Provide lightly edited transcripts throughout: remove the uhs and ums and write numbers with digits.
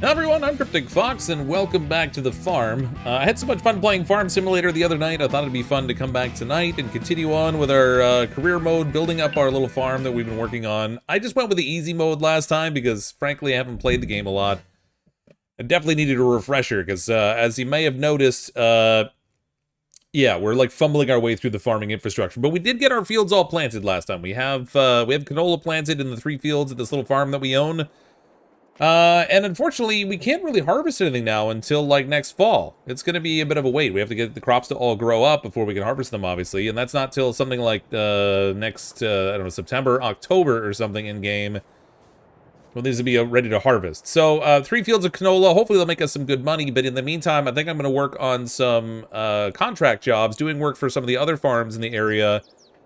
Hello everyone, I'm CrypticFox, and welcome back to the farm. I had so much fun playing Farm Simulator the other night, I thought it'd be fun to come back tonight and continue on with our career mode, building up our little farm that we've been working on. I just went with the easy mode last time because, frankly, I haven't played the game a lot. I definitely needed a refresher, because as you may have noticed, yeah, we're like fumbling our way through the farming infrastructure. But we did get our fields all planted last time. We have canola planted in the 3 fields at this little farm that we own. And unfortunately, we can't really harvest anything now until, like, next fall. It's going to be a bit of a wait. We have to get the crops to all grow up before we can harvest them, obviously. And that's not till something like next, I don't know, September, October or something in-game. Well, these will be ready to harvest. So, 3 fields of canola. Hopefully they'll make us some good money. But in the meantime, I think I'm going to work on some contract jobs, doing work for some of the other farms in the area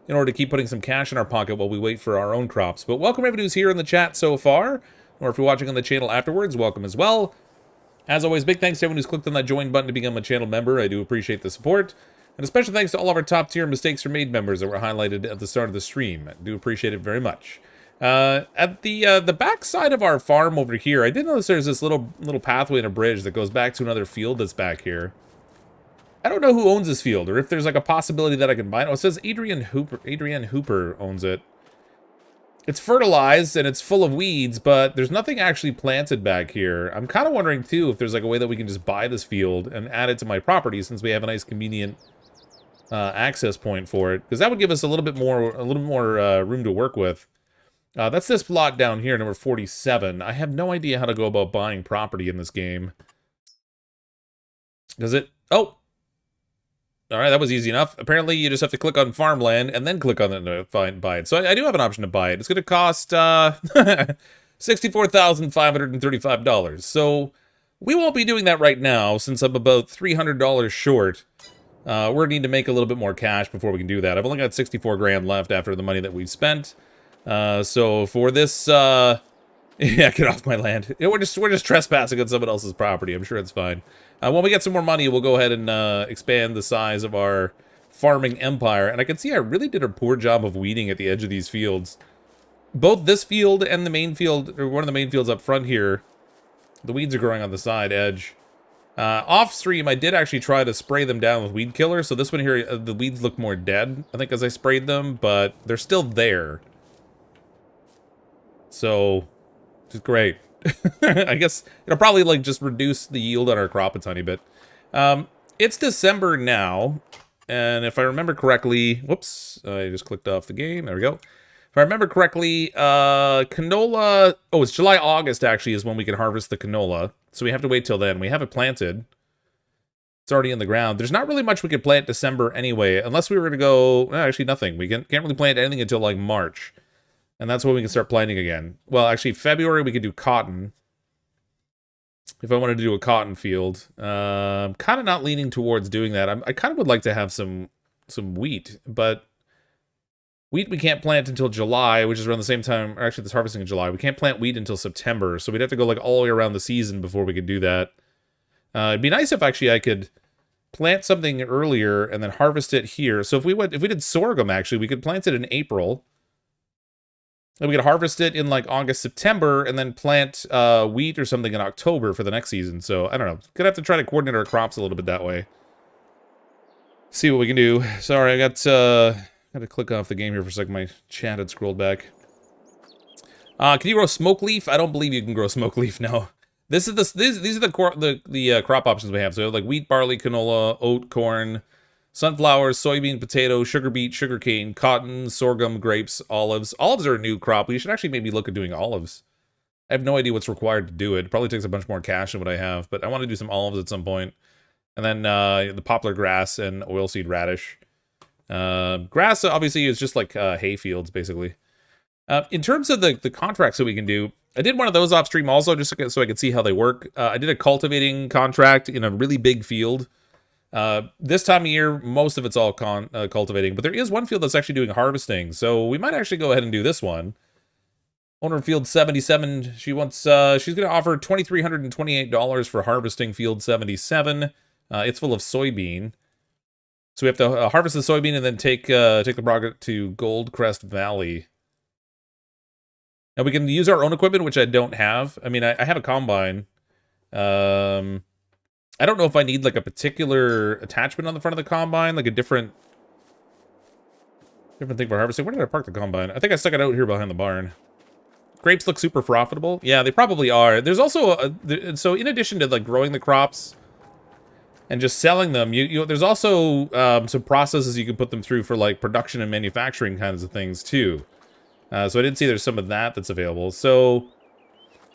in order to keep putting some cash in our pocket while we wait for our own crops. But welcome everybody who's here in the chat so far. Or if you're watching on the channel afterwards, welcome as well. As always, big thanks to everyone who's clicked on that join button to become a channel member. I do appreciate the support. And a special thanks to all of our top tier Mistakes Are Made members that were highlighted at the start of the stream. I do appreciate it very much. At the back side of our farm over here, I did notice there's this little pathway and a bridge that goes back to another field that's back here. I don't know who owns this field, or if there's like a possibility that I can buy it. Oh, it says Adrian Hooper owns it. It's fertilized, and it's full of weeds, but there's nothing actually planted back here. I'm kind of wondering, too, if there's like a way that we can just buy this field and add it to my property, since we have a nice, convenient access point for it. Because that would give us a little bit more room to work with. That's this plot down here, number 47. I have no idea how to go about buying property in this game. Does it... Oh! Alright, that was easy enough. Apparently, you just have to click on farmland and then click on it to buy it. So I do have an option to buy it. It's going to cost $64,535. So we won't be doing that right now, since I'm about $300 short. We're going to need to make a little bit more cash before we can do that. I've only got 64 grand left after the money that we've spent. So for this, yeah, get off my land. We're just trespassing on someone else's property. I'm sure it's fine. When we get some more money, we'll go ahead and expand the size of our farming empire. And I can see I really did a poor job of weeding at the edge of these fields. Both this field and the main field, or one of the main fields up front here, the weeds are growing on the side edge. Off stream, I did actually try to spray them down with weed killer. So this one here, the weeds look more dead, I think, as I sprayed them, but they're still there. So, it's great. I guess it'll probably, like, just reduce the yield on our crop a tiny bit. It's December now, and if I remember correctly... Whoops, I just clicked off the game. There we go. If I remember correctly, canola... Oh, it's July, August, actually, is when we can harvest the canola. So we have to wait till then. We have it planted. It's already in the ground. There's not really much we could plant December anyway, unless we were to go... actually, nothing. We can't really plant anything until, like, March. And that's when we can start planting again. Well, actually, February we could do cotton. If I wanted to do a cotton field. I'm kind of not leaning towards doing that. I kind of would like to have some wheat. But wheat we can't plant until July, which is around the same time. Or actually, this harvesting in July. We can't plant wheat until September. So we'd have to go like all the way around the season before we could do that. It'd be nice if actually I could plant something earlier and then harvest it here. So if we did sorghum, actually, we could plant it in April. And we could harvest it in, like, August, September, and then plant wheat or something in October for the next season. So, I don't know. Gonna have to try to coordinate our crops a little bit that way. See what we can do. Sorry, I got to click off the game here for a second. My chat had scrolled back. Can you grow smoke leaf? I don't believe you can grow smoke leaf, no. These are the crop options we have. So, we have, like, wheat, barley, canola, oat, corn... sunflowers, soybean, potato, sugar beet, sugarcane, cotton, sorghum, grapes, olives. Olives are a new crop. We should actually maybe look at doing olives. I have no idea what's required to do it. It probably takes a bunch more cash than what I have, but I want to do some olives at some point. And then the poplar grass and oilseed radish. Grass, obviously, is just like hay fields, basically. In terms of the contracts that we can do, I did one of those off stream also, just so I could see how they work. I did a cultivating contract in a really big field. This time of year, most of it's all cultivating, but there is one field that's actually doing harvesting, so we might actually go ahead and do this one. Owner of Field 77, she's going to offer $2,328 for harvesting Field 77. It's full of soybean. So we have to harvest the soybean and then take the product to Goldcrest Valley. Now we can use our own equipment, which I don't have. I mean, I have a combine. I don't know if I need like a particular attachment on the front of the combine, like a different thing for harvesting. Where did I park the combine? I think I stuck it out here behind the barn. Grapes look super profitable. Yeah, they probably are. There's also so in addition to like growing the crops and just selling them, there's also some processes you can put them through for like production and manufacturing kinds of things too. So I did see there's some of that that's available. So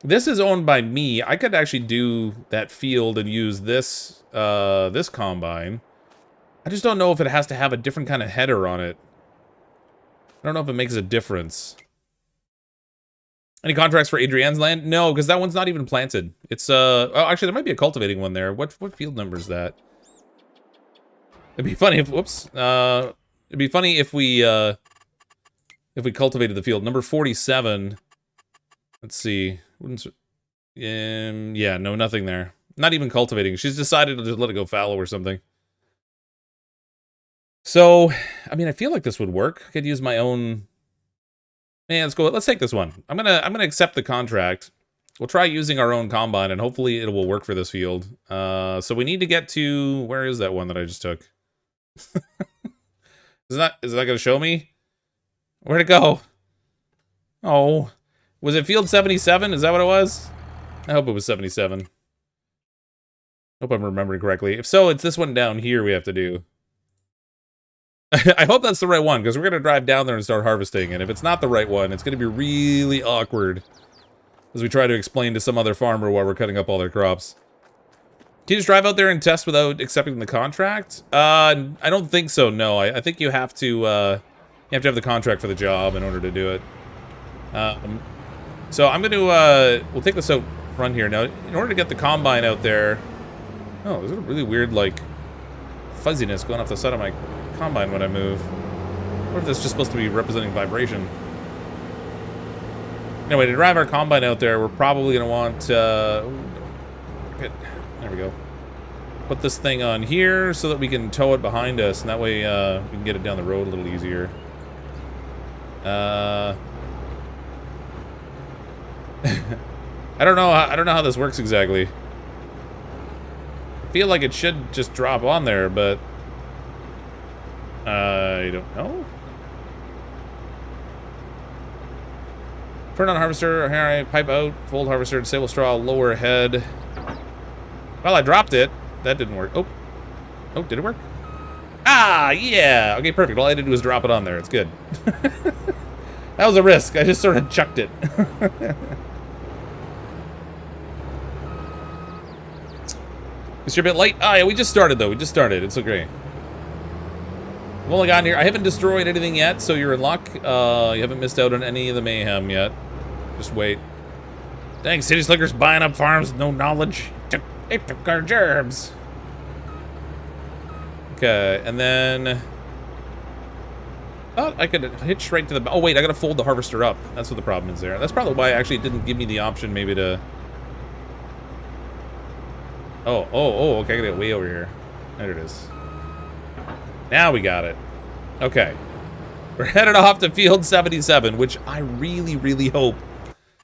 this is owned by me. I could actually do that field and use this this combine. I just don't know if it has to have a different kind of header on it. I don't know if it makes a difference. Any contracts for Adrienne's land? No, because that one's not even planted. It's oh, actually there might be a cultivating one there. What field number is that? It'd be funny if it'd be funny if we cultivated the field. Number 47. Let's see. Yeah, no, nothing there. Not even cultivating. She's decided to just let it go fallow or something. So, I mean, I feel like this would work. I could use my own. Man, let's go. Let's take this one. I'm gonna accept the contract. We'll try using our own combine, and hopefully it will work for this field. So we need to get to, where is that one that I just took? is that gonna show me? Where'd it go? Oh, was it field 77? Is that what it was? I hope it was 77. Hope I'm remembering correctly. If so, it's this one down here we have to do. I hope that's the right one, because we're going to drive down there and start harvesting, and if it's not the right one, it's going to be really awkward as we try to explain to some other farmer why we're cutting up all their crops. Can you just drive out there and test without accepting the contract? I don't think so, no. I think you have to have the contract for the job in order to do it. So I'm going to, we'll take this out front here. Now, in order to get the combine out there... Oh, there's a really weird, like, fuzziness going off the side of my combine when I move. Or if this is just supposed to be representing vibration. Anyway, to drive our combine out there, we're probably going to want, there we go. Put this thing on here so that we can tow it behind us, and that way we can get it down the road a little easier. I don't know how this works exactly. I feel like it should just drop on there, but I don't know. Turn on harvester, here, pipe out, fold harvester, disable straw, lower head. Well, I dropped it. That didn't work. Oh. Oh, did it work? Ah, yeah. Okay, perfect. All I had to do was drop it on there. It's good. That was a risk. I just sort of chucked it. Is you're a bit late? Ah, yeah, we just started, though. We just started. It's okay. I've only gotten here. I haven't destroyed anything yet, so you're in luck. You haven't missed out on any of the mayhem yet. Just wait. Dang, city slickers buying up farms with no knowledge. They took our gerbs. Okay, and then... Oh, I could hitch right to the... Oh, wait, I gotta fold the harvester up. That's what the problem is there. That's probably why actually it didn't give me the option maybe to... Oh, okay, I gotta get way over here. There it is. Now we got it. Okay. We're headed off to field 77, which I really, really hope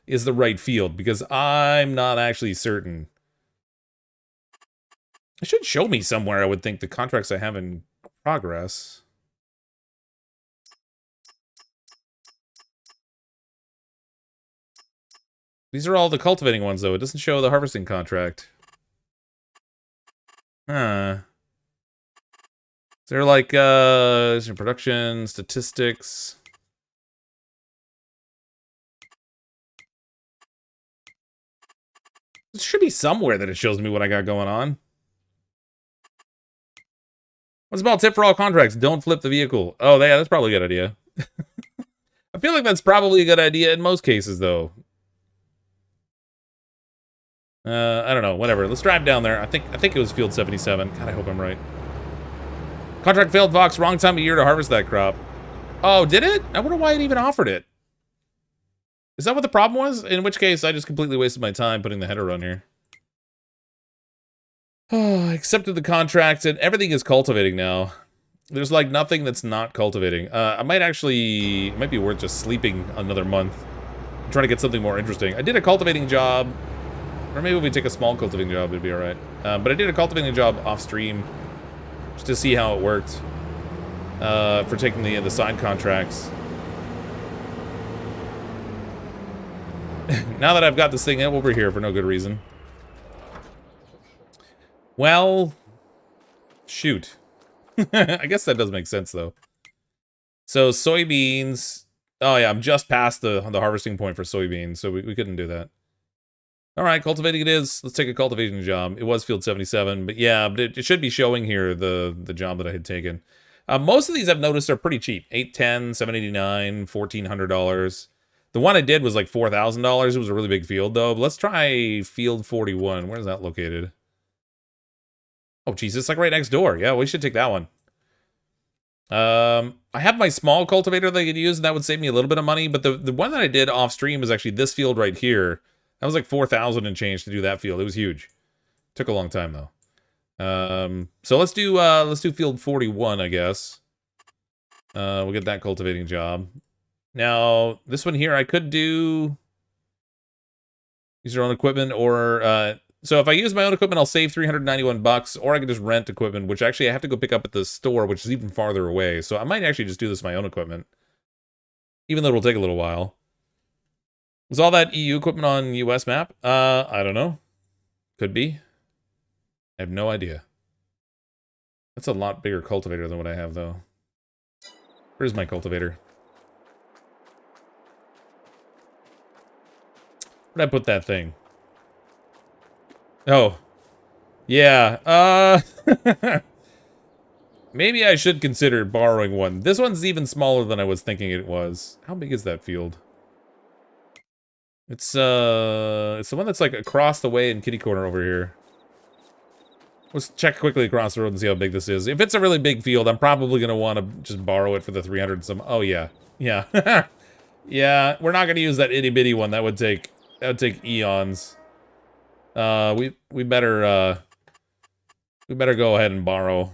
is the right field, because I'm not actually certain. It should show me somewhere, I would think, the contracts I have in progress. These are all the cultivating ones, though. It doesn't show the harvesting contract. Huh. Is there like, production, statistics? It should be somewhere that it shows me what I got going on. What's about tip for all contracts? Don't flip the vehicle. Oh, yeah, that's probably a good idea. I feel like that's probably a good idea in most cases, though. I don't know, whatever. Let's drive down there. I think it was field 77. God, I hope I'm right. Contract failed, Fox. Wrong time of year to harvest that crop. Oh, did it? I wonder why it even offered it. Is that what the problem was? In which case, I just completely wasted my time putting the header on here. Oh, I accepted the contract, and everything is cultivating now. There's like nothing that's not cultivating. I might actually... It might be worth just sleeping another month. I'm trying to get something more interesting. I did a cultivating job Or maybe if we take a small cultivating job, it'd be alright. But I did a cultivating job off stream just to see how it worked. For taking the side contracts. Now that I've got this thing over here for no good reason. Well, shoot. I guess that does make sense, though. So, soybeans... Oh, yeah, I'm just past the harvesting point for soybeans, so we couldn't do that. Alright, cultivating it is. Let's take a cultivation job. It was field 77, but yeah, but it should be showing here the job that I had taken. Most of these I've noticed are pretty cheap. $810, $789, $1,400. The one I did was like $4,000. It was a really big field, though. But let's try field 41. Where's that located? Oh, geez, it's like right next door. Yeah, we should take that one. I have my small cultivator that I could use, and that would save me a little bit of money. But the one that I did off stream was actually this field right here. That was like 4,000 and change to do that field. It was huge. Took a long time, though. So let's do field 41, I guess. We'll get that cultivating job. Now, this one here, I could do... use your own equipment, or, so if I use my own equipment, I'll save 391 bucks, or I could just rent equipment, which actually I have to go pick up at the store, which is even farther away. So I might actually just do this with my own equipment. Even though it'll take a little while. Was all that EU equipment on US map? I don't know. Could be. I have no idea. That's a lot bigger cultivator than what I have, though. Where's my cultivator? Where'd I put that thing? Oh. Yeah, maybe I should consider borrowing one. This one's even smaller than I was thinking it was. How big is that field? It's the one that's like across the way in kitty corner over here. Let's check quickly across the road and see how big this is. If it's a really big field, I'm probably going to want to just borrow it for the 300 and some... Oh, yeah. Yeah. Yeah, we're not going to use that itty-bitty one. That would take eons. We better go ahead and borrow.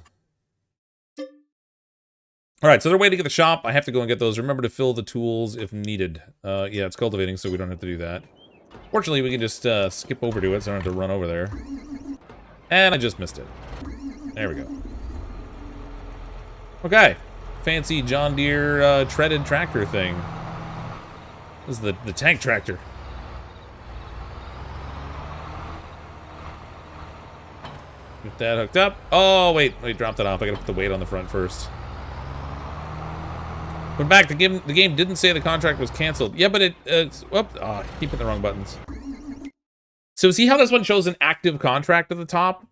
Alright, so they're waiting at the shop. I have to go and get those. Remember to fill the tools if needed. Yeah, it's cultivating, so we don't have to do that. Fortunately, we can just skip over to it, so I don't have to run over there. And I just missed it. There we go. Okay. Fancy John Deere treaded tractor thing. This is the tank tractor. Get that hooked up. Oh, wait, dropped it off. I gotta put the weight on the front first. Went back, the game didn't say the contract was canceled. Yeah, but it's... Whoops. Oh, I keep hitting the wrong buttons. So see how this one shows an active contract at the top?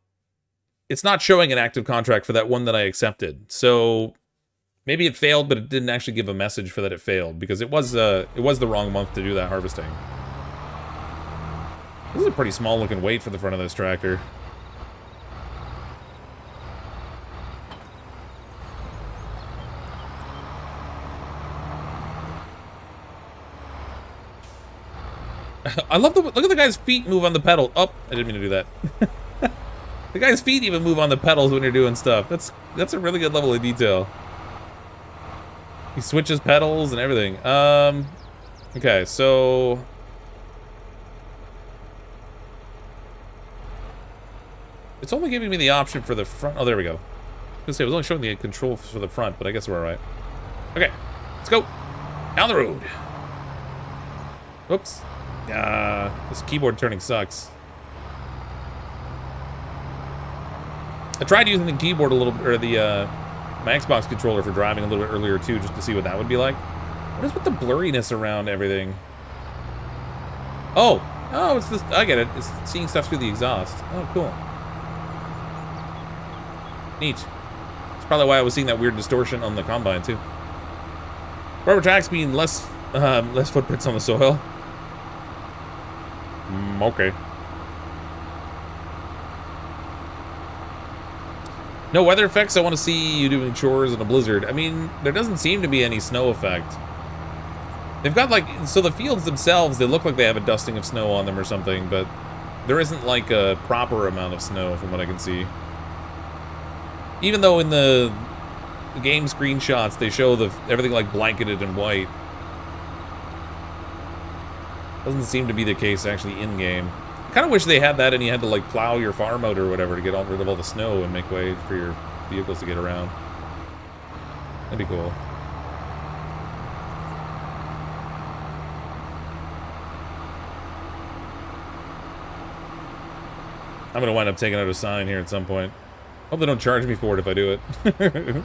It's not showing an active contract for that one that I accepted. So maybe it failed, but it didn't actually give a message for that it failed, because it was the wrong month to do that harvesting. This is a pretty small looking weight for the front of this tractor. I love look at the guy's feet move on the pedal. Oh, I didn't mean to do that. The guy's feet even move on the pedals when you're doing stuff. That's a really good level of detail. He switches pedals and everything. Okay, so it's only giving me the option for the front. Oh, there we go. I was gonna say it was only showing the control for the front, but I guess we're all right. Okay, let's go down the road. Whoops. This keyboard turning sucks. I tried using the keyboard a little, or my Xbox controller for driving a little bit earlier too, just to see what that would be like. What is with the blurriness around everything? Oh, it's this. I get it. It's seeing stuff through the exhaust. Oh, cool. Neat. That's probably why I was seeing that weird distortion on the combine too. Rubber tracks mean less footprints on the soil. Okay. No weather effects. I want to see you doing chores in a blizzard. I mean, there doesn't seem to be any snow effect. They've got like, so the fields themselves, they look like they have a dusting of snow on them or something, but there isn't like a proper amount of snow from what I can see. Even though in the game screenshots, they show everything like blanketed in white. Doesn't seem to be the case actually in game. Kind of wish they had that and you had to like plow your farm out or whatever to get rid of all the snow and make way for your vehicles to get around. That'd be cool. I'm gonna wind up taking out a sign here at some point. Hope they don't charge me for it if I do it.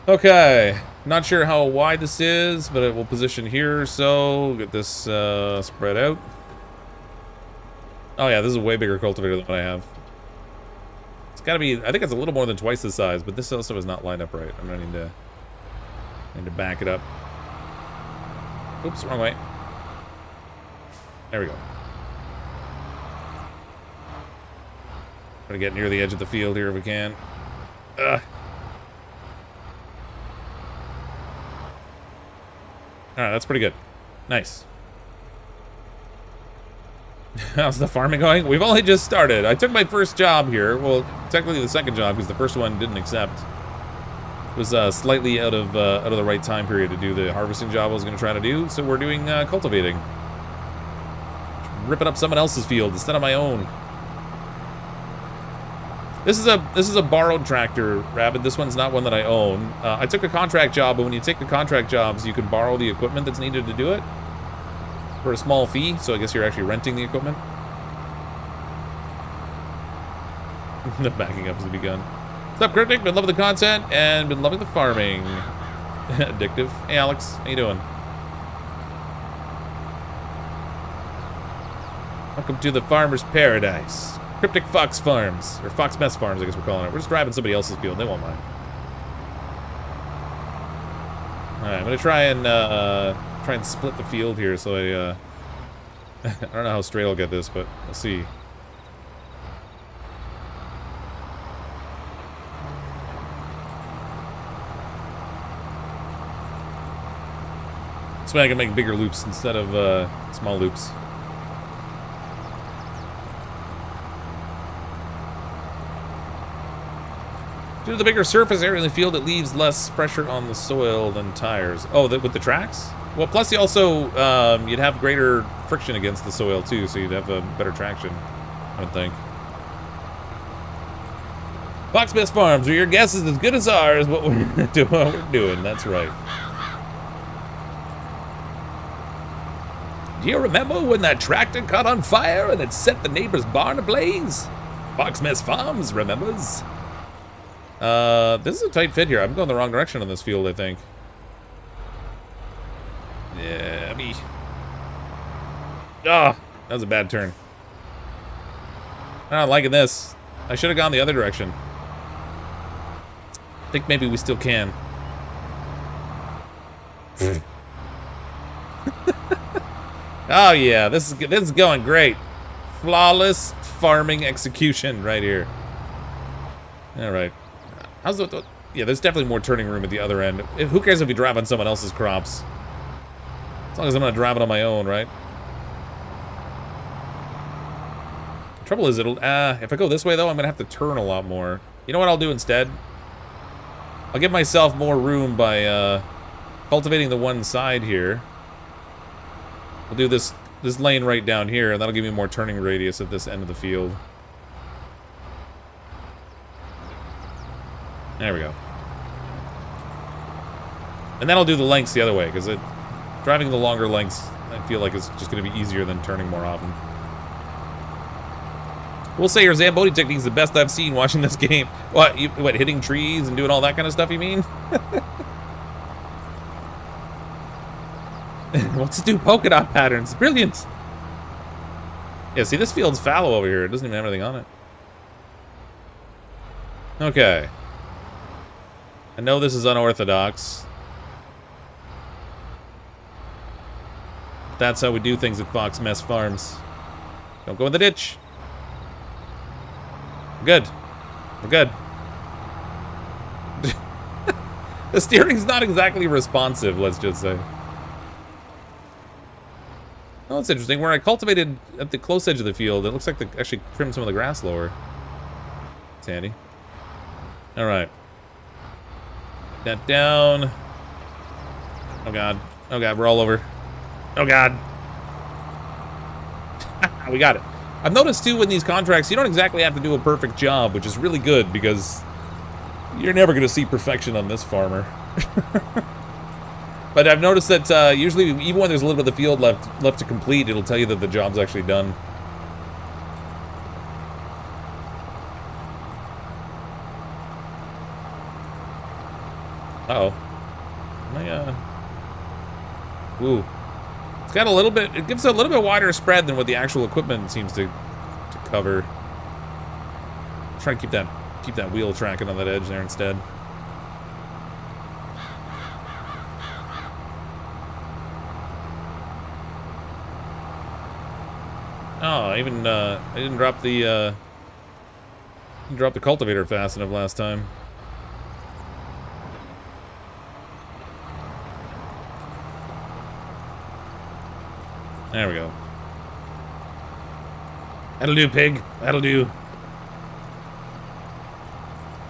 Okay, not sure how wide this is, but it will position here, so get this spread out. Oh yeah, this is a way bigger cultivator than what I have. It's gotta be, I think it's a little more than twice the size, but this also is not lined up right. I'm gonna need to back it up. Oops, wrong way. There we go. Gonna get near the edge of the field here if we can. Ugh. Alright, that's pretty good. Nice. How's the farming going? We've only just started. I took my first job here. Well, technically the second job, because the first one didn't accept. It was slightly out of the right time period to do the harvesting job I was going to try to do. So we're doing cultivating. Ripping up someone else's field instead of my own. This is a borrowed tractor, Rabbit. This one's not one that I own. I took a contract job, but when you take the contract jobs, you can borrow the equipment that's needed to do it for a small fee. So I guess you're actually renting the equipment. The backing up has begun. What's up, Cryptic? Been loving the content and been loving the farming. Addictive. Hey, Alex, how you doing? Welcome to the Farmer's Paradise. CrypticFox Farms, or Fox Mess Farms, I guess we're calling it. We're just driving somebody else's field. They won't mind. All right, I'm gonna try and split the field here, so I don't know how straight I'll get this, but we'll see. This way I can make bigger loops instead of small loops. Due to the bigger surface area in the field, it leaves less pressure on the soil than tires. Oh, with the tracks? Well, plus you also, you'd have greater friction against the soil too, so you'd have a better traction, I would think. Fox Mess Farms, or your guess is as good as ours, what we're doing, that's right. Do you remember when that tractor caught on fire and it set the neighbor's barn ablaze? Fox Mess Farms remembers. This is a tight fit here. I'm going the wrong direction on this field, I think. Yeah, that was a bad turn. I'm not liking this. I should have gone the other direction. I think maybe we still can. Oh yeah, this is going great. Flawless farming execution right here. All right. How's the yeah, there's definitely more turning room at the other end. Who cares if we drive on someone else's crops? As long as I'm not driving on my own, right? The trouble is, if I go this way, though, I'm going to have to turn a lot more. You know what I'll do instead? I'll give myself more room by cultivating the one side here. We'll do this lane right down here, and that'll give me more turning radius at this end of the field. There we go. And then I'll do the lengths the other way, because driving the longer lengths, I feel like it's just going to be easier than turning more often. We'll say your Zamboni technique is the best I've seen watching this game. What, hitting trees and doing all that kind of stuff, you mean? Let's do polka dot patterns. Brilliant! Yeah, see, this field's fallow over here. It doesn't even have anything on it. Okay. I know this is unorthodox. That's how we do things at Fox Mess Farms. Don't go in the ditch. We're good. We're good. The steering's not exactly responsive, let's just say. Oh, that's interesting. Where I cultivated at the close edge of the field, it looks like they actually trimmed some of the grass lower. It's handy. Alright. That down. Oh god. Oh god, we're all over. Oh god. We got it. I've noticed, too, in these contracts, you don't exactly have to do a perfect job, which is really good, because you're never going to see perfection on this farmer. But I've noticed that usually, even when there's a little bit of the field left to complete, it'll tell you that the job's actually done. Uh-oh. Ooh. It's got a little bit... It gives a little bit wider spread than what the actual equipment seems to cover. Try and keep that wheel tracking on that edge there instead. Oh, I didn't drop the cultivator fast enough last time. There we go. That'll do, pig. That'll do.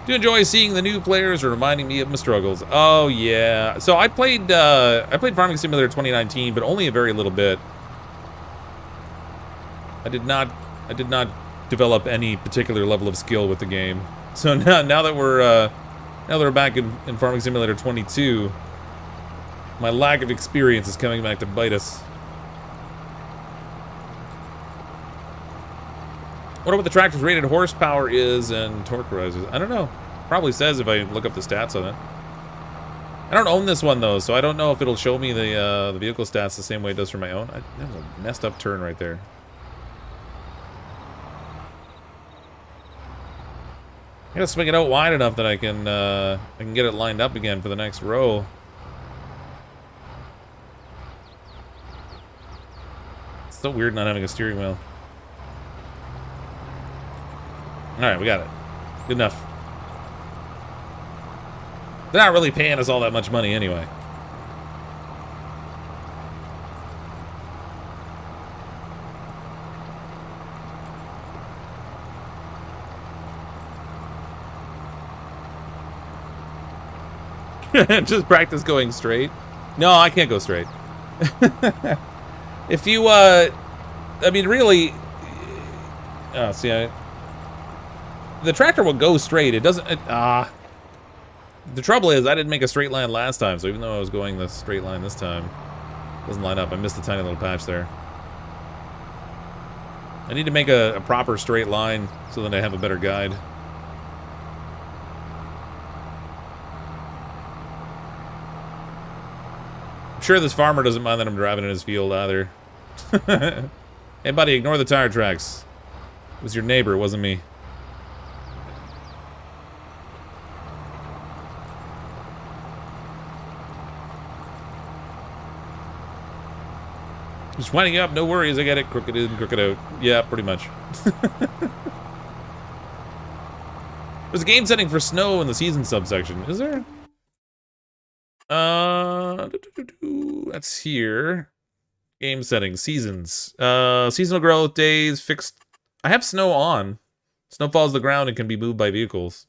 Do enjoy seeing the new players or reminding me of my struggles. Oh yeah. So I played Farming Simulator 2019, but only a very little bit. I did not develop any particular level of skill with the game. So now that we're back in Farming Simulator 22, my lack of experience is coming back to bite us. Wonder what the tractor's rated horsepower is and torque rises. I don't know. Probably says if I look up the stats on it. I don't own this one though, so I don't know if it'll show me the vehicle stats the same way it does for my own. That was a messed up turn right there. I gotta swing it out wide enough that I can get it lined up again for the next row. It's so weird not having a steering wheel. Alright, we got it. Good enough. They're not really paying us all that much money anyway. Just practice going straight. No, I can't go straight. If you, I mean, really... Oh, see, the tractor will go straight. It doesn't... The trouble is, I didn't make a straight line last time, so even though I was going the straight line this time, it doesn't line up. I missed a tiny little patch there. I need to make a proper straight line so that I have a better guide. I'm sure this farmer doesn't mind that I'm driving in his field either. Hey, buddy, ignore the tire tracks. It was your neighbor, it wasn't me. Just winding up, no worries, I get it. Crooked in, crooked out. Yeah, pretty much. There's a game setting for snow in the season subsection. Is there? That's here. Game settings, seasons. Seasonal growth, days, fixed. I have snow on. Snow falls to the ground and can be moved by vehicles.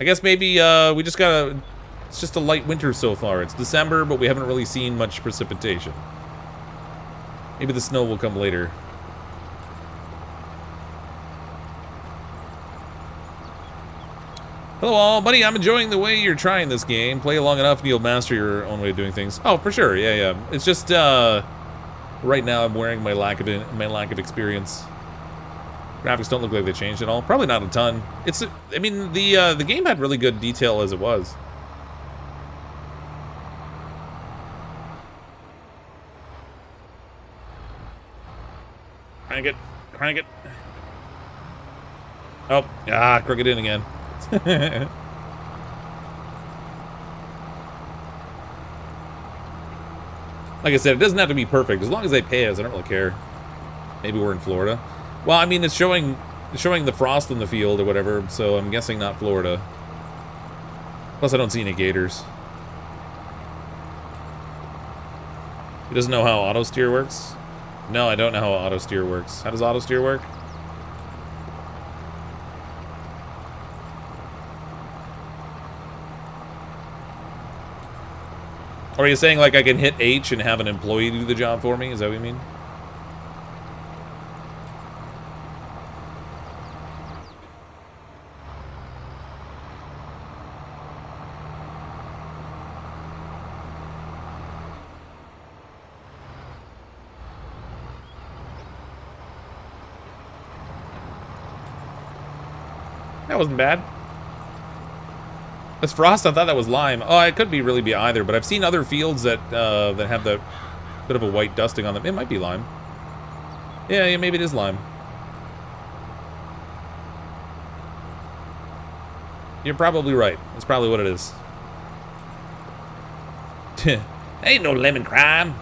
I guess maybe we just gotta... It's just a light winter so far. It's December, but we haven't really seen much precipitation. Maybe the snow will come later. Hello all, buddy, I'm enjoying the way you're trying this game. Play long enough and you'll master your own way of doing things. Oh, for sure, yeah. It's just, right now I'm wearing my lack of experience. Graphics don't look like they changed at all. Probably not a ton. I mean, the game had really good detail as it was. Crank it. Oh, crooked in again. Like I said, it doesn't have to be perfect. As long as they pay us, I don't really care. Maybe we're in Florida. Well, I mean, it's showing the frost in the field or whatever, so I'm guessing not Florida. Plus, I don't see any gators. He doesn't know how auto steer works? No, I don't know how auto steer works. How does auto steer work? Or are you saying like I can hit H and have an employee do the job for me? Is that what you mean? That wasn't bad. That's frost. I thought that was lime. Oh, it could be either. But I've seen other fields that that have the bit of a white dusting on them. It might be lime. Yeah, maybe it is lime. You're probably right. That's probably what it is. Ain't no lemon crime.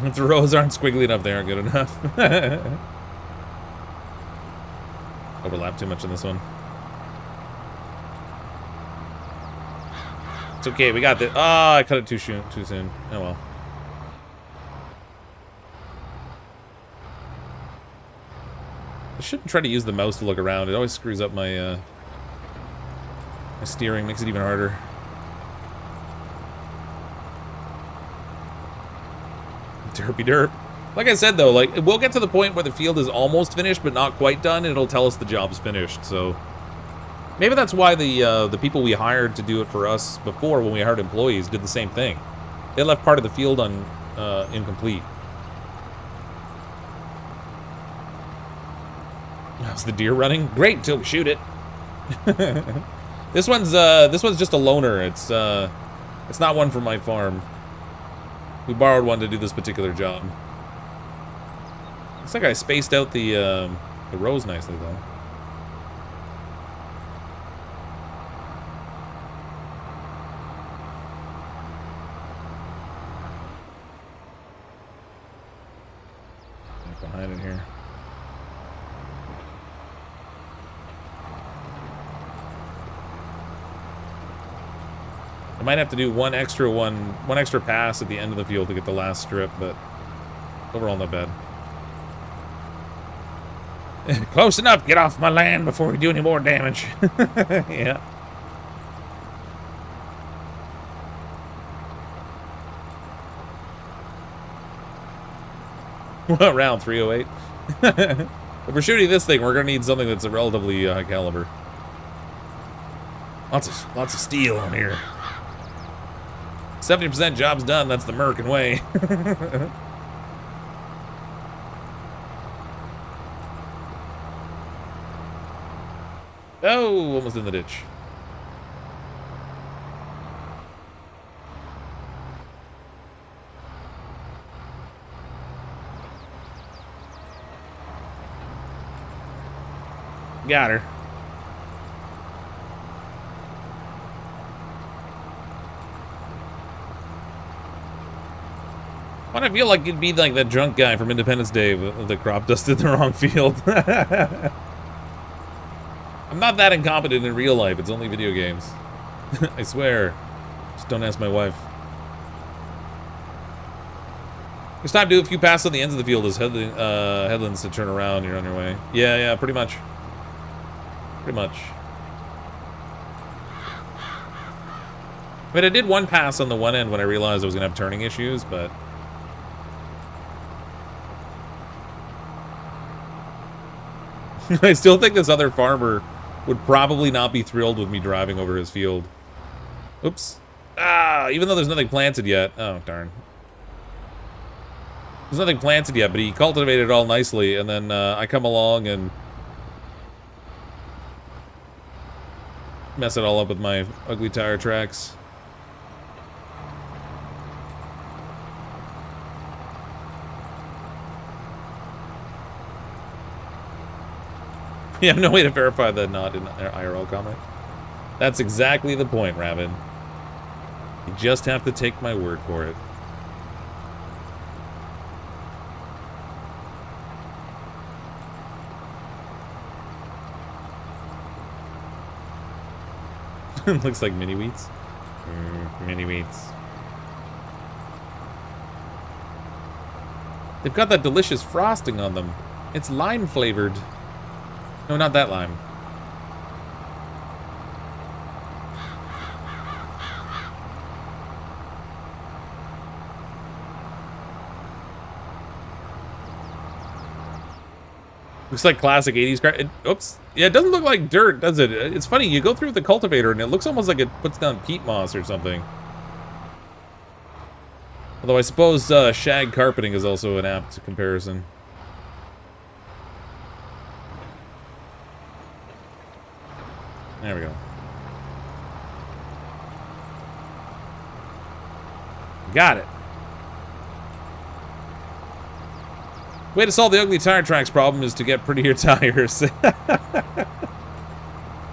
If the rows aren't squiggly enough, they aren't good enough. Overlap too much in this one. It's okay, we got this. Oh, I cut it too soon. Oh well. I shouldn't try to use the mouse to look around. It always screws up my my steering, makes it even harder. Derpy derp. Like I said though, like we'll get to the point where the field is almost finished but not quite done, and it'll tell us the job's finished. So maybe that's why the people we hired to do it for us before, when we hired employees, did the same thing. They left part of the field incomplete. How's the deer running? Great until we shoot it. This one's just a loner. It's not one from my farm. We borrowed one to do this particular job. Looks like I spaced out the rows nicely though. Right behind it here. I might have to do one extra pass at the end of the field to get the last strip, but overall not bad. Close enough. Get off my land before we do any more damage. Yeah. What, round 308? If we're shooting this thing, we're gonna need something that's a relatively high caliber. Lots of steel on here. 70% job's done. That's the American way. Oh, almost in the ditch. Got her. Why do I feel like you'd be like that drunk guy from Independence Day with the crop dusted in the wrong field? I'm not that incompetent in real life. It's only video games. I swear. Just don't ask my wife. It's time to do a few passes on the ends of the field as headlands to turn around. You're on your way. Yeah, pretty much. Pretty much. I mean, I did one pass on the one end when I realized I was going to have turning issues, but... I still think this other farmer would probably not be thrilled with me driving over his field. Oops. Ah, even though there's nothing planted yet. Oh, darn. There's nothing planted yet, but he cultivated it all nicely, and then I come along and mess it all up with my ugly tire tracks. You have no way to verify the not in IRL comment. That's exactly the point, Rabbit. You just have to take my word for it. Looks like mini wheats. Mini wheats. They've got that delicious frosting on them. It's lime flavored. No, not that lime. Looks like classic 80s car. Oops. Yeah, it doesn't look like dirt, does it? It's funny, you go through with the cultivator and it looks almost like it puts down peat moss or something. Although I suppose shag carpeting is also an apt comparison. There we go. Got it. Way to solve the ugly tire tracks problem is to get prettier tires.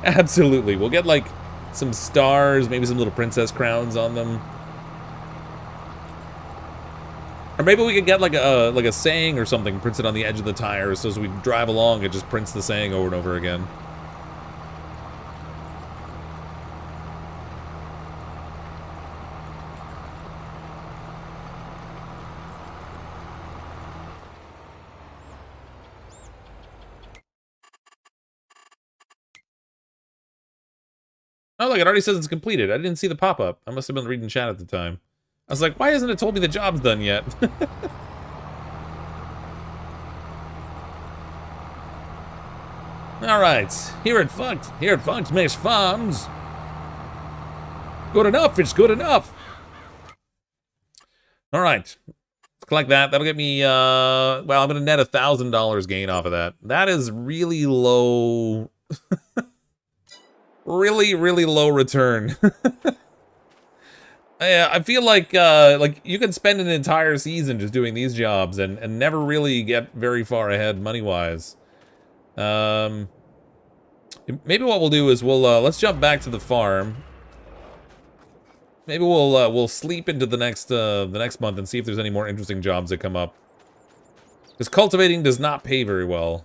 Absolutely. We'll get, like, some stars, maybe some little princess crowns on them. Or maybe we could get, like a saying or something printed on the edge of the tire, so as we drive along, it just prints the saying over and over again. Oh, look, it already says it's completed. I didn't see the pop-up. I must have been reading chat at the time. I was like, why hasn't it told me the job's done yet? Alright, here at Fox Mesh Farms. Good enough, it's good enough. Alright, let's collect that. That'll get me, well, I'm gonna net $1,000 gain off of that. That is really low. Really low return. I feel like you can spend an entire season just doing these jobs and never really get very far ahead money-wise. Maybe what we'll do is let's jump back to the farm. Maybe we'll sleep into the next month and see if there's any more interesting jobs that come up. Because cultivating does not pay very well.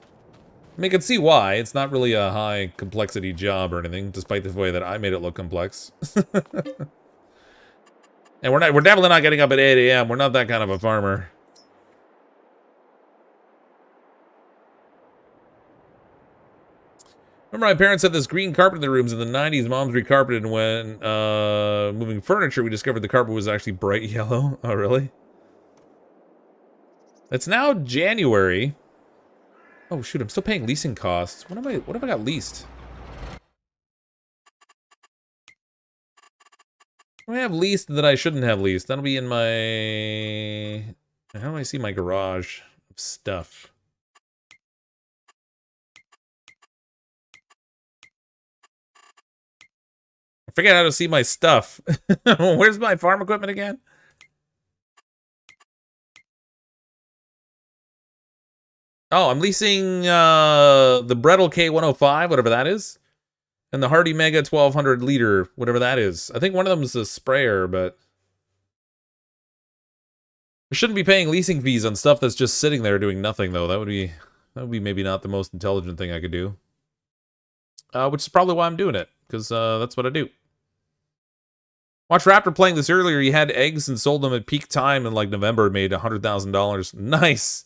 I mean, I can see why. It's not really a high complexity job or anything, despite the way that I made it look complex. And we're definitely not getting up at 8 a.m. We're not that kind of a farmer. Remember my parents had this green carpet in their rooms in the 90s. Mom's recarpeted, and when moving furniture, we discovered the carpet was actually bright yellow. Oh, really? It's now January. Oh shoot, I'm still paying leasing costs. What have I got leased? What do I have leased that I shouldn't have leased? That'll be in my... How do I see my garage of stuff? I forget how to see my stuff. Where's my farm equipment again? Oh, I'm leasing the Bredel K105, whatever that is. And the Hardy Mega 1200 liter, whatever that is. I think one of them is a sprayer, but... I shouldn't be paying leasing fees on stuff that's just sitting there doing nothing, though. That would be maybe not the most intelligent thing I could do. Which is probably why I'm doing it, because that's what I do. Watch Raptor playing this earlier. He had eggs and sold them at peak time in like November, made $100,000. Nice!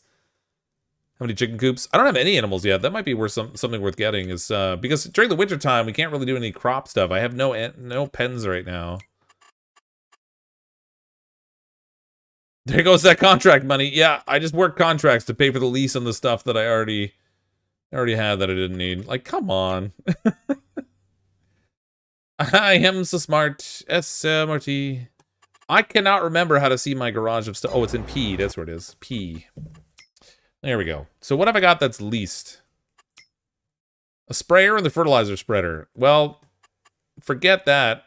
How many chicken coops? I don't have any animals yet. That might be worth something worth getting. Is because during the winter time we can't really do any crop stuff. I have no pens right now. There goes that contract money. Yeah, I just worked contracts to pay for the lease on the stuff that I already had that I didn't need. Like, come on. I am so smart. SMRT. I cannot remember how to see my garage of stuff. Oh, it's in P. That's where it is. P. There we go. So what have I got that's leased? A sprayer and the fertilizer spreader. Well, forget that.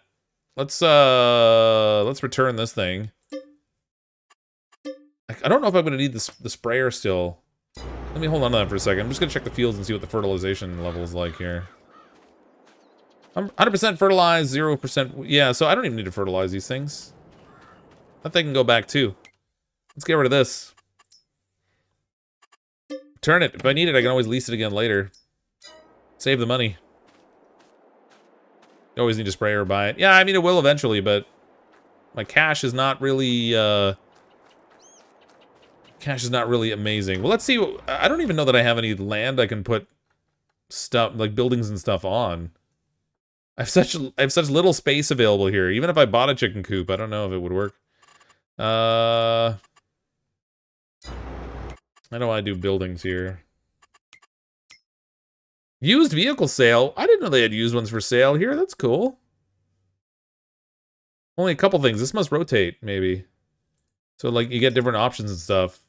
Let's return this thing. I don't know if I'm going to need the sprayer still. Let me hold on to that for a second. I'm just going to check the fields and see what the fertilization level is like here. I'm 100% fertilized, 0%... Yeah, so I don't even need to fertilize these things. That thing can go back too. Let's get rid of this. Turn it. If I need it, I can always lease it again later. Save the money. You always need to spray or buy it. Yeah, I mean, it will eventually, but... my cash is not really, cash is not really amazing. Well, let's see. I don't even know that I have any land I can put stuff, like buildings and stuff on. I have such little space available here. Even if I bought a chicken coop, I don't know if it would work. How do I do buildings here? Used vehicle sale? I didn't know they had used ones for sale here. That's cool. Only a couple things. This must rotate, maybe. So, like, you get different options and stuff.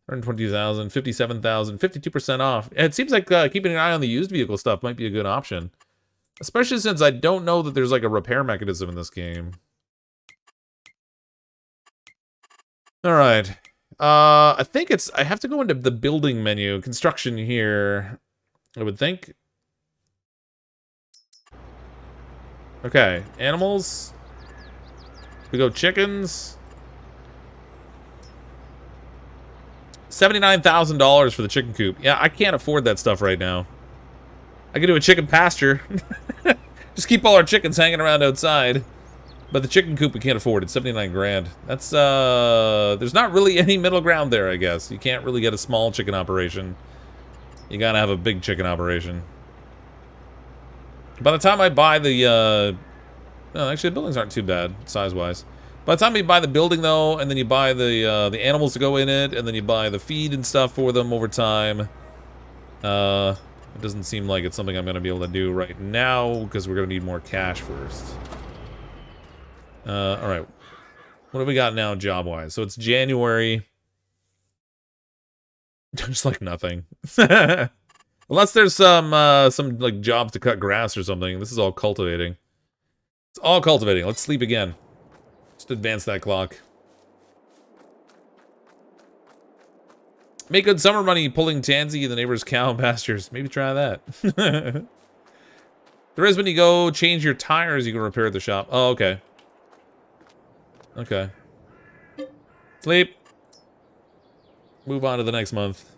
120,000, 57,000, 52% off. And it seems like keeping an eye on the used vehicle stuff might be a good option. Especially since I don't know that there's, like, a repair mechanism in this game. Alright. I think it's... I have to go into the building menu. Construction here, I would think. Okay. Animals. We go chickens. $79,000 for the chicken coop. Yeah, I can't afford that stuff right now. I could do a chicken pasture. Just keep all our chickens hanging around outside. But the chicken coop we can't afford. It's 79 grand. That's, there's not really any middle ground there, I guess. You can't really get a small chicken operation. You gotta have a big chicken operation. By the time I buy the, no, actually the buildings aren't too bad, size-wise. By the time you buy the building, though, and then you buy the animals to go in it, and then you buy the feed and stuff for them over time, it doesn't seem like it's something I'm going to be able to do right now, because we're going to need more cash first. Alright. What have we got now, job-wise? So it's January. Just like nothing. Unless there's some like, jobs to cut grass or something. This is all cultivating. It's all cultivating. Let's sleep again. Just advance that clock. Make good summer money pulling tansy in the neighbor's cow pastures. Maybe try that. There is when you go change your tires, you can repair the shop. Oh, okay. Okay. Sleep. Move on to the next month.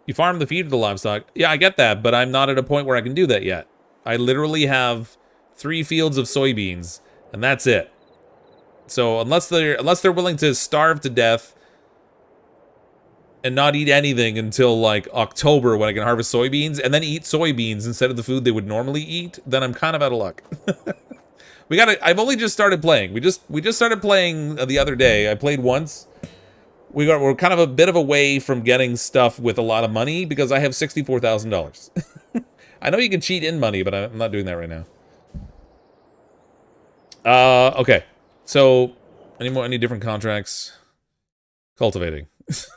You farm the feed of the livestock. Yeah, I get that, but I'm not at a point where I can do that yet. I literally have 3 fields of soybeans, and that's it. So unless they're willing to starve to death and not eat anything until like October when I can harvest soybeans and then eat soybeans instead of the food they would normally eat, then I'm kind of out of luck. I've only just started playing. We just started playing the other day. I played once. We're kind of a bit of a way from getting stuff with a lot of money because I have $64,000. I know you can cheat in money, but I'm not doing that right now. Okay. So, any different contracts? Cultivating. It's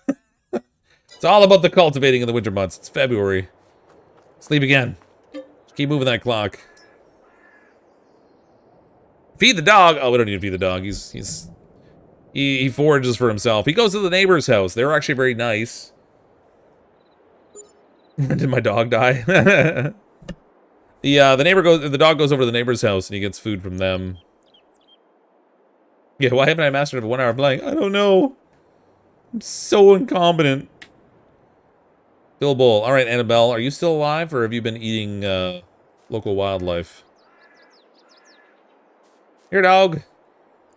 all about the cultivating in the winter months. It's February. Sleep again. Just keep moving that clock. Feed the dog. Oh, we don't need to feed the dog. He forages for himself. He goes to the neighbor's house. They were actually very nice. Did my dog die? The dog goes over to the neighbor's house and he gets food from them. Yeah, why haven't I mastered a 1 hour blank? I don't know. I'm so incompetent. Bill Bull. Alright, Annabelle, are you still alive or have you been eating local wildlife? Here, dog.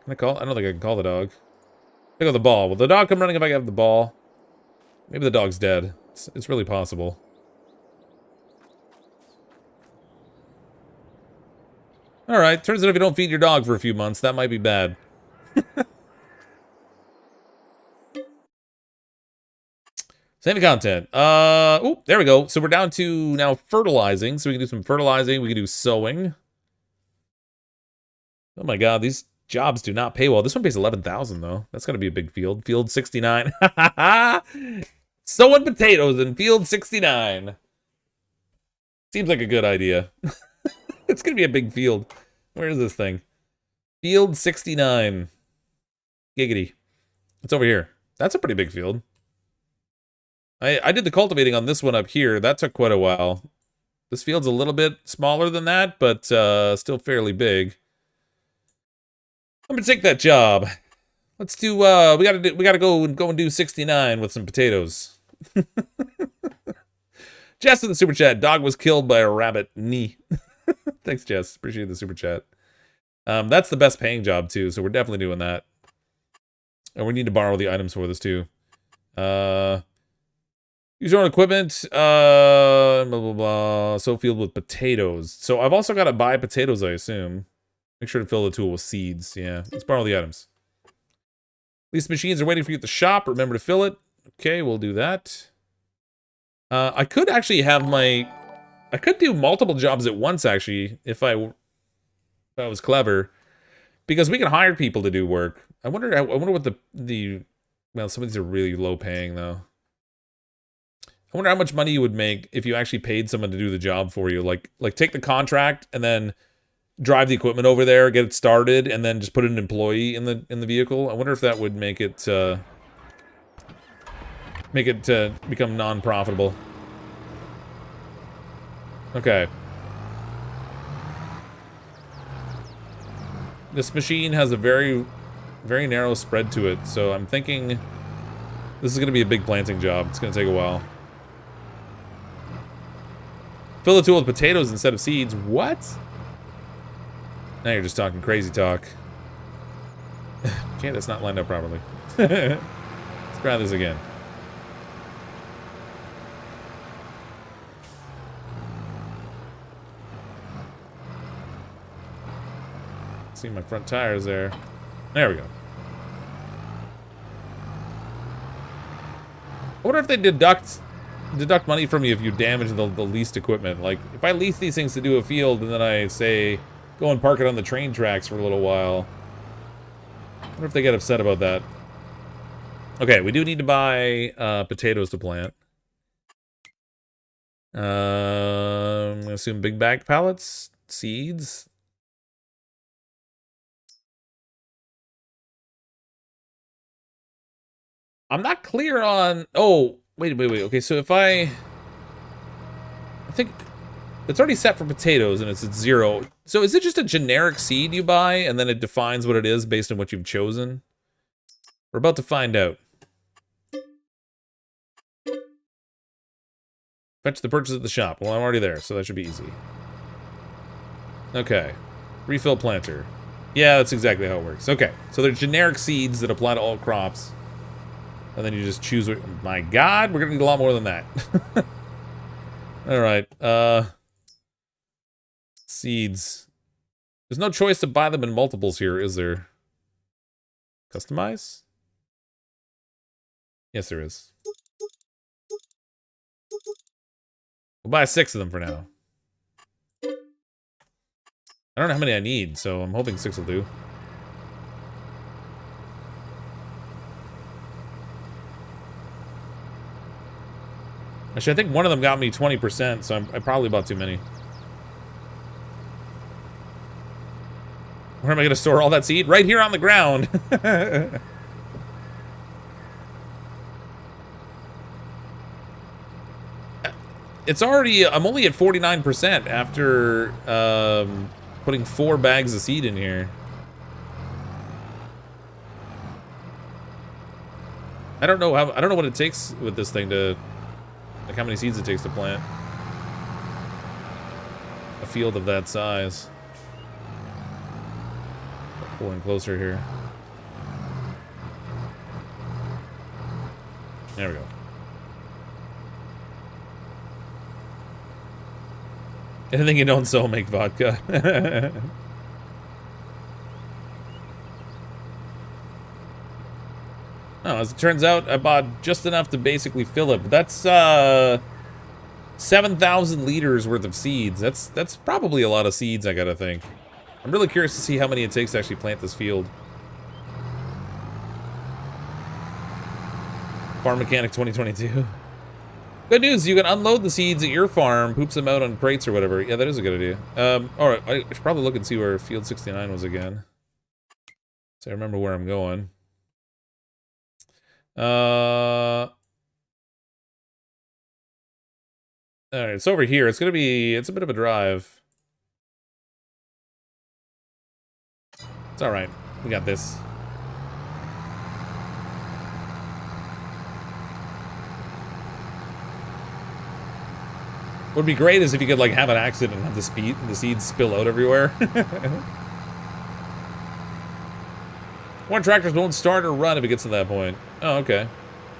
Can I call? I don't think I can call the dog. Pick up the ball. Will the dog come running if I have the ball? Maybe the dog's dead. It's really possible. Alright, turns out if you don't feed your dog for a few months, that might be bad. Same content. Oh, there we go. So we're down to now fertilizing. So we can do some fertilizing. We can do sowing. Oh my god, these jobs do not pay well. This one pays 11,000 though. That's gotta be a big field. Field 69. Sowing potatoes in field 69. Seems like a good idea. It's gonna be a big field. Where is this thing? Field 69. Giggity. It's over here. That's a pretty big field. I did the cultivating on this one up here. That took quite a while. This field's a little bit smaller than that, but still fairly big. I'm gonna take that job. Let's do. We gotta go and do 69 with some potatoes. Jess in the super chat. Dog was killed by a rabbit knee. Thanks, Jess. Appreciate the super chat. That's the best paying job too, so we're definitely doing that. And we need to borrow the items for this too. Use your own equipment. Blah blah blah. Sow field with potatoes. So I've also got to buy potatoes, I assume. Make sure to fill the tool with seeds. Yeah, let's borrow the items. These machines are waiting for you at the shop. Remember to fill it. Okay, we'll do that. I could actually have my... I could do multiple jobs at once, actually, if I was clever. Because we can hire people to do work. I wonder what the well, some of these are really low paying though. I wonder how much money you would make if you actually paid someone to do the job for you. Like take the contract and then drive the equipment over there, get it started, and then just put an employee in the vehicle. I wonder if that would make it become non-profitable. Okay. This machine has a very, very narrow spread to it, so I'm thinking this is going to be a big planting job. It's going to take a while. Fill the tool with potatoes instead of seeds. What? Now you're just talking crazy talk. Okay, that's not lined up properly. Let's try this again. See my front tires there. There we go. I wonder if they deduct money from you if you damage the leased equipment. Like, if I lease these things to do a field and then I say, go and park it on the train tracks for a little while. I wonder if they get upset about that. Okay, we do need to buy potatoes to plant. I'm gonna assume big bag pallets, seeds. I'm not clear on... Oh, wait. Okay, so if I think it's already set for potatoes and it's at 0. So is it just a generic seed you buy and then it defines what it is based on what you've chosen? We're about to find out. Fetch the purchase at the shop. Well, I'm already there, so that should be easy. Okay. Refill planter. Yeah, that's exactly how it works. Okay, so they're generic seeds that apply to all crops. And then you just choose what... My God, we're gonna need a lot more than that. Alright, seeds. There's no choice to buy them in multiples here, is there? Customize? Yes, there is. We'll buy 6 of them for now. I don't know how many I need, so I'm hoping 6 will do. Actually, I think one of them got me 20%, so I probably bought too many. Where am I going to store all that seed? Right here on the ground. It's already... I'm only at 49% after putting 4 bags of seed in here. I don't know what it takes with this thing to... Like how many seeds it takes to plant a field of that size. Pulling closer here. There we go. Anything you don't sell, make vodka. Oh, as it turns out, I bought just enough to basically fill it. But that's 7,000 liters worth of seeds. That's probably a lot of seeds, I gotta think. I'm really curious to see how many it takes to actually plant this field. Farm Mechanic 2022. Good news, you can unload the seeds at your farm, poops them out on crates or whatever. Yeah, that is a good idea. Alright, I should probably look and see where Field 69 was again. So I remember where I'm going. Alright, it's over here. It's a bit of a drive. It's alright. We got this. What would be great is if you could like have an accident and have the seeds spill out everywhere. One tractors won't start or run if it gets to that point. Oh, okay.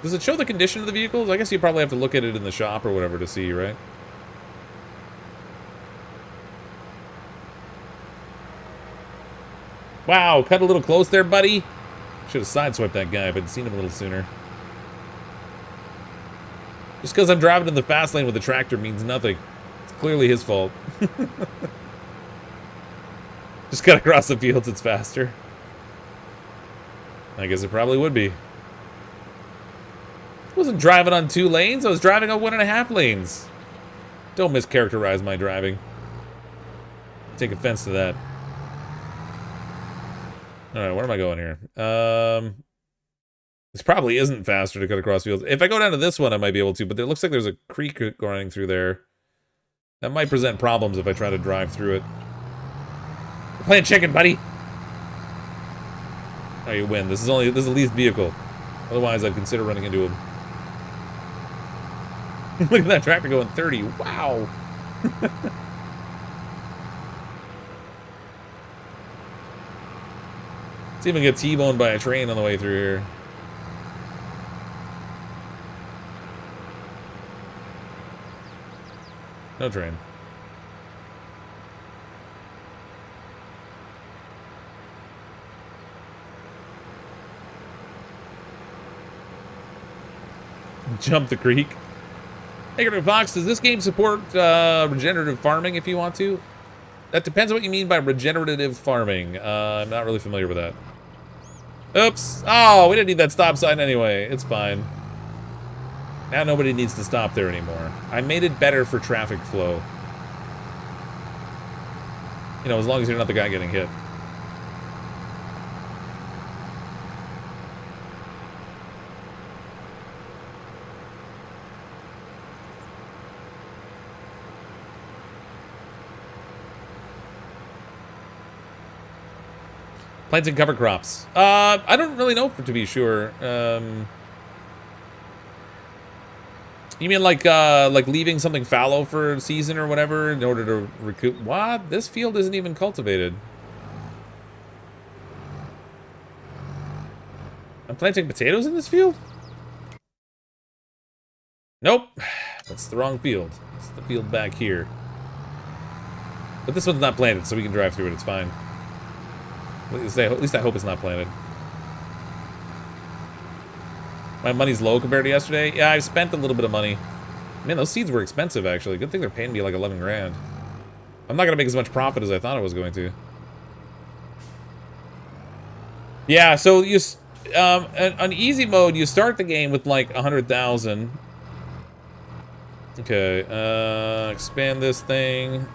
Does it show the condition of the vehicles? I guess you probably have to look at it in the shop or whatever to see, right? Wow, cut a little close there, buddy. Should have sideswiped that guy if I'd seen him a little sooner. Just because I'm driving in the fast lane with the tractor means nothing. It's clearly his fault. Just cut across the fields, it's faster. I guess it probably would be. I wasn't driving on 2 lanes, I was driving on 1.5 lanes. Don't mischaracterize my driving. Take offense to that. Alright, where am I going here? This probably isn't faster to cut across fields. If I go down to this one, I might be able to, but it looks like there's a creek running through there. That might present problems if I try to drive through it. We're playing chicken, buddy! Oh, you win. This is the least vehicle. Otherwise, I'd consider running into him. Look at that tractor going 30. Wow! Let's even get T-boned by a train on the way through here. No train. Jump the creek. Hey, CrypticFox, does this game support regenerative farming if you want to? That depends on what you mean by regenerative farming. I'm not really familiar with that. Oops. Oh, we didn't need that stop sign anyway. It's fine. Now nobody needs to stop there anymore. I made it better for traffic flow. You know, as long as you're not the guy getting hit. Plants and cover crops. I don't really know to be sure. You mean like leaving something fallow for a season or whatever in order to recoup? What? This field isn't even cultivated. I'm planting potatoes in this field? Nope. That's the wrong field. It's the field back here. But this one's not planted, so we can drive through it. It's fine. At least I hope it's not planted. My money's low compared to yesterday. Yeah, I've spent a little bit of money. Man, those seeds were expensive, actually. Good thing they're paying me like 11 grand. I'm not going to make as much profit as I thought I was going to. Yeah, so you... on easy mode, you start the game with like 100,000. Okay, expand this thing.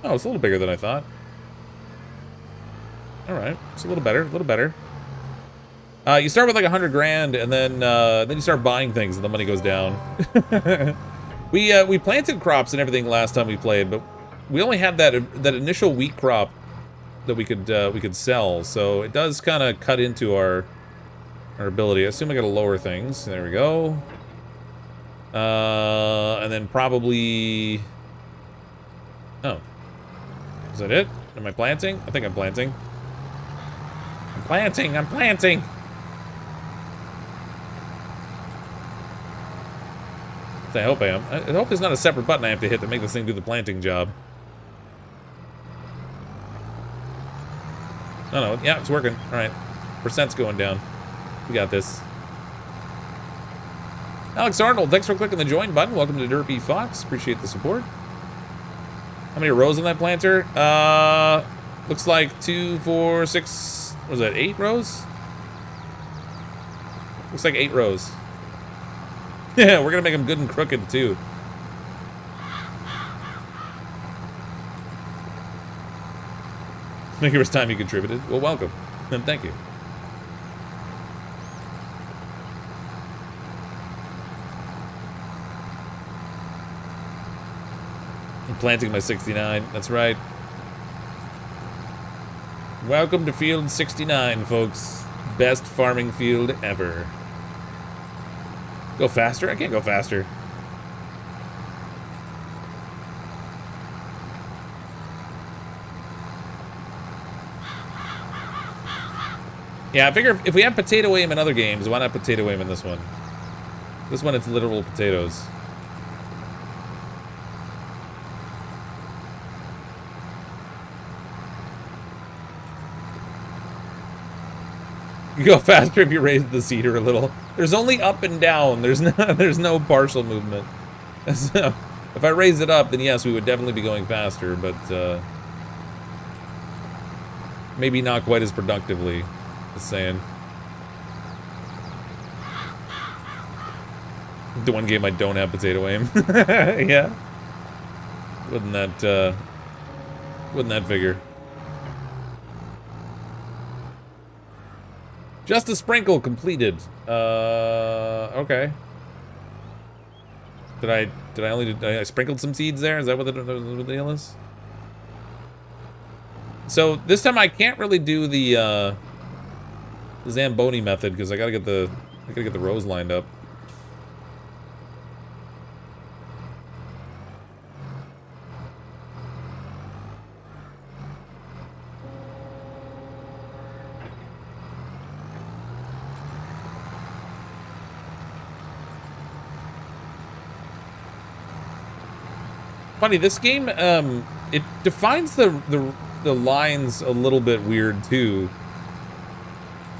Oh, it's a little bigger than I thought. Alright, it's a little better, a little better. You start with like 100 grand, and then you start buying things, and the money goes down. We planted crops and everything last time we played, but we only had that initial wheat crop that we could sell, so it does kind of cut into our ability. I assume I gotta lower things. There we go. And then probably... Oh. Is that it? Am I planting? I think I'm planting. I'm planting! I'm planting! I hope I am. I hope there's not a separate button I have to hit to make this thing do the planting job. Oh no, yeah, it's working. Alright. Percent's going down. We got this. Alex Arnold, thanks for clicking the join button. Welcome to Derpy Fox. Appreciate the support. How many rows on that planter? Looks like 2, 4, 6... What was that, 8 rows? Looks like 8 rows. Yeah, we're gonna make them good and crooked, too. Thank you for the time you contributed. Well, welcome. And thank you. I'm planting my 69. That's right. Welcome to field 69, folks. Best farming field ever. Go faster? I can't go faster. Yeah, I figure if we have potato aim in other games, why not potato aim in this one? This one, it's literal potatoes. You go faster if you raise the seeder a little. There's only up and down. There's no partial movement. So, if I raise it up, then yes, we would definitely be going faster, but maybe not quite as productively. Just saying. The one game I don't have potato aim. Yeah. Wouldn't that figure? Just a sprinkle completed. Okay. Did I sprinkled some seeds there? Is that what the deal is? So this time I can't really do the Zamboni method because I gotta get the rows lined up. Funny, this game, it defines the lines a little bit weird too.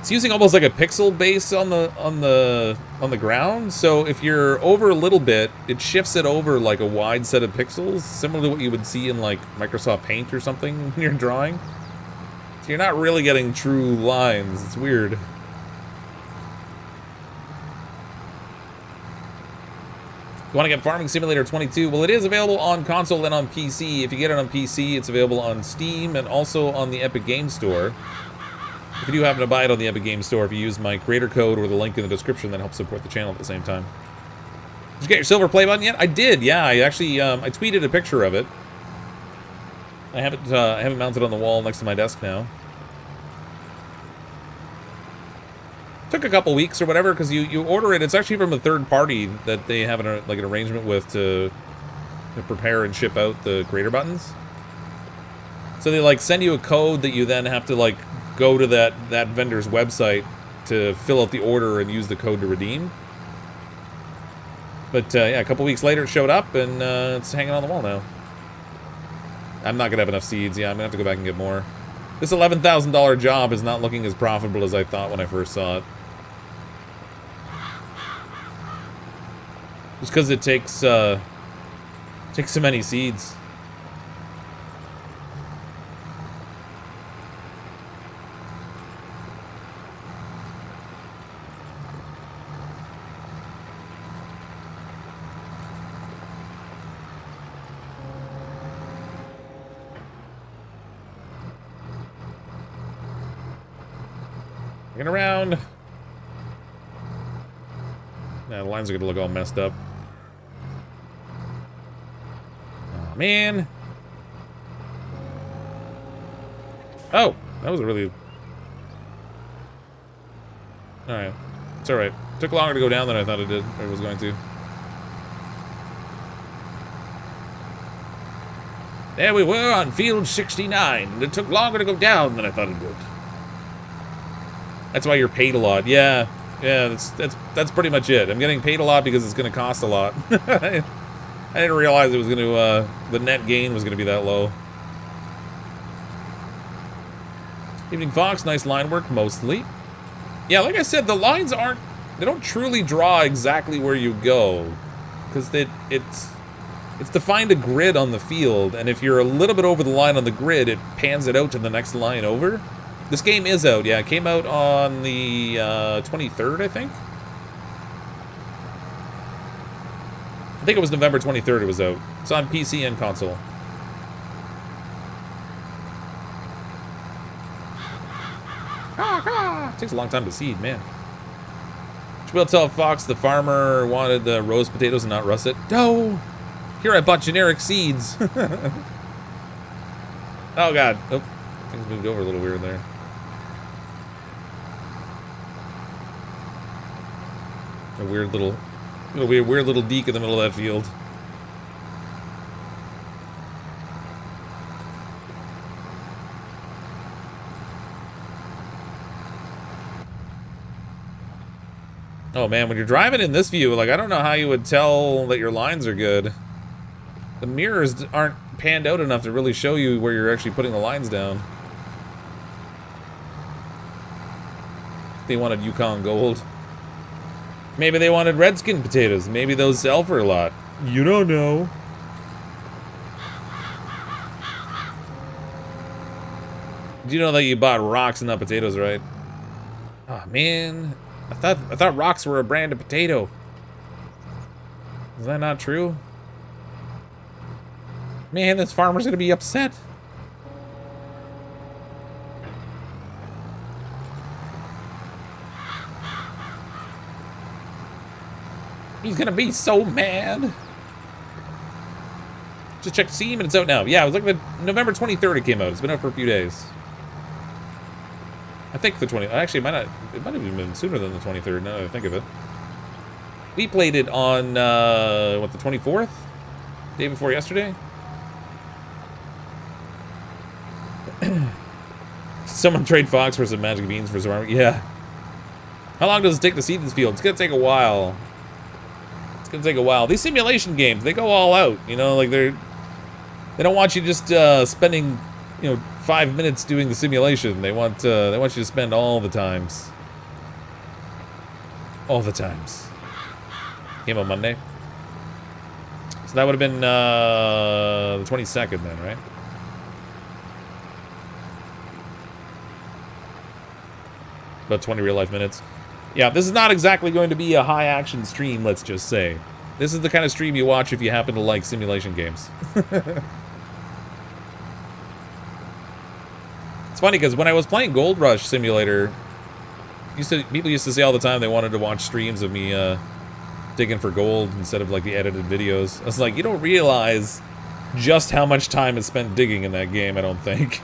It's using almost like a pixel base on the ground. So if you're over a little bit, it shifts it over like a wide set of pixels, similar to what you would see in like Microsoft Paint or something when you're drawing. So you're not really getting true lines. It's weird. You want to get Farming Simulator 22? Well, it is available on console and on PC. If you get it on PC, it's available on Steam and also on the Epic Games Store. If you do happen to buy it on the Epic Games Store, if you use my creator code or the link in the description, that helps support the channel at the same time. Did you get your silver play button yet? I did, yeah. I actually, I tweeted a picture of it. I have it mounted on the wall next to my desk now. Took a couple weeks or whatever, because you order it. It's actually from a third party that they have an arrangement with to prepare and ship out the creator buttons. So they like send you a code that you then have to like go to that vendor's website to fill out the order and use the code to redeem. But yeah, a couple weeks later it showed up and it's hanging on the wall now. I'm not gonna have enough seeds. Yeah, I'm gonna have to go back and get more. This $11,000 job is not looking as profitable as I thought when I first saw it. Just because it takes so many seeds. Looking around. Nah, the lines are gonna look all messed up. Oh, man. Oh, that was a really... Alright. It's alright. Took longer to go down than I thought it did, or it was going to. There we were on field 69, and it took longer to go down than I thought it would. That's why you're paid a lot. Yeah, that's pretty much it. I'm getting paid a lot because it's going to cost a lot. I didn't realize it was going to, the net gain was going to be that low. Evening Fox, nice line work, mostly. Yeah, like I said, the lines aren't, they don't truly draw exactly where you go. Because it's to find a grid on the field, and if you're a little bit over the line on the grid, it pans it out to the next line over. This game is out, yeah. It came out on the 23rd, I think. I think it was November 23rd it was out. It's on PC and console. It takes a long time to seed, man. Should be able to tell if Fox, the farmer, wanted the rose potatoes and not russet. No! Here I bought generic seeds. Oh, God. Oh, things moved over a little weird there. A weird little deek in the middle of that field. Oh man, when you're driving in this view, like I don't know how you would tell that your lines are good. The mirrors aren't panned out enough to really show you where you're actually putting the lines down. They wanted Yukon Gold. Maybe they wanted Redskin potatoes. Maybe those sell for a lot. You don't know. Do you know that you bought rocks and not potatoes, right? Oh man, I thought rocks were a brand of potato. Is that not true? Man, this farmer's gonna be upset. He's gonna be so mad. Just checked Steam and it's out now. Yeah, it was like the November 23rd it came out. It's been out for a few days. I think the 20th. Actually, it might have even been sooner than the 23rd, now that I think of it. We played it on, what, the 24th? Day before yesterday? Someone trade Fox for some magic beans for some armor. Yeah. How long does it take to seed this field? It's gonna take a while. It's gonna take a while. These simulation games, they go all out. You know, like they don't want you just spending, 5 minutes doing the simulation. They want you to spend all the times. All the times. Came on Monday. So that would have been the 22nd then, right? About 20 real life minutes. Yeah, this is not exactly going to be a high action stream, let's just say. This is the kind of stream you watch if you happen to like simulation games. It's funny because when I was playing Gold Rush Simulator, people used to say all the time they wanted to watch streams of me digging for gold instead of like the edited videos. I was like, you don't realize just how much time is spent digging in that game, I don't think.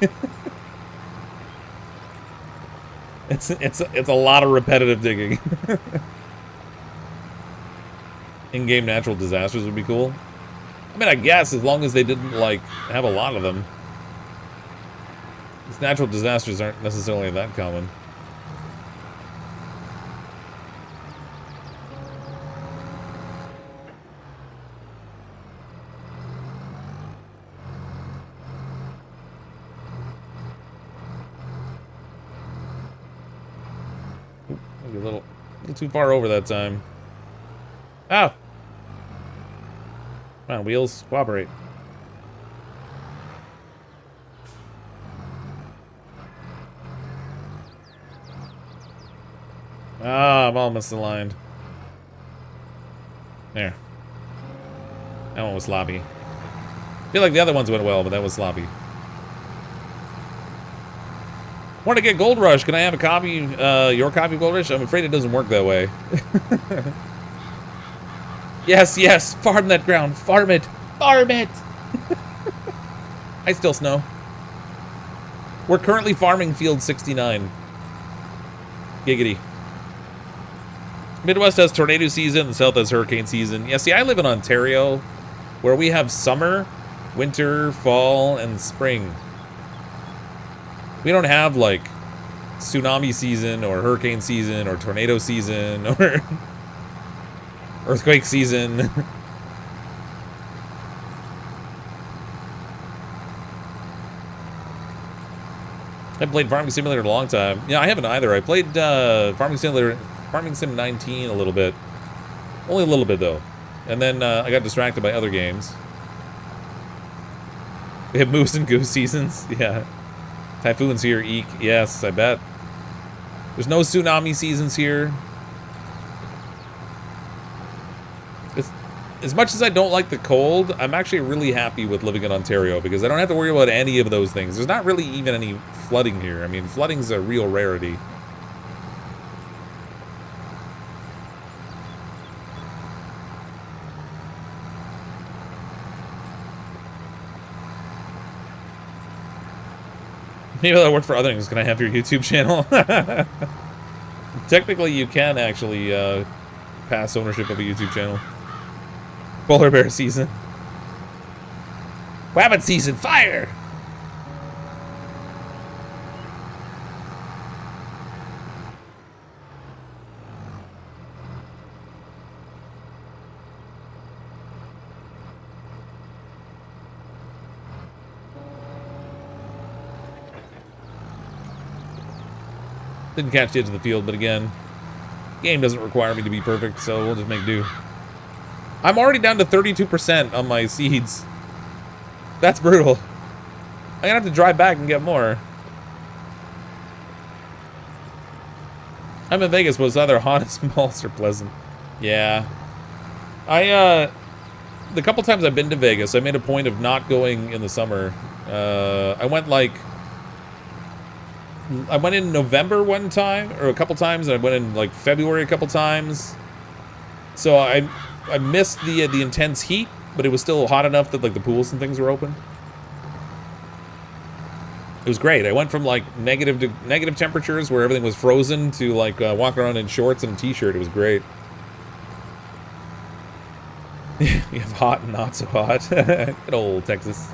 It's a lot of repetitive digging. In-game natural disasters would be cool. I mean, I guess as long as they didn't like have a lot of them. These natural disasters aren't necessarily that common. Oop, maybe a little too far over that time. Ah! Come on, wheels, cooperate. Ah, I'm almost aligned. There. That one was sloppy. I feel like the other ones went well, but that was sloppy. Want to get Gold Rush? Can I have a copy, your copy of Gold Rush? I'm afraid it doesn't work that way. Yes, yes, farm that ground. Farm it. Farm it. I still snow. We're currently farming field 69. Giggity. Midwest has tornado season, the South has hurricane season. Yeah, see, I live in Ontario, where we have summer, winter, fall, and spring. We don't have, like, tsunami season, or hurricane season, or tornado season, or earthquake season. I haven't played Farming Simulator in a long time. Yeah, I haven't either. I played Farming Sim 19 a little bit. Only a little bit, though. And then I got distracted by other games. We have moose and goose seasons. Yeah. Typhoons here, eek. Yes, I bet. There's no tsunami seasons here. As much as I don't like the cold, I'm actually really happy with living in Ontario because I don't have to worry about any of those things. There's not really even any flooding here. I mean, flooding's a real rarity. Maybe that'll work for other things. Can I have your YouTube channel? Technically, you can actually pass ownership of a YouTube channel. Polar bear season. Wabbit season, fire! Didn't catch the edge of the field, but again, game doesn't require me to be perfect, so we'll just make do. I'm already down to 32% on my seeds. That's brutal. I'm gonna have to drive back and get more. I'm in Vegas, was either hot as balls or pleasant. Yeah. The couple times I've been to Vegas, I made a point of not going in the summer. I went in November one time, or a couple times, and I went in like February a couple times. So I missed the intense heat, but it was still hot enough that like the pools and things were open. It was great. I went from like negative temperatures where everything was frozen to like walking around in shorts and a t-shirt. It was great. You have hot and not so hot. Good old Texas.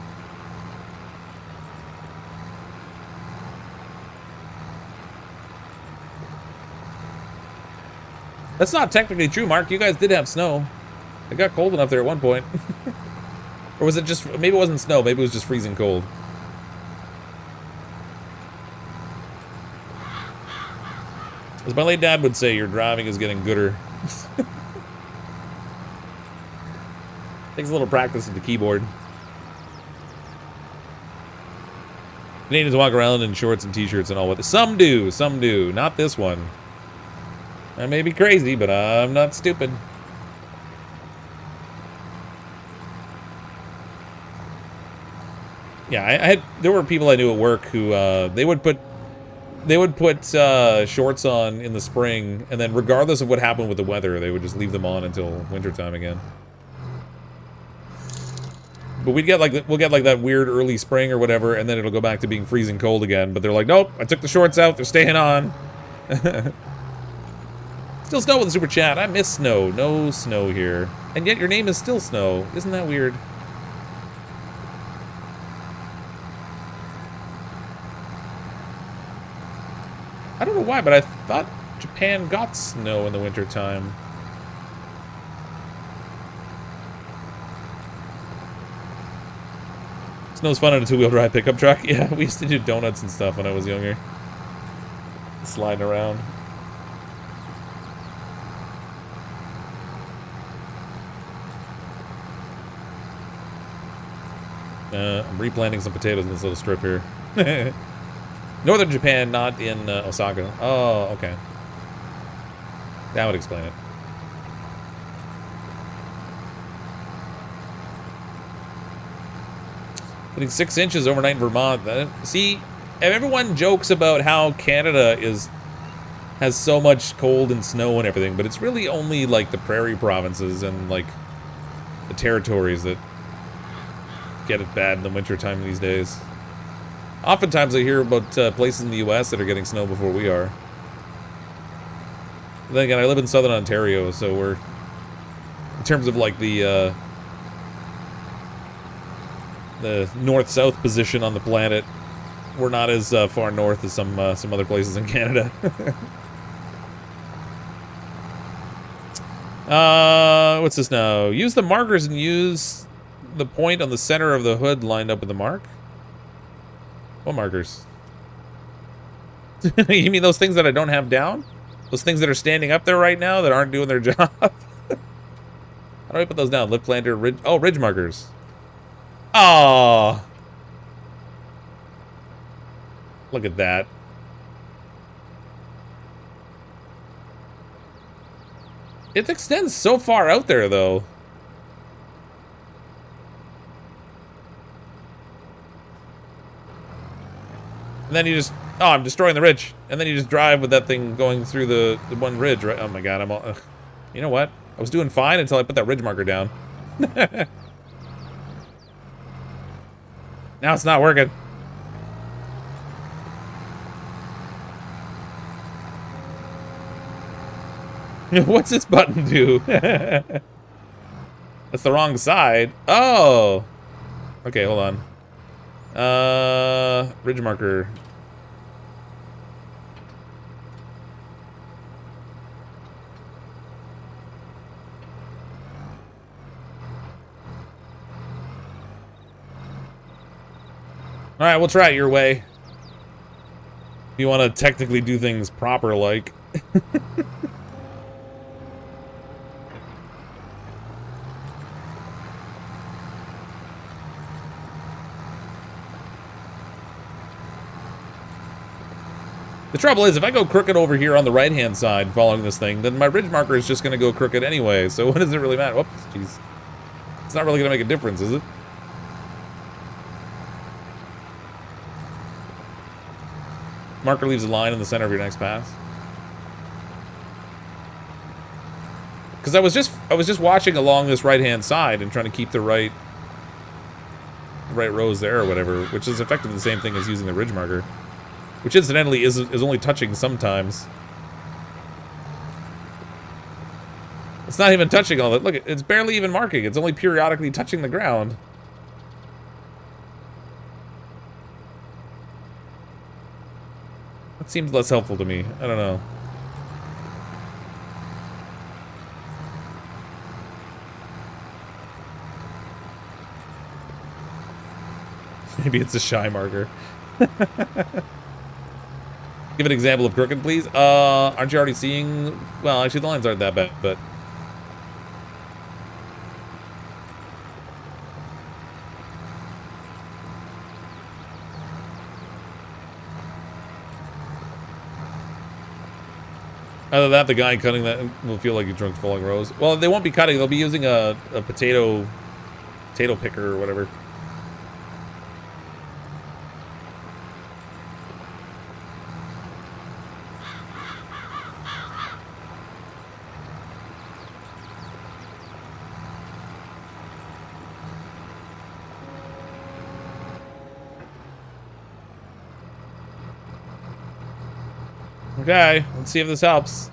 That's not technically true, Mark. You guys did have snow. It got cold enough there at one point. Or was it just, maybe it wasn't snow, maybe it was just freezing cold. As my late dad would say, your driving is getting gooder. Takes a little practice with the keyboard. Canadians walk around in shorts and t-shirts and all with it. Some do, some do. Not this one. I may be crazy, but I'm not stupid. Yeah, there were people I knew at work who they would put shorts on in the spring, and then regardless of what happened with the weather, they would just leave them on until wintertime again. But we'll get like that weird early spring or whatever, and then it'll go back to being freezing cold again. But they're like, nope, I took the shorts out, they're staying on. Still snow with the super chat. I miss snow. No snow here. And yet your name is still Snow. Isn't that weird? I don't know why, but I thought Japan got snow in the wintertime. Snow's fun on a two-wheel drive pickup truck. Yeah, we used to do donuts and stuff when I was younger. Sliding around. I'm replanting some potatoes in this little strip here. Northern Japan, not in Osaka. Oh, okay. That would explain it. Getting 6 inches overnight in Vermont. See, everyone jokes about how Canada has so much cold and snow and everything, but it's really only like the prairie provinces and like the territories that get it bad in the wintertime these days. Oftentimes I hear about places in the US that are getting snow before we are. But then again, I live in southern Ontario, so we're, in terms of like the north-south position on the planet, we're not as far north as some other places in Canada. What's this now? Use the markers and use the point on the center of the hood lined up with the mark? What markers? You mean those things that I don't have down? Those things that are standing up there right now that aren't doing their job? How do I put those down? Lip planter, ridge. Oh, ridge markers. Oh. Look at that. It extends so far out there, though. And then you just, oh, I'm destroying the ridge. And then you just drive with that thing going through the one ridge, right? Oh my god, I'm all, ugh. You know what? I was doing fine until I put that ridge marker down. Now it's not working. What's this button do? That's the wrong side. Oh. Okay, hold on. Ridge marker. Alright, we'll try it your way. If you want to technically do things proper like. The trouble is, if I go crooked over here on the right-hand side following this thing, then my ridge marker is just going to go crooked anyway, so what does it really matter? Whoops, jeez. It's not really going to make a difference, is it? Marker leaves a line in the center of your next pass. Because I was just watching along this right-hand side and trying to keep the right rows there or whatever, which is effectively the same thing as using the ridge marker. Which incidentally is only touching sometimes. It's not even touching all that. Look, it's barely even marking. It's only periodically touching the ground. That seems less helpful to me. I don't know. Maybe it's a shy marker. Give an example of crooked, please. Aren't you already seeing... Well, actually, the lines aren't that bad, but... Other than that, the guy cutting that will feel like he drunk falling rows. Well, they won't be cutting. They'll be using a potato picker or whatever. Okay, let's see if this helps.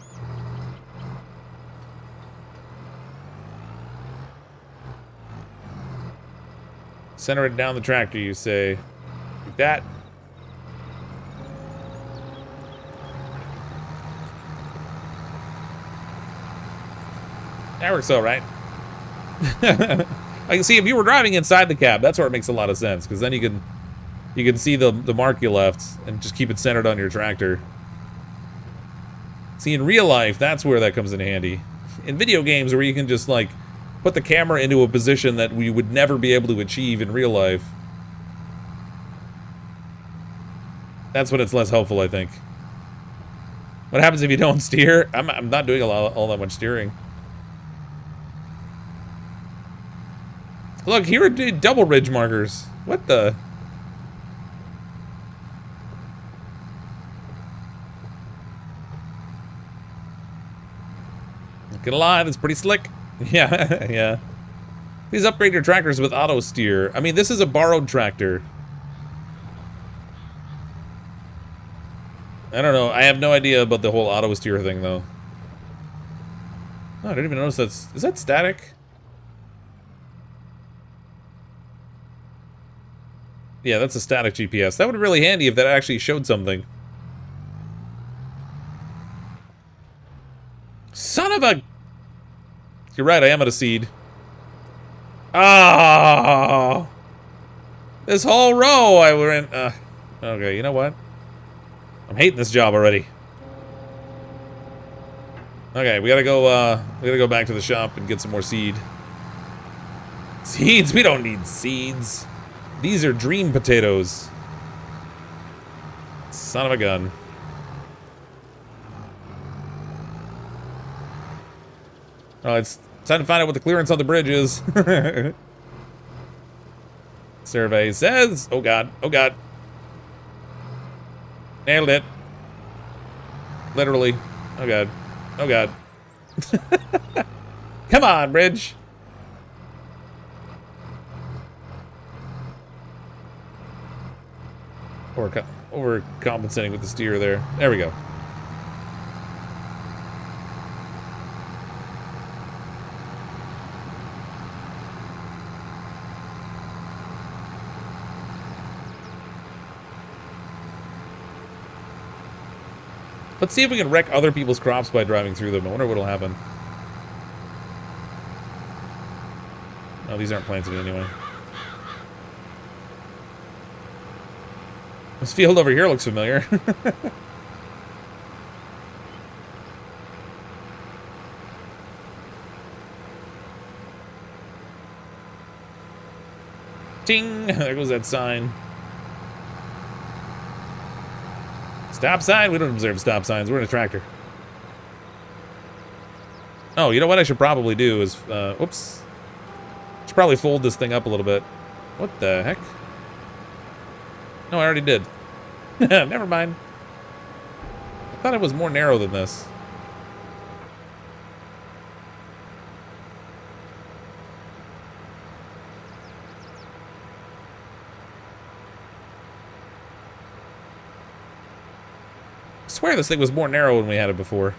Center it down the tractor, you say. Like that. That works all right. I can see if you were driving inside the cab, that's where it makes a lot of sense, because then you can see the mark you left and just keep it centered on your tractor. See, in real life, that's where that comes in handy. In video games, where you can just, like, put the camera into a position that we would never be able to achieve in real life. That's when it's less helpful, I think. What happens if you don't steer? I'm not doing all that much steering. Look, here are double ridge markers. What the... Not gonna lie, that's pretty slick. Yeah, yeah. Please upgrade your tractors with auto steer. I mean, this is a borrowed tractor. I don't know. I have no idea about the whole auto steer thing, though. Oh, I didn't even notice that's... Is that static? Yeah, that's a static GPS. That would be really handy if that actually showed something. Son of a... You're right, I am at a seed. Oh! This whole row I were in... okay, you know what? I'm hating this job already. Okay, we gotta go back to the shop and get some more seed. Seeds? We don't need seeds. These are dream potatoes. Son of a gun. Oh, it's time to find out what the clearance on the bridge is. Survey says... Oh god, oh god. Nailed it. Literally. Oh god. Oh god. Come on, bridge. Overcompensating with the steer there. There we go. Let's see if we can wreck other people's crops by driving through them. I wonder what'll happen. Oh, these aren't planted anyway. This field over here looks familiar. Ting! There goes that sign. Stop sign? We don't observe stop signs. We're in a tractor. Oh, you know what I should probably do is, whoops. Should probably fold this thing up a little bit. What the heck? No, I already did. Never mind. I thought it was more narrow than this. I swear this thing was more narrow when we had it before.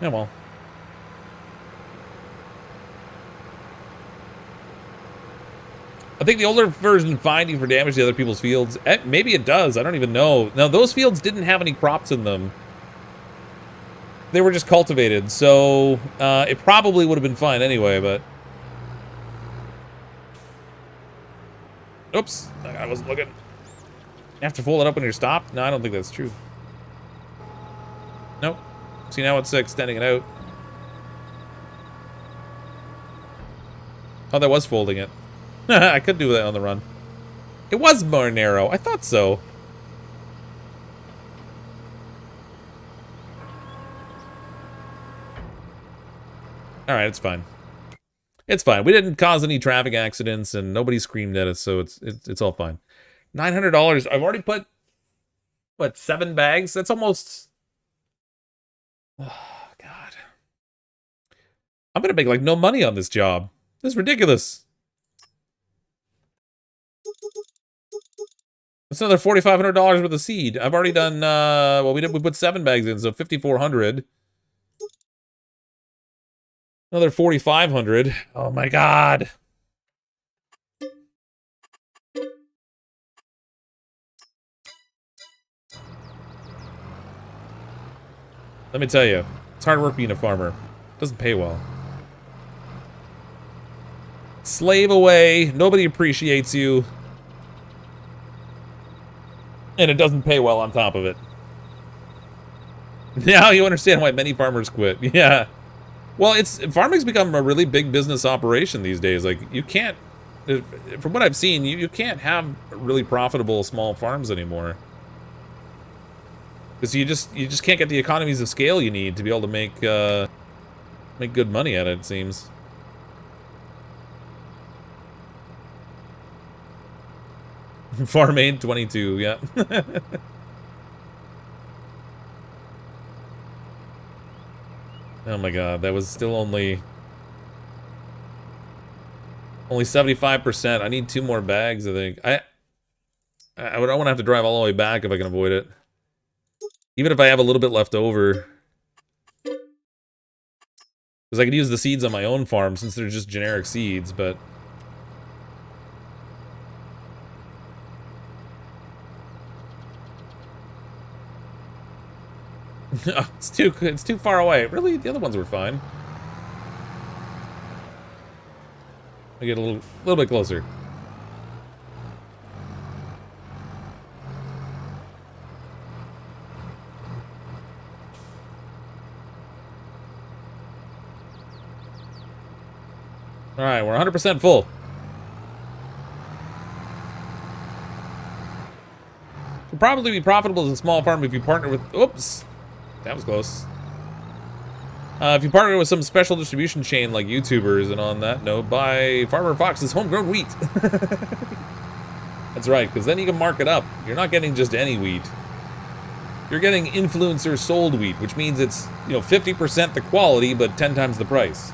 Yeah, well. I think the older version finding for damage to other people's fields. Maybe it does. I don't even know. Now, those fields didn't have any crops in them. They were just cultivated, so it probably would have been fine anyway, but... Oops. I wasn't looking. You have to fold it up when you're stopped? No, I don't think that's true. Nope. See, now it's extending it out. Oh, that was folding it. I could do that on the run. It was more narrow. I thought so. Alright, it's fine. It's fine. We didn't cause any traffic accidents, and nobody screamed at us, so it's all fine. $900. I've already put, what, 7 bags? That's almost... Oh, God. I'm gonna make, like, no money on this job. This is ridiculous. That's another $4,500 worth of seed. I've already done, well, we put 7 bags in, so 5,400. Another 4,500. Oh my God. Let me tell you, it's hard work being a farmer. It doesn't pay well. Slave away. Nobody appreciates you. And it doesn't pay well on top of it. Now you understand why many farmers quit. Yeah. Well, farming's become a really big business operation these days. Like, you can't, from what I've seen, you can't have really profitable small farms anymore. Because you just can't get the economies of scale you need to be able to make good money at it, it seems. Farm aid 22, yeah. Oh my God, that was still only 75%. I need 2 more bags, I think. I don't want to have to drive all the way back if I can avoid it. Even if I have a little bit left over. Because I could use the seeds on my own farm since they're just generic seeds, but... it's too far away. Really? The other ones were fine. I get a little bit closer. Alright, we're 100% full. Could probably be profitable as a small farm if you partner with... Oops! That was close. If you partner with some special distribution chain like YouTubers, and on that note, buy Farmer Fox's homegrown wheat. That's right, because then you can mark it up. You're not getting just any wheat. You're getting influencer sold wheat, which means it's, 50% the quality, but 10 times the price.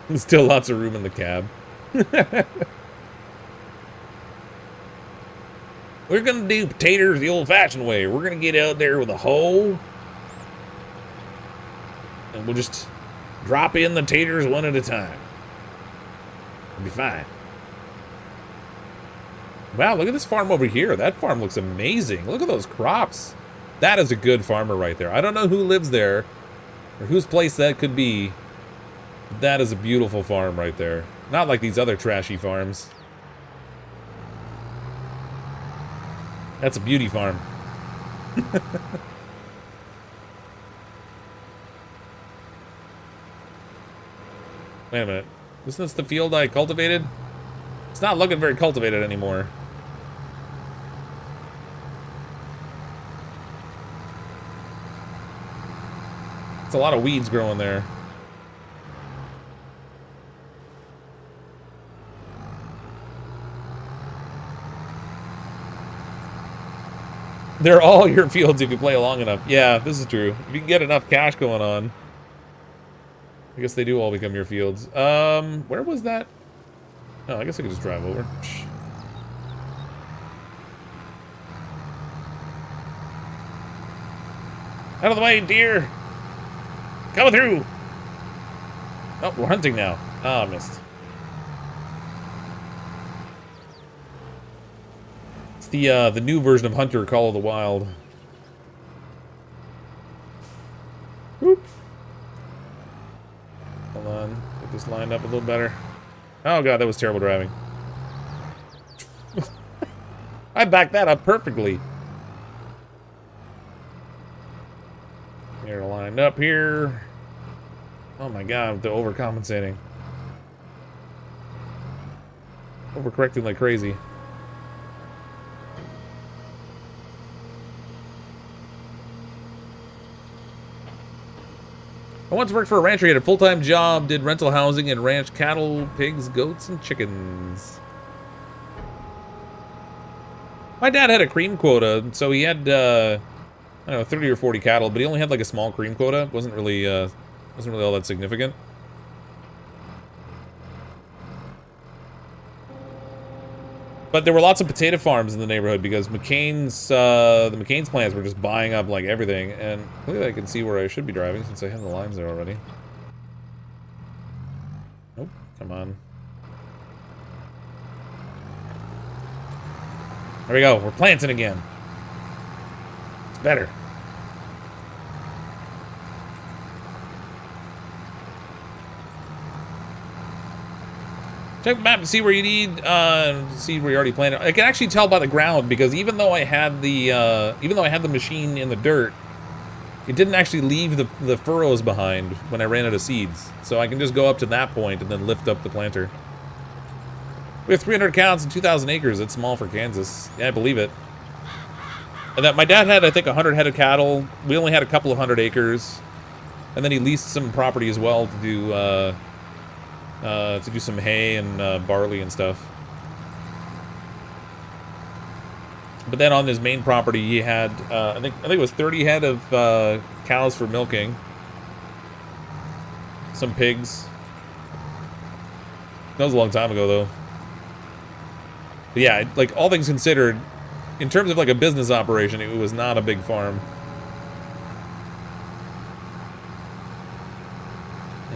There's still lots of room in the cab. We're gonna do potatoes the old-fashioned way. We're gonna get out there with a hoe. And we'll just drop in the taters one at a time. It'll be fine. Wow, look at this farm over here. That farm looks amazing. Look at those crops. That is a good farmer right there. I don't know who lives there, or whose place that could be. But that is a beautiful farm right there. Not like these other trashy farms. That's a beauty farm. Wait a minute. Isn't this the field I cultivated? It's not looking very cultivated anymore. It's a lot of weeds growing there. They're all your fields if you play long enough. Yeah, this is true. If you can get enough cash going on. I guess they do all become your fields. Where was that? Oh, I guess I could just drive over. Out of the way, deer! Coming through! Oh, we're hunting now. Ah, I missed. It's the new version of Hunter, Call of the Wild. Whoop. Hold on. Get this lined up a little better. Oh god, that was terrible driving. I backed that up perfectly. You're lined up here. Oh my god, the overcompensating. Overcorrecting like crazy. I once worked for a rancher. He had a full-time job, did rental housing, and ranched cattle, pigs, goats, and chickens. My dad had a cream quota, so he had, I don't know, 30 or 40 cattle, but he only had like a small cream quota. It wasn't really all that significant. But there were lots of potato farms in the neighborhood because McCain's, the McCain's plants were just buying up like everything. And clearly I can see where I should be driving since I have the lines there already. Nope, come on. There we go, we're planting again. It's better. Check the map to see where you need, see where you already planted. I can actually tell by the ground because even though I had the machine in the dirt, it didn't actually leave the furrows behind when I ran out of seeds. So I can just go up to that point and then lift up the planter. We have 300 cows and 2,000 acres. It's small for Kansas. Yeah, I believe it. And that my dad had, I think, 100 head of cattle. We only had a couple of 100 acres. And then he leased some property as well to do some hay and barley and stuff. But then on his main property, he had I think it was 30 head of cows for milking, some pigs. That was a long time ago, though. But yeah, like all things considered, in terms of like a business operation, it was not a big farm.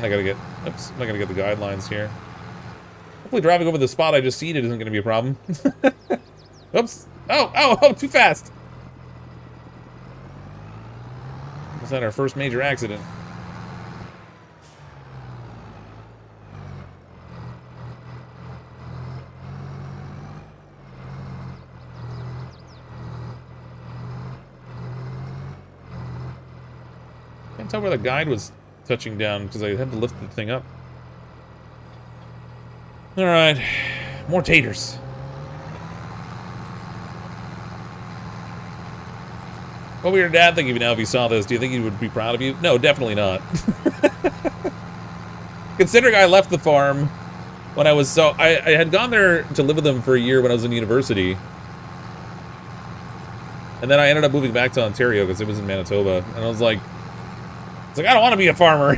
I gotta get. Oops, I'm not gonna get the guidelines here. Hopefully driving over the spot I just seeded isn't gonna be a problem. Oops. Oh, too fast. Was that our first major accident? Can't tell where the guide was touching down because I had to lift the thing up. Alright, more taters. What would your dad think of you now if he saw this? Do you think he would be proud of you? No, definitely not. Considering I left the farm when I was I had gone there to live with them for a year when I was in university. And then I ended up moving back to Ontario because it was in Manitoba. And I was like, I don't want to be a farmer.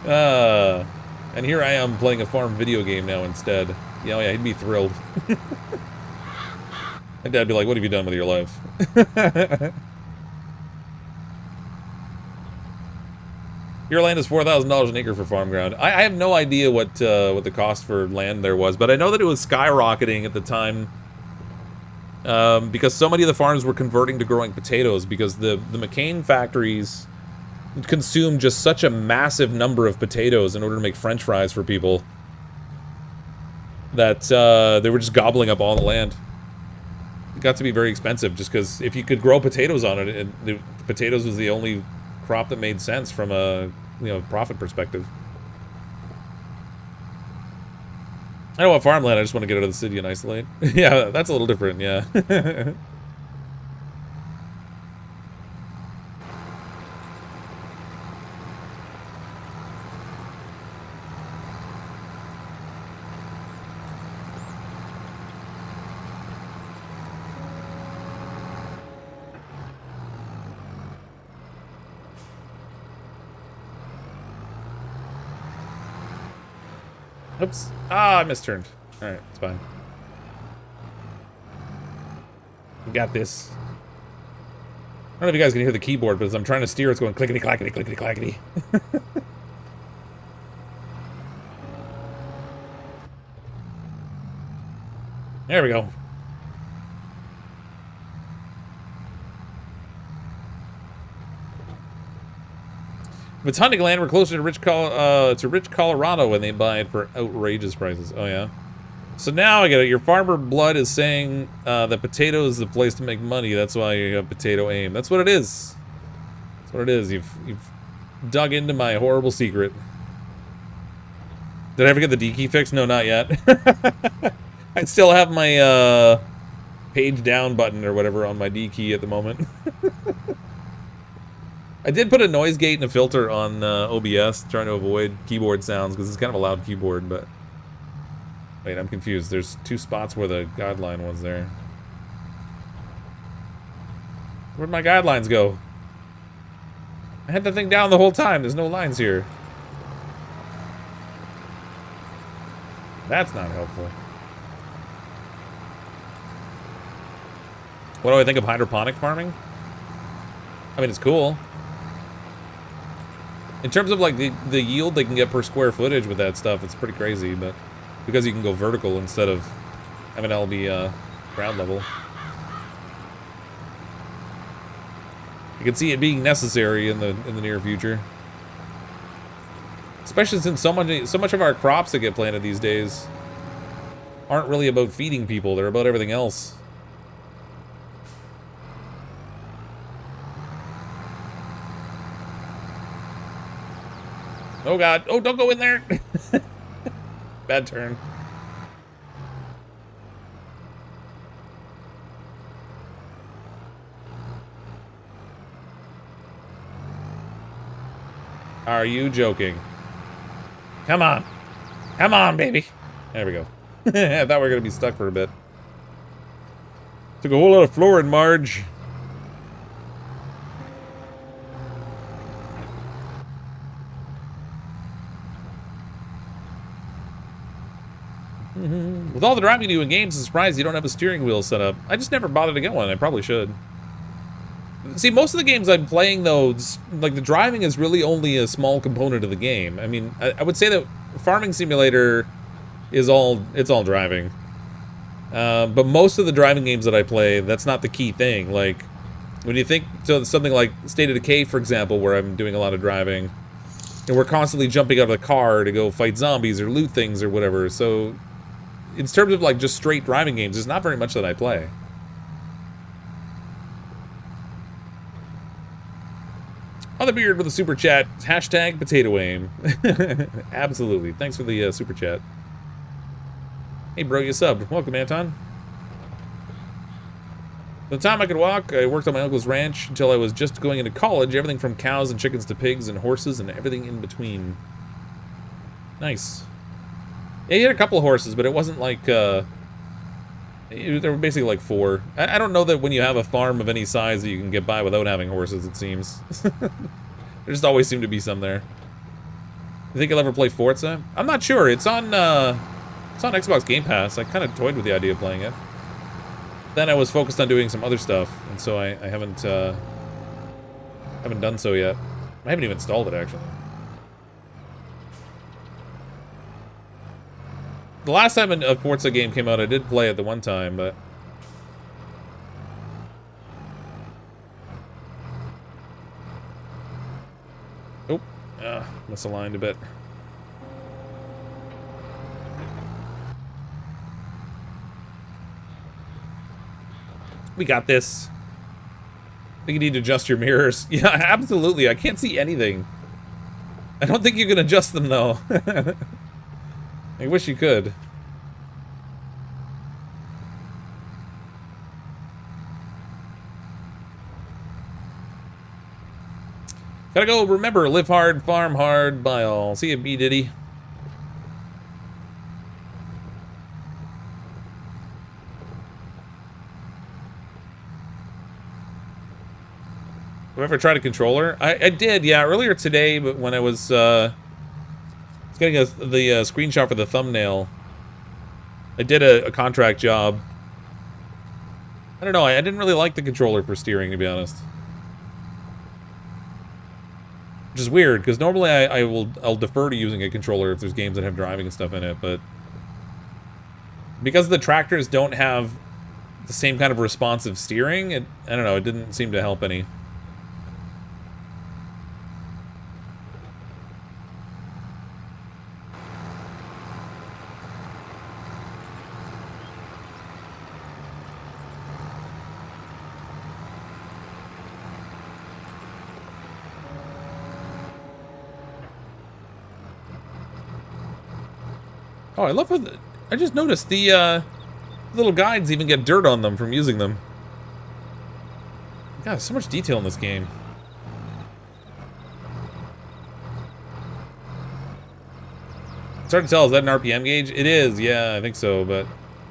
And here I am playing a farm video game now instead. You know, yeah, he'd be thrilled. My dad'd be like, what have you done with your life? Your land is $4,000 an acre for farm ground. I have no idea what the cost for land there was, but I know that it was skyrocketing at the time. Because so many of the farms were converting to growing potatoes because the McCain factories consumed just such a massive number of potatoes in order to make French fries for people that they were just gobbling up all the land. It got to be very expensive just because if you could grow potatoes on it, the potatoes was the only crop that made sense from a profit perspective. I don't want farmland, I just want to get out of the city and isolate. Yeah, that's a little different, yeah. Oops. Ah, I misturned. Alright, it's fine. We got this. I don't know if you guys can hear the keyboard, but as I'm trying to steer, it's going clickety clackety clickety clackety. There we go. If it's hunting land, we're closer to rich Colorado when they buy it for outrageous prices. Oh yeah. So now I get it. Your farmer blood is saying that potato is the place to make money. That's why you have potato aim. That's what it is. That's what it is. You've dug into my horrible secret. Did I ever get the D key fixed? No, not yet. I still have my page down button or whatever on my D key at the moment. I did put a noise gate and a filter on OBS, trying to avoid keyboard sounds, because it's kind of a loud keyboard, but... Wait, I'm confused. There's 2 spots where the guideline was there. Where'd my guidelines go? I had the thing down the whole time. There's no lines here. That's not helpful. What do I think of hydroponic farming? I mean, it's cool. In terms of, like, the yield they can get per square footage with that stuff, it's pretty crazy, but... Because you can go vertical instead of having it all be ground level. You can see it being necessary in the near future. Especially since so much of our crops that get planted these days aren't really about feeding people, they're about everything else. Oh god. Oh, don't go in there. Bad turn. Are you joking? Come on. Come on, baby. There we go. I thought we were going to be stuck for a bit. Took a whole lot of flooring, Marge. With all the driving you do in games, I'm surprised you don't have a steering wheel set up. I just never bothered to get one. I probably should. See, most of the games I'm playing, though, like, the driving is really only a small component of the game. I mean, I would say that Farming Simulator is it's all driving. But most of the driving games that I play, that's not the key thing. Like, when you think to something like State of Decay, for example, where I'm doing a lot of driving, and we're constantly jumping out of the car to go fight zombies or loot things or whatever, so... In terms of, like, just straight driving games, there's not very much that I play. Other Beard with a super chat. Hashtag potato aim. Absolutely. Thanks for the super chat. Hey, bro, you subbed. Welcome, Anton. The time I could walk, I worked on my uncle's ranch until I was just going into college. Everything from cows and chickens to pigs and horses and everything in between. Nice. Yeah, he had a couple of horses, but it wasn't like, there were basically like 4. I don't know that when you have a farm of any size that you can get by without having horses, it seems. There just always seem to be some there. You think you'll ever play Forza? I'm not sure. It's on Xbox Game Pass. I kind of toyed with the idea of playing it. Then I was focused on doing some other stuff, and so I haven't done so yet. I haven't even installed it, actually. The last time a Forza game came out, I did play it the one time, but... Oh, misaligned a bit. We got this. I think you need to adjust your mirrors. Yeah, absolutely. I can't see anything. I don't think you can adjust them, though. I wish you could. Gotta go, remember, live hard, farm hard, buy all. See ya, B Diddy. Have I ever tried a controller? I did, yeah, earlier today, but when I was getting the screenshot for the thumbnail, I did a contract job. I don't know, I didn't really like the controller for steering, to be honest. Which is weird, because normally I'll defer to using a controller if there's games that have driving and stuff in it, but because the tractors don't have the same kind of responsive steering, I don't know, it didn't seem to help any. Oh, I love how I just noticed the little guides even get dirt on them from using them. God, so much detail in this game. It's hard to tell, is that an RPM gauge? It is, yeah, I think so, but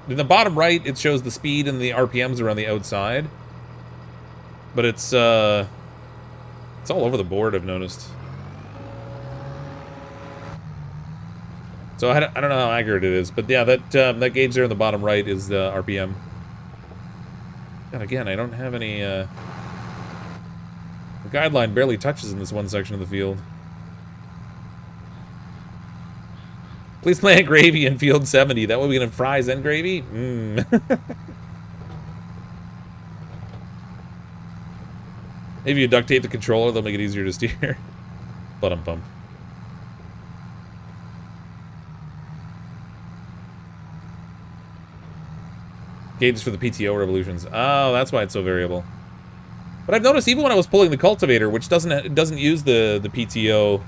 in the bottom right, it shows the speed and the RPMs are on the outside. But it's all over the board, I've noticed. So I don't know how accurate it is, but yeah, that gauge there in the bottom right is the RPM. And again, I don't have any, the guideline barely touches in this one section of the field. Please plant gravy in field 70, that way we can have fries and gravy? Mmm. Maybe you duct tape the controller, they'll make it easier to steer. Bum. Gauges for the PTO revolutions. Oh, that's why it's so variable. But I've noticed even when I was pulling the cultivator, which doesn't use the PTO,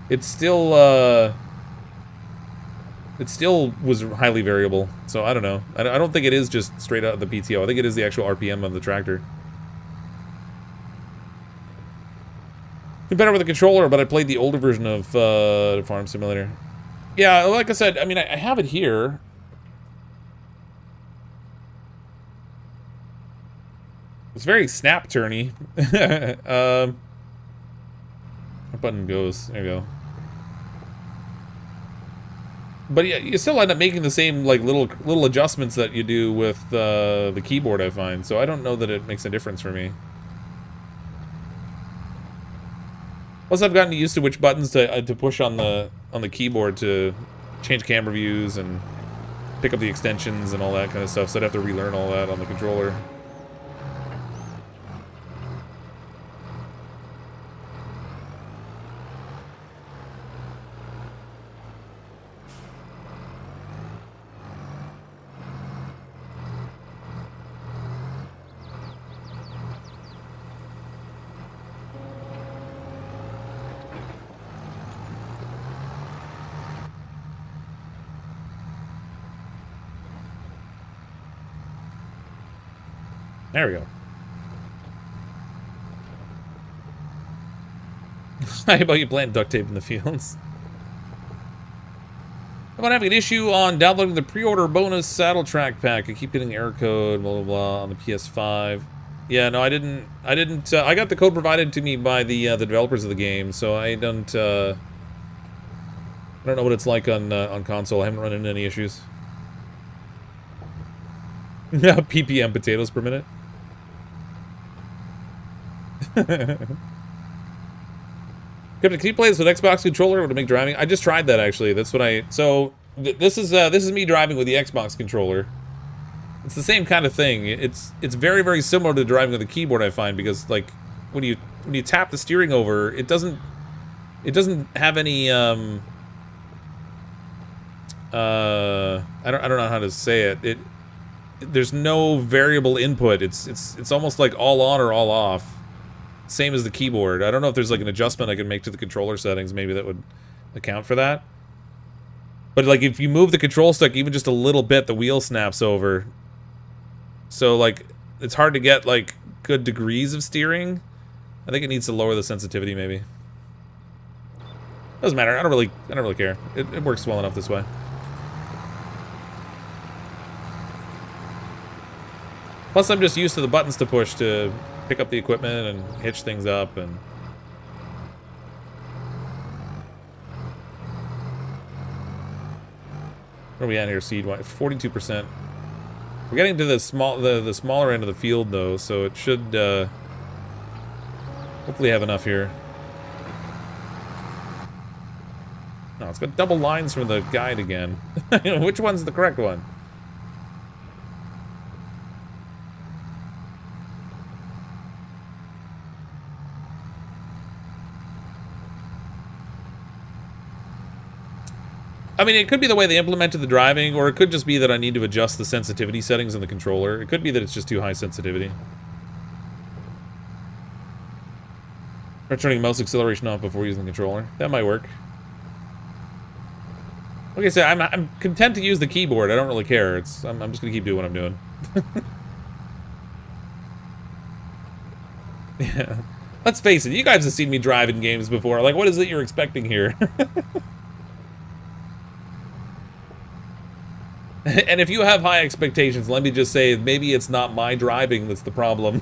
it still was highly variable. So I don't know. I don't think it is just straight out of the PTO. I think it is the actual RPM of the tractor. Been better with a controller, but I played the older version of Farm Simulator. Yeah, like I said, I mean, I have it here. It's very snap-turny. What button goes? There you go. But yeah, you still end up making the same like little adjustments that you do with the keyboard, I find. So I don't know that it makes a difference for me. Plus, I've gotten used to which buttons to push on the keyboard to change camera views and pick up the extensions and all that kind of stuff. So I'd have to relearn all that on the controller. There we go. How about you plant duct tape in the fields? I'm having an issue on downloading the pre-order bonus saddle track pack. I keep getting error code, blah, blah, blah, on the PS5. Yeah, no, I didn't, I got the code provided to me by the developers of the game, so I don't know what it's like on console. I haven't run into any issues. ppm potatoes per minute. Captain, can you play this with Xbox controller to make driving? I just tried that actually. That's what this is me driving with the Xbox controller. It's the same kind of thing. It's very, very similar to driving with a keyboard, I find, because like when you tap the steering over, it doesn't have any I don't know how to say it. There's no variable input. It's almost like all on or all off. Same as the keyboard. I don't know if there's like an adjustment I can make to the controller settings, maybe that would account for that. But like if you move the control stick even just a little bit, the wheel snaps over. So like it's hard to get like good degrees of steering. I think it needs to lower the sensitivity, maybe. Doesn't matter. I don't really care. It works well enough this way. Plus, I'm just used to the buttons to push to pick up the equipment and hitch things up and... Where are we at here, seed-wise? 42%. We're getting to the smaller end of the field, though, so it should hopefully have enough here. No, it's got double lines from the guide again. Which one's the correct one? I mean, it could be the way they implemented the driving, or it could just be that I need to adjust the sensitivity settings in the controller. It could be that it's just too high sensitivity. Or turning mouse acceleration off before using the controller. That might work. Like I said, I'm content to use the keyboard. I don't really care. I'm just gonna keep doing what I'm doing. Yeah. Let's face it, you guys have seen me drive in games before. Like, what is it you're expecting here? And if you have high expectations, let me just say, maybe it's not my driving that's the problem.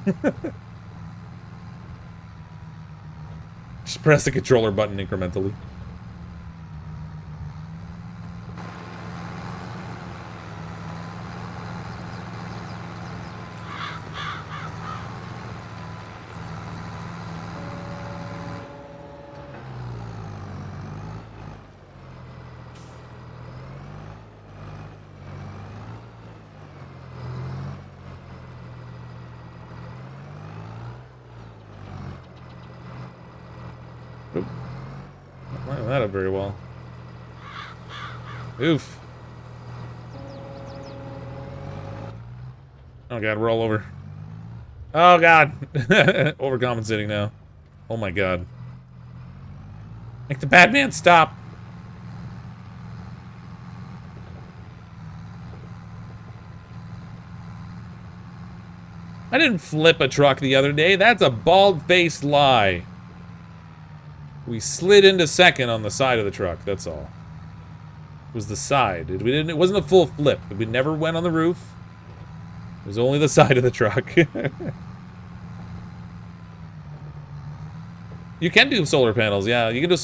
Just press the controller button incrementally. Oop. Not lining that up very well. Oof. Oh god, we're all over. Oh god. Overcompensating now. Oh my god. Make the bad man stop. I didn't flip a truck the other day. That's a bald-faced lie. We slid into second on the side of the truck, that's all. It was the side. It wasn't a full flip. We never went on the roof. It was only the side of the truck. You can do solar panels, yeah. You can do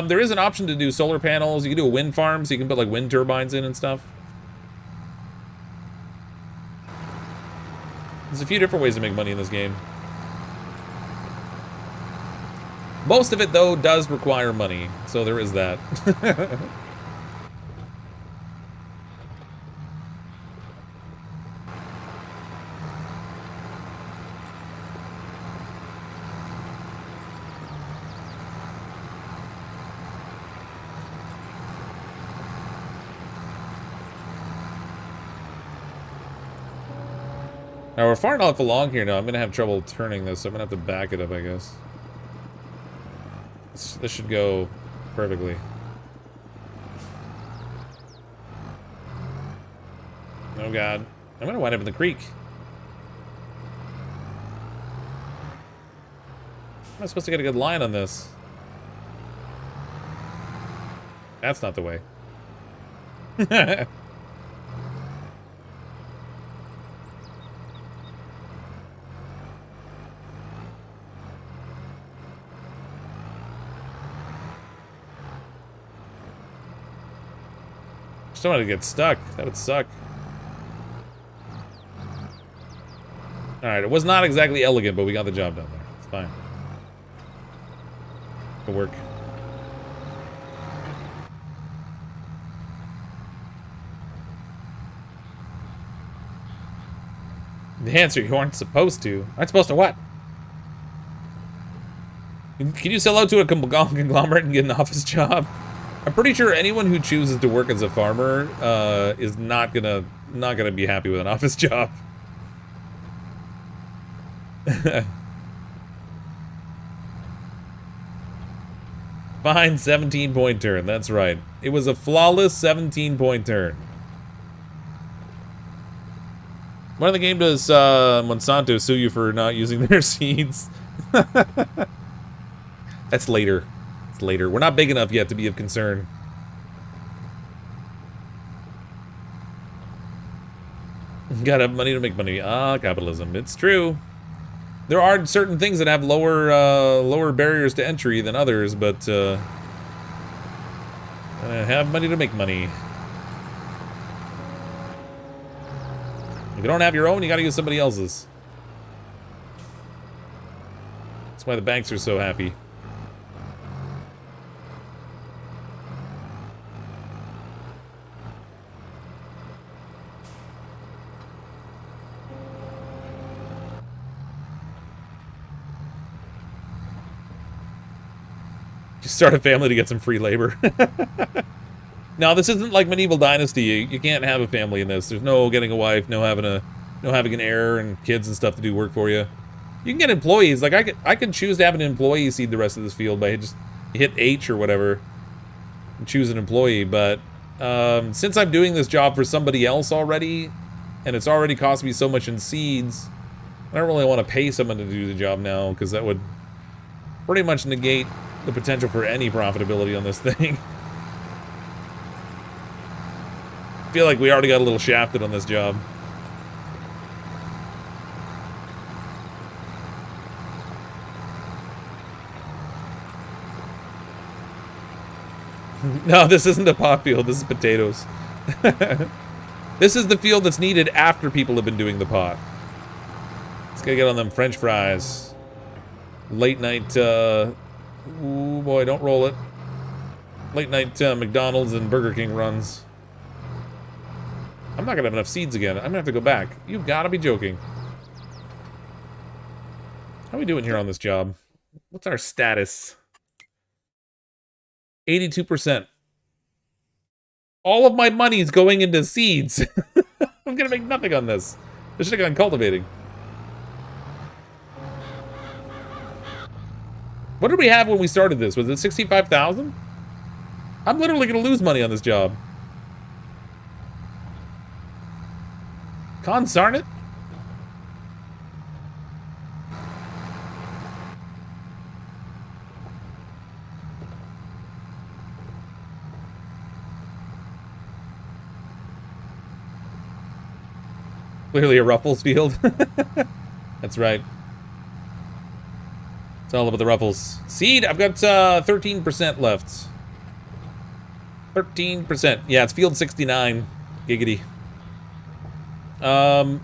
there is an option to do solar panels. You can do a wind farm, so you can put like wind turbines in and stuff. There's a few different ways to make money in this game. Most of it, though, does require money, so there is that. Now, we're far enough along here now. I'm going to have trouble turning this, so I'm going to have to back it up, I guess. This should go perfectly. Oh god. I'm gonna wind up in the creek. How am I supposed to get a good line on this? That's not the way. Somebody get stuck. That would suck. Alright, it was not exactly elegant, but we got the job done there. It's fine. Good work. The answer, you aren't supposed to. Aren't supposed to what? Can you sell out to a conglomerate and get an office job? I'm pretty sure anyone who chooses to work as a farmer is not gonna be happy with an office job. Fine 17-point turn, that's right. It was a flawless 17-point turn. What in the game does Monsanto sue you for not using their seeds? That's later. It's later. We're not big enough yet to be of concern. Gotta have money to make money. Ah, capitalism. It's true. There are certain things that have lower barriers to entry than others, but have money to make money. If you don't have your own, you gotta use somebody else's. That's why the banks are so happy. Start a family to get some free labor. No, this isn't like medieval dynasty. You can't have a family in this. There's no getting a wife, no having an heir and kids and stuff to do work for you. You can get employees. Like I could choose to have an employee seed the rest of this field by just hit H or whatever and choose an employee. But since I'm doing this job for somebody else already, and it's already cost me so much in seeds, I don't really want to pay someone to do the job now because that would pretty much negate the potential for any profitability on this thing. I feel like we already got a little shafted on this job. No, this isn't a pot field, this is potatoes. This is the field that's needed after people have been doing the pot. Let's gotta get on them French fries. Late night, ooh boy, don't roll it. Late night McDonald's and Burger King runs. I'm not gonna have enough seeds again. I'm gonna have to go back. You've gotta be joking. How are we doing here on this job? What's our status? 82%. All of my money is going into seeds. I'm gonna make nothing on this. I should have gone cultivating. What did we have when we started this? Was it 65,000? I'm literally gonna lose money on this job. Consarn it. Clearly a Ruffles field. That's right. It's all about the Ruffles. Seed, I've got 13% left. 13%. Yeah, it's field 69. Giggity. I'm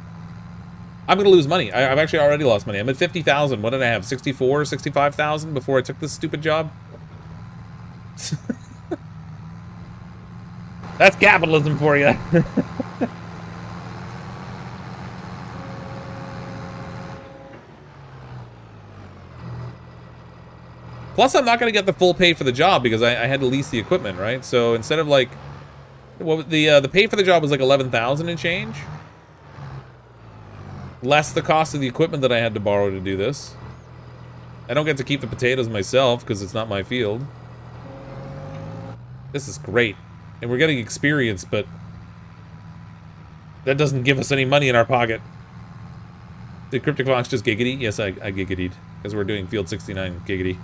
gonna lose money. I've actually already lost money. I'm at 50,000. What did I have? 64, 65,000 before I took this stupid job? That's capitalism for you. Plus, I'm not going to get the full pay for the job because I had to lease the equipment, right? So instead of like, well, the pay for the job was like 11,000 and change, less the cost of the equipment that I had to borrow to do this. I don't get to keep the potatoes myself because it's not my field. This is great, and we're getting experience, but that doesn't give us any money in our pocket. Did CrypticFox just giggity? Yes, I giggitied because we're doing field 69 giggity.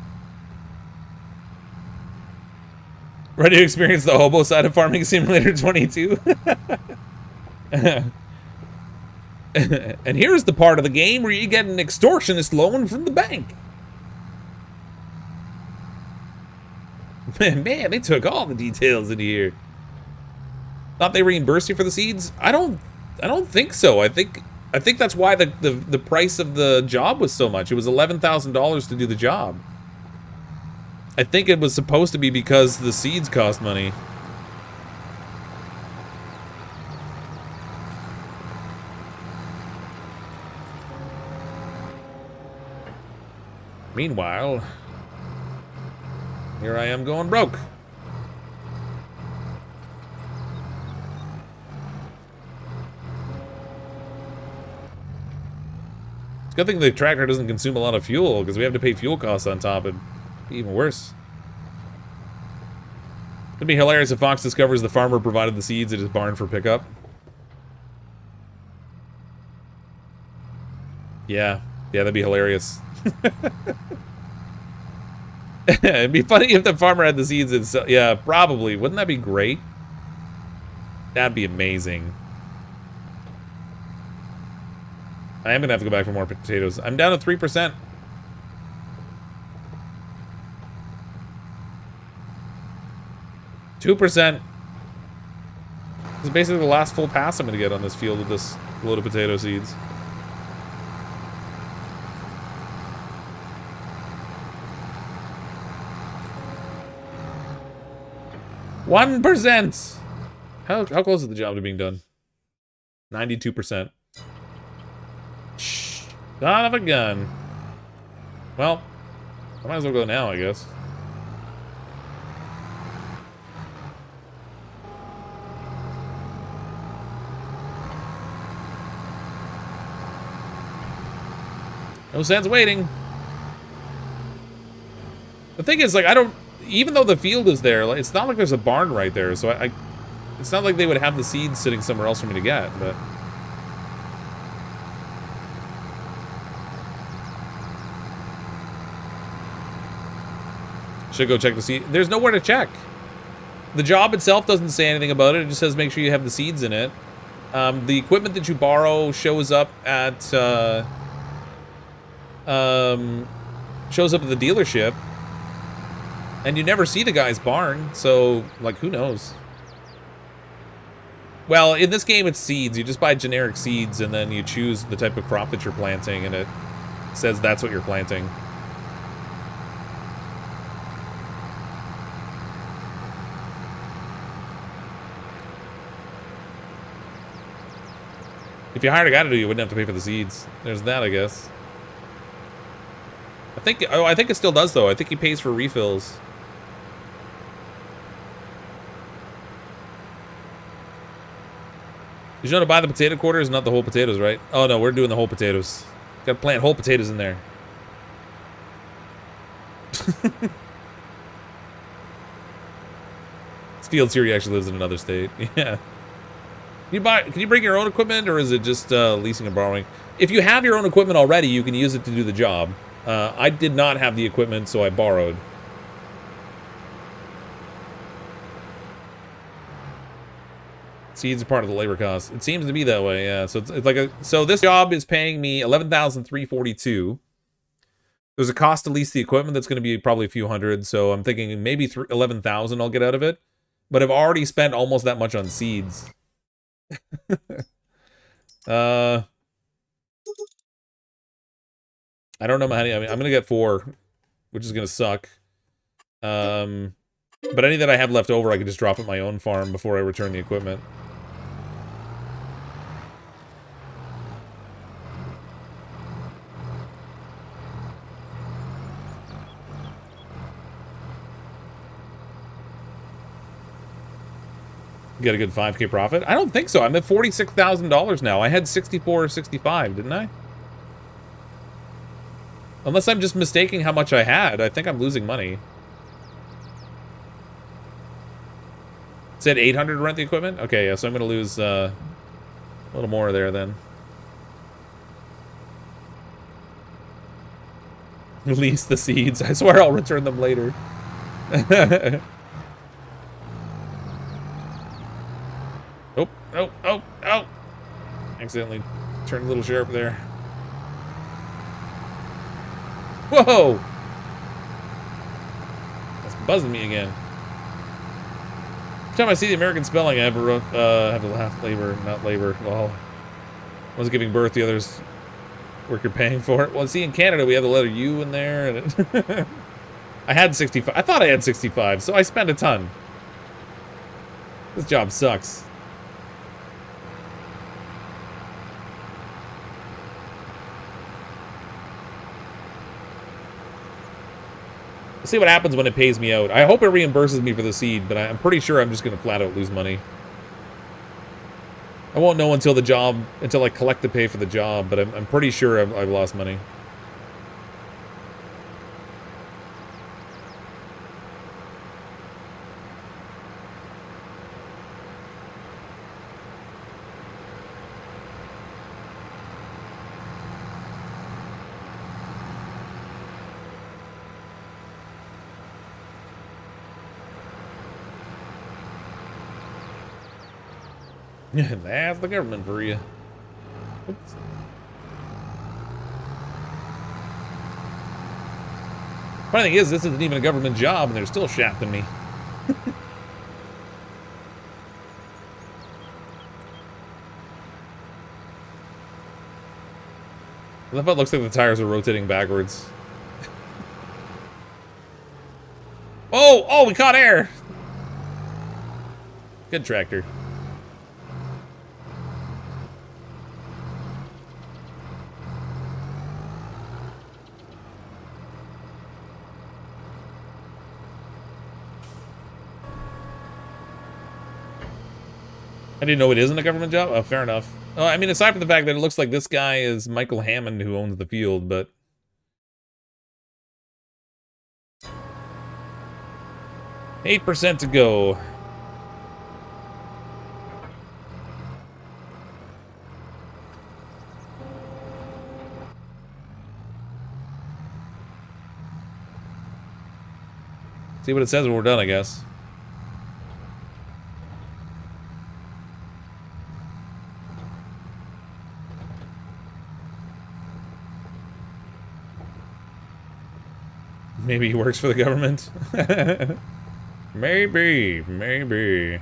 Ready to experience the hobo side of Farming Simulator 22? And here's the part of the game where you get an extortionist loan from the bank. Man, they took all the details in here. Thought they reimbursed you for the seeds? I don't think so. I think that's why the price of the job was so much. It was $11,000 to do the job. I think it was supposed to be because the seeds cost money. Meanwhile, here I am going broke. It's a good thing the tractor doesn't consume a lot of fuel because we have to pay fuel costs on top. It'd be even worse. It'd be hilarious if Fox discovers the farmer provided the seeds at his barn for pickup. Yeah, that'd be hilarious. It'd be funny if the farmer had the seeds and so, yeah, probably. Wouldn't that be great? That'd be amazing. I am gonna have to go back for more potatoes. I'm down to 3%. 2%. This is basically the last full pass I'm gonna get on this field with this load of potato seeds. $1%. How close is the job to being done? 92%. Son of a gun. Well, I might as well go now, I guess. No sense waiting. The thing is, like, I don't... Even though the field is there, like, it's not like there's a barn right there, so I it's not like they would have the seeds sitting somewhere else for me to get, but... Should go check the seed. There's nowhere to check. The job itself doesn't say anything about it. It just says make sure you have the seeds in it. The equipment that you borrow shows up at the dealership, and you never see the guy's barn. So, like, who knows? Well, in this game, it's seeds. You just buy generic seeds, and then you choose the type of crop that you're planting, and it says that's what you're planting. If you hired a guy to do it, you wouldn't have to pay for the seeds. There's that, I guess. I think it still does, though. I think he pays for refills. You know to buy the potato quarters, not the whole potatoes, right? Oh, no, we're doing the whole potatoes. Gotta plant whole potatoes in there. This field Siri actually lives in another state. Yeah. Can you bring your own equipment, or is it just leasing and borrowing? If you have your own equipment already, you can use it to do the job. I did not have the equipment, so I borrowed. Seeds are part of the labor cost. It seems to be that way, yeah. So it's like so this job is paying me $11,342. There's a cost to lease the equipment that's going to be probably a few hundred, so I'm thinking maybe $11,000 I'll get out of it. But I've already spent almost that much on seeds. I don't know how many. I mean, I'm gonna get 4, which is gonna suck. But any that I have left over, I can just drop at my own farm before I return the equipment. Get a good 5K profit? I don't think so. I'm at $46,000 now. I had 64 or 65, didn't I? Unless I'm just mistaking how much I had. I think I'm losing money. It said 800 to rent the equipment? Okay, yeah, so I'm going to lose a little more there then. Release the seeds. I swear I'll return them later. Oh. Accidentally turned a little sharp there. Whoa! That's buzzing me again. Every time I see the American spelling, I have to laugh. Labor, not labor. Well, I was giving birth, the others work you're paying for it. Well, see, in Canada, we have the letter U in there. And it I had 65. I thought I had 65, so I spent a ton. This job sucks. See what happens when it pays me out. I hope it reimburses me for the seed, but I'm pretty sure I'm just going to flat out lose money. I won't know until I collect the pay for the job, but I'm pretty sure I've lost money. That's the government for you. Oops. Funny thing is, this isn't even a government job, and they're still shafting me. I love how it looks like the tires are rotating backwards. Oh! Oh, we caught air! Good tractor. I didn't know it isn't a government job? Oh, fair enough. Oh, I mean, aside from the fact that it looks like this guy is Michael Hammond who owns the field, but... 8% to go. See what it says when we're done, I guess. Maybe he works for the government. Maybe, maybe.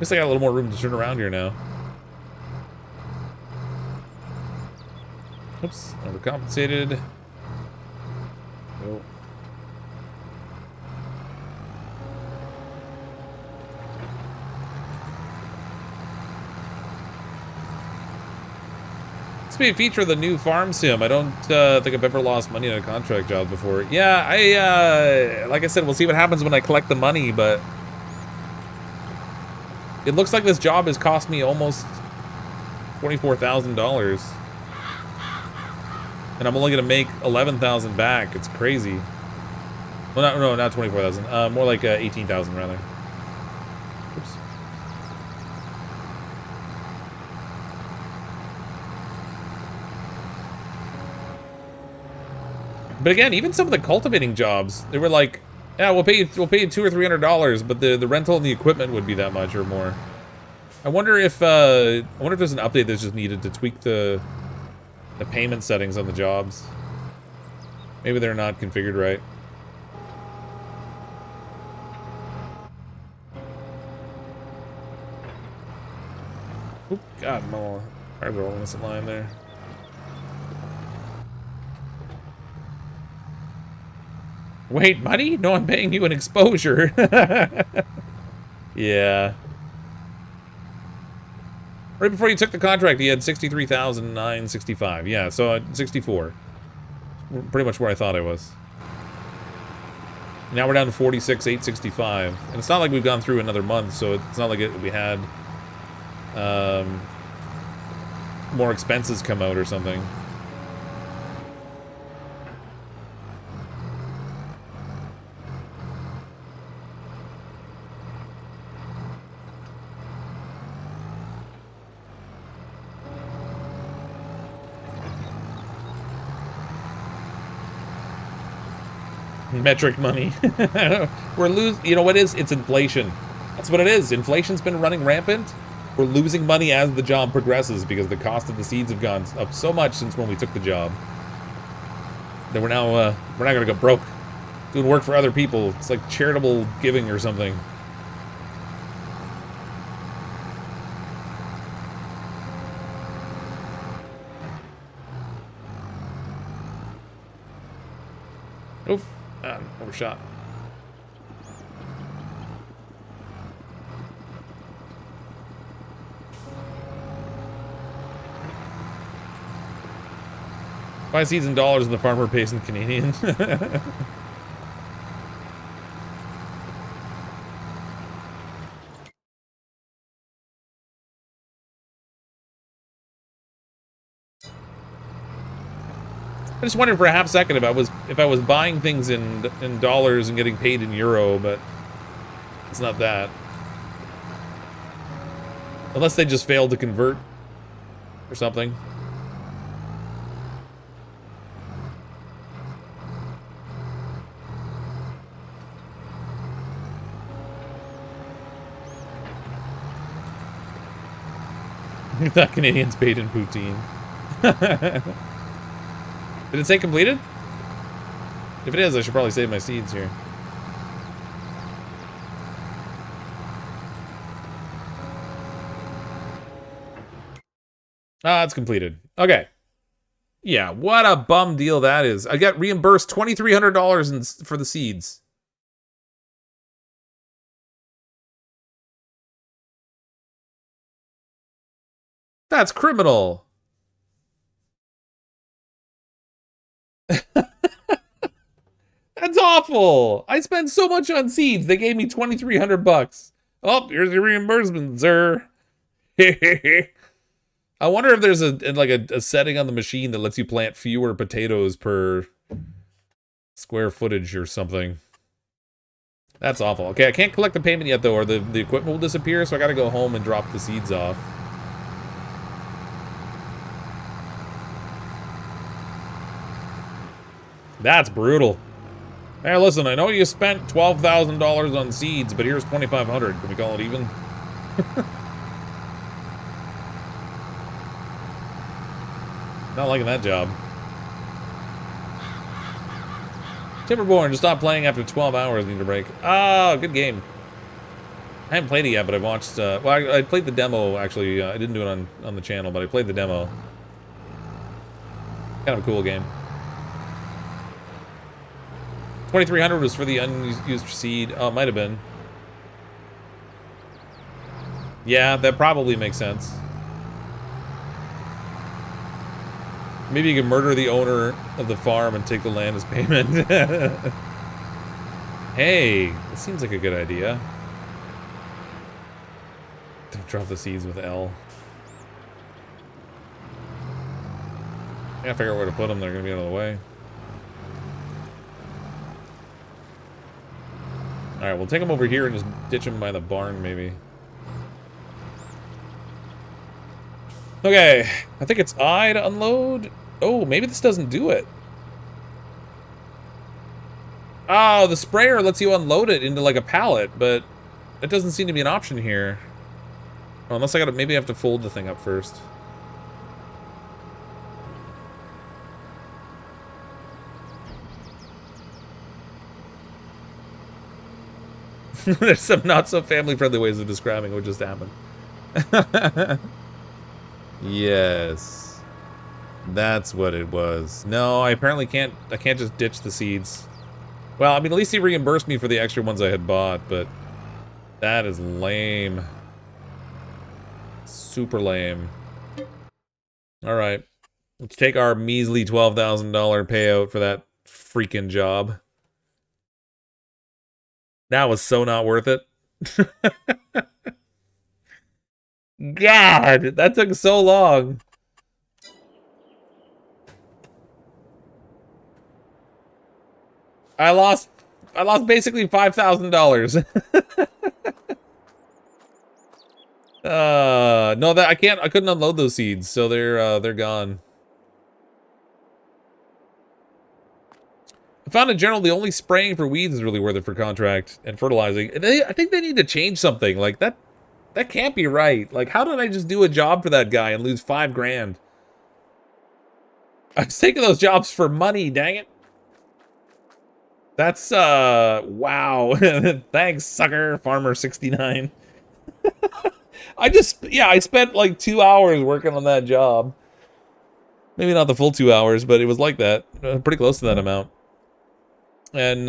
Guess I got a little more room to turn around here now. Oops, overcompensated. Oh. This will be a feature of the new farm sim. I don't think I've ever lost money on a contract job before. Yeah, like I said, we'll see what happens when I collect the money, but it looks like this job has cost me almost $24,000. And I'm only gonna make 11,000 back. It's crazy. Well, not 24,000. More like 18,000 rather. Oops. But again, even some of the cultivating jobs, they were like, yeah, we'll pay you $200 or $300, but the rental and the equipment would be that much or more. I wonder if there's an update that's just needed to tweak the payment settings on the jobs. Maybe they're not configured right. Oop, God, no. Cars are all in this line there. Wait, money? No, I'm paying you an exposure. Yeah. Right before you took the contract, he had 63,965. Yeah, so 64. Pretty much where I thought I was. Now we're down to 46,865. And it's not like we've gone through another month, so it's not like we had more expenses come out or something. Metric money. We're losing. You know what it is? It's inflation. That's what it is. Inflation's been running rampant. We're losing money as the job progresses because the cost of the seeds have gone up so much since when we took the job that we're not gonna go broke doing work for other people. It's like charitable giving or something. Oof. Overshot. Buy seeds in dollars and the farmer pays in Canadian. I just wondered for a half second if I was buying things in dollars and getting paid in euro, but it's not that. Unless they just failed to convert or something. That Canadians paid in poutine. Did it say completed? If it is, I should probably save my seeds here. Ah, it's completed. Okay. Yeah, what a bum deal that is. I got reimbursed $2,300 for the seeds. That's criminal. That's awful. I spent so much on seeds. They gave me $2,300. Oh, here's your reimbursement, sir. I wonder if there's a setting on the machine that lets you plant fewer potatoes per square footage or something. That's awful. Okay, I can't collect the payment yet though, or the equipment will disappear, so I gotta go home and drop the seeds off. That's brutal. Hey, listen, I know you spent $12,000 on seeds, but here's $2,500. Can we call it even? Not liking that job. Timberborn, just stopped playing after 12 hours. Need a break. Oh, good game. I haven't played it yet, but I've watched... well, I played the demo, actually. I didn't do it on the channel, but I played the demo. Kind of a cool game. 2,300 was for the unused seed. Oh, it might have been. Yeah, that probably makes sense. Maybe you can murder the owner of the farm and take the land as payment. Hey, this seems like a good idea. Don't drop the seeds with L. I gotta figure out where to put them. They're gonna be out of the way. Alright, we'll take them over here and just ditch them by the barn, maybe. Okay, I think it's I to unload. Oh, maybe this doesn't do it. Oh, the sprayer lets you unload it into like a pallet, but it doesn't seem to be an option here. Oh, unless I gotta, maybe I have to fold the thing up first. There's some not so family-friendly ways of describing what just happened. Yes. That's what it was. No, I apparently can't, I can't just ditch the seeds. Well, I mean, at least he reimbursed me for the extra ones I had bought, but that is lame. Super lame. Alright. Let's take our measly $12,000 payout for that freaking job. That was so not worth it. God, that took so long. I lost basically $5,000. No, that I couldn't unload those seeds, so they're gone. I found in general the only spraying for weeds is really worth it for contract and fertilizing. I think they need to change something. Like that can't be right. Like, how did I just do a job for that guy and lose $5,000? I was taking those jobs for money, dang it. That's wow. Thanks, sucker, farmer 69. I spent like 2 hours working on that job. Maybe not the full 2 hours, but it was like that. Pretty close to that amount. And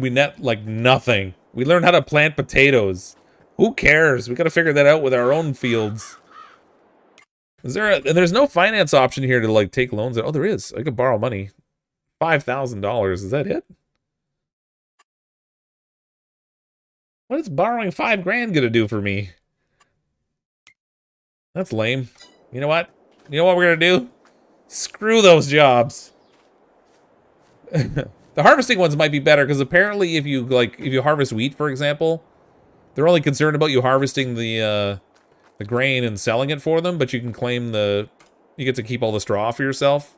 we net like nothing. We learned how to plant potatoes. Who cares? We gotta figure that out with our own fields. And there's no finance option here to like take loans. Oh, there is. I could borrow money. $5,000. Is that it? What is borrowing $5,000 gonna do for me? That's lame. You know what? You know what we're gonna do? Screw those jobs. The harvesting ones might be better because apparently if you harvest wheat, for example, they're only concerned about you harvesting the grain and selling it for them, but you can claim you get to keep all the straw for yourself.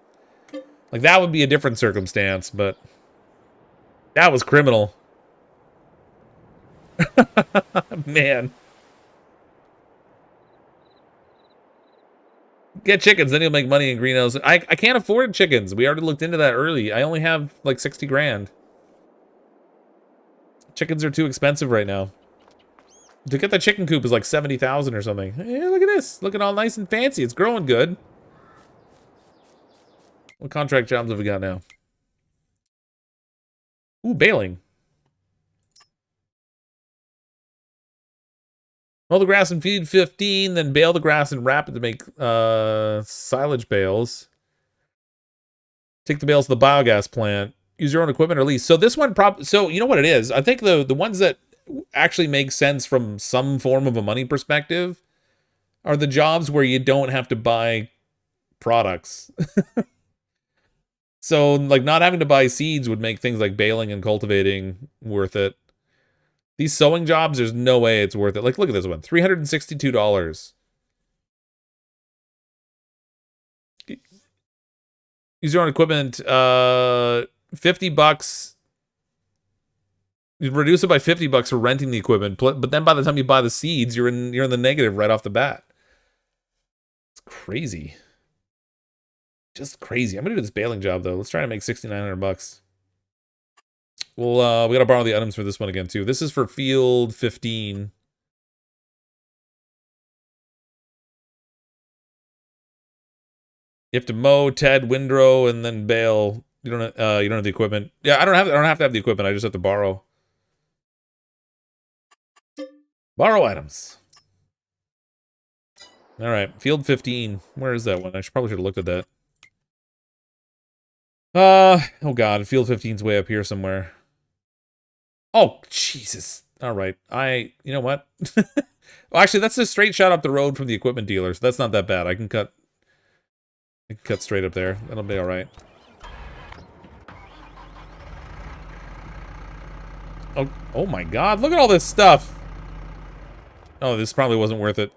Like, that would be a different circumstance, but that was criminal. Man. Get chickens, then you'll make money in greenhouse. I can't afford chickens. We already looked into that early. I only have like 60 grand. Chickens are too expensive right now. To get the chicken coop is like 70,000 or something. Hey, look at this. Looking all nice and fancy. It's growing good. What contract jobs have we got now? Ooh, baling. Mow the grass and feed 15, then bale the grass and wrap it to make silage bales. Take the bales to the biogas plant. Use your own equipment or lease. So this one, so you know what it is? I think the ones that actually make sense from some form of a money perspective are the jobs where you don't have to buy products. So, like, not having to buy seeds would make things like baling and cultivating worth it. These sewing jobs, there's no way it's worth it. Like, look at this one. $362. Use your own equipment. 50 bucks. You reduce it by 50 bucks for renting the equipment, but then by the time you buy the seeds, you're in the negative right off the bat. It's crazy. Just crazy. I'm gonna do this baling job though. Let's try to make 6,900 bucks. Well, we gotta borrow the items for this one again too. This is for field 15. You have to mow, ted, windrow, and then bale. You don't have the equipment. Yeah, I don't have to have the equipment. I just have to borrow. Borrow items. All right, field 15. Where is that one? I probably should have looked at that. Oh god, field 15's way up here somewhere. Oh, Jesus. All right. You know what? Well, actually, that's a straight shot up the road from the equipment dealer, so that's not that bad. I can cut straight up there. That'll be all right. Oh my god, look at all this stuff. Oh, this probably wasn't worth it.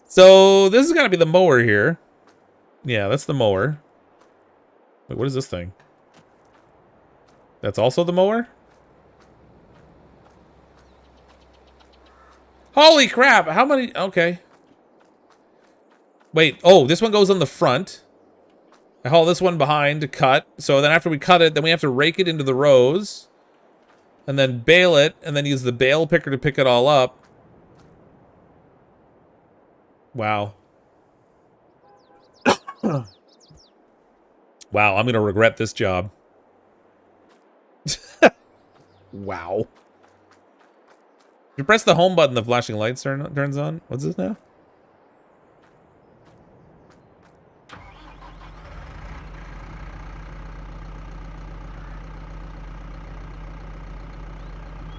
So, this is gonna be the mower here. Yeah, that's the mower. Wait, what is this thing? That's also the mower? Holy crap, how many? Okay. Wait, oh, this one goes on the front. I haul this one behind to cut. So then after we cut it, then we have to rake it into the rows. And then bale it, and then use the bale picker to pick it all up. Wow. Wow, I'm gonna regret this job. Wow. If you press the home button, the flashing lights turns on. What's this now?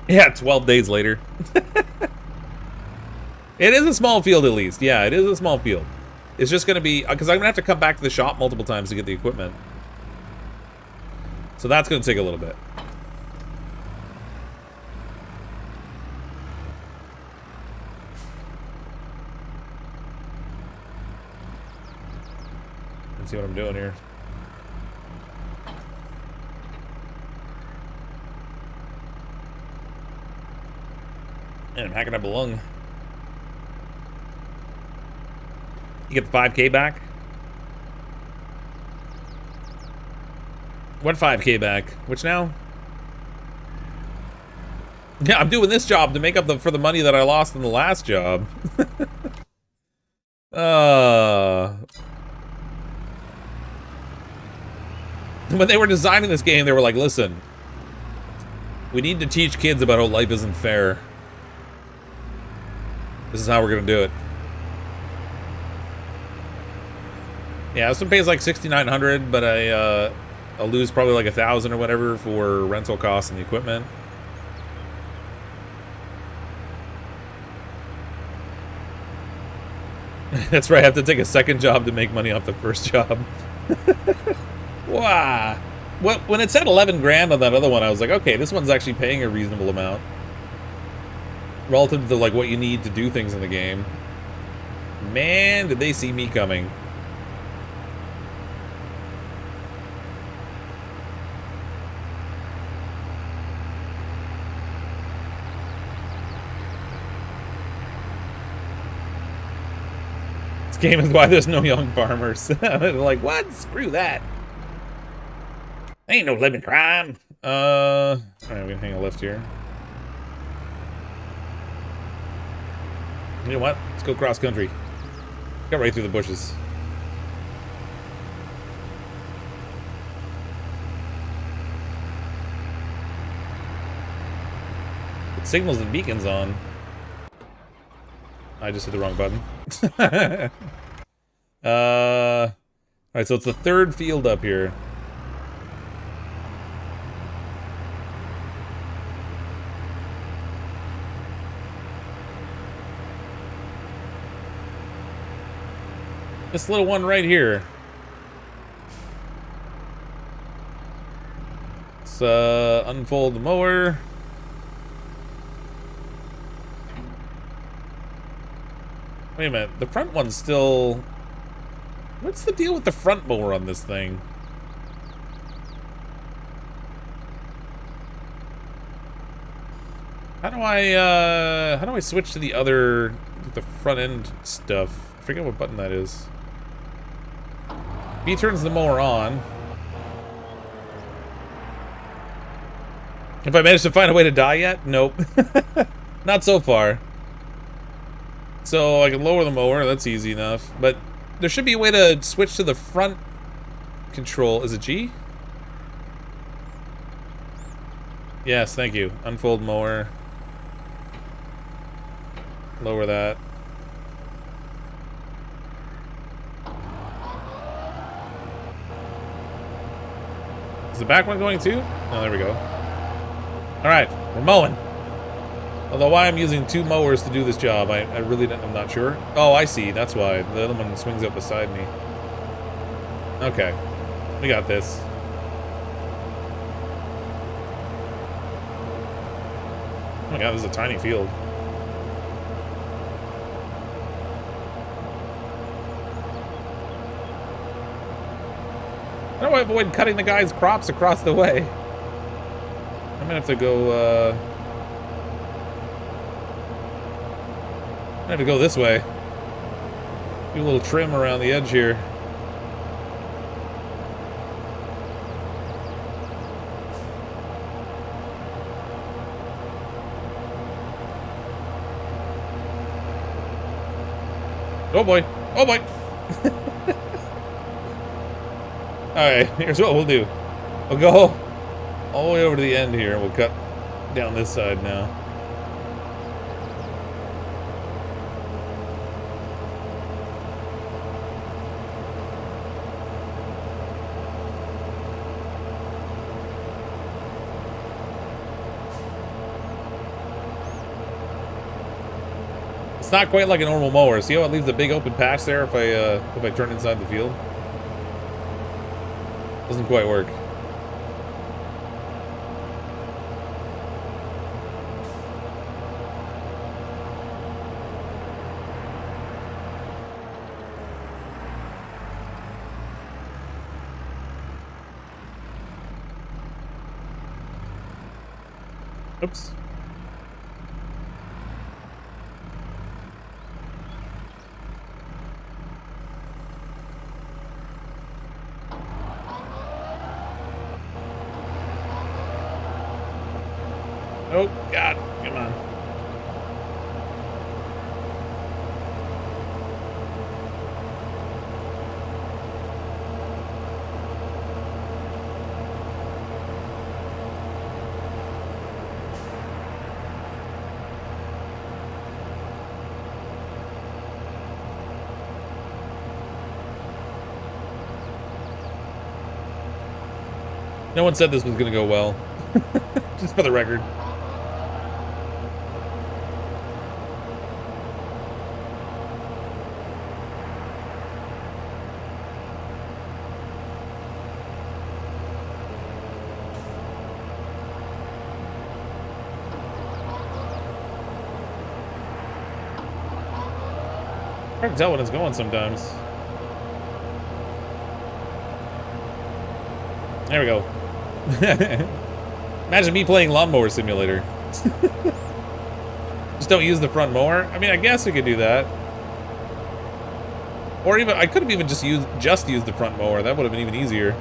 Yeah, 12 days later. It is a small field, at least. Yeah, it is a small field. It's just going to be... Because I'm going to have to come back to the shop multiple times to get the equipment. So that's going to take a little bit. Let's see what I'm doing here. And I'm hacking up a lung. You get the 5K back? What 5K back? Which now? Yeah, I'm doing this job to make up for the money that I lost in the last job. When they were designing this game, they were like, listen, we need to teach kids about how life isn't fair. This is how we're gonna do it. Yeah, this one pays like $6,900, but I'll lose probably like $1,000 or whatever for rental costs and the equipment. That's right, I have to take a second job to make money off the first job. Wow. Well, when it said 11 grand on that other one, I was like, okay, this one's actually paying a reasonable amount. Relative to, like, what you need to do things in the game. Man, did they see me coming. This game is why there's no young farmers. They're like, what? Screw that. Ain't no living crime. Alright, we're gonna hang a left here. You know what? Let's go cross country. Got right through the bushes. Put signals and beacons on. I just hit the wrong button. Alright, so it's the third field up here. This little one right here. Let's unfold the mower. Wait a minute, the front one's still... What's the deal with the front mower on this thing? How do I switch to the other, the front end stuff? I forget what button that is. B turns the mower on. Have I managed to find a way to die yet? Nope. Not so far. So I can lower the mower, that's easy enough. But there should be a way to switch to the front control. Is it G? Yes, thank you. Unfold mower. Lower that. Is the back one going too? Oh, there we go. Alright, we're mowing. Although why I'm using two mowers to do this job, I really don't, I'm not sure. Oh, I see, that's why. The other one swings up beside me. Okay, we got this. Oh my god, this is a tiny field. How do I avoid cutting the guy's crops across the way? I'm gonna have to go, I'm gonna have to go this way. Do a little trim around the edge here. Oh boy. Oh boy. Alright, here's what we'll do. We'll go all the way over to the end here. We'll cut down this side now. It's not quite like a normal mower. See how it leaves a big open patch there if I turn inside the field? Doesn't quite work. Oops. Oh, God, come on. No one said this was going to go well. Just for the record. Hard to tell when it's going sometimes. There we go. Imagine me playing Lawnmower Simulator. Just don't use the front mower. I mean, I guess we could do that. Or even, I could have even just used the front mower. That would have been even easier.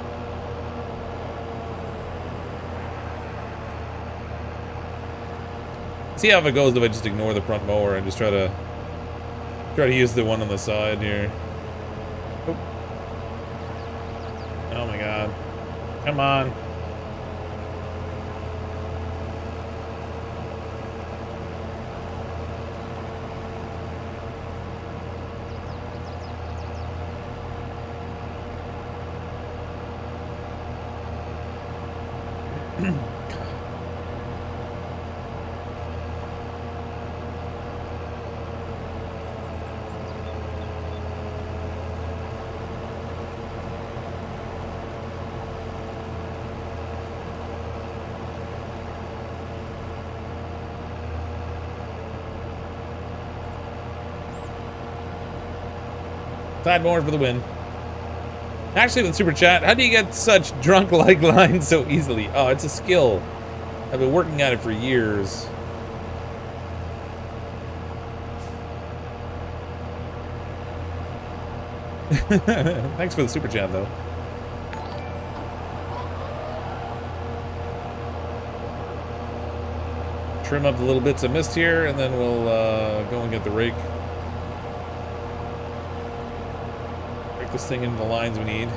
See how it goes if I just ignore the front mower and just try to use the one on the side here. Oop. Oh my god. Come on. Tide more for the win. Actually, with Super Chat, how do you get such drunk-like lines so easily? Oh, it's a skill. I've been working at it for years. Thanks for the Super Chat, though. Trim up the little bits I missed here, and then we'll go and get the rake. This thing into the lines we need.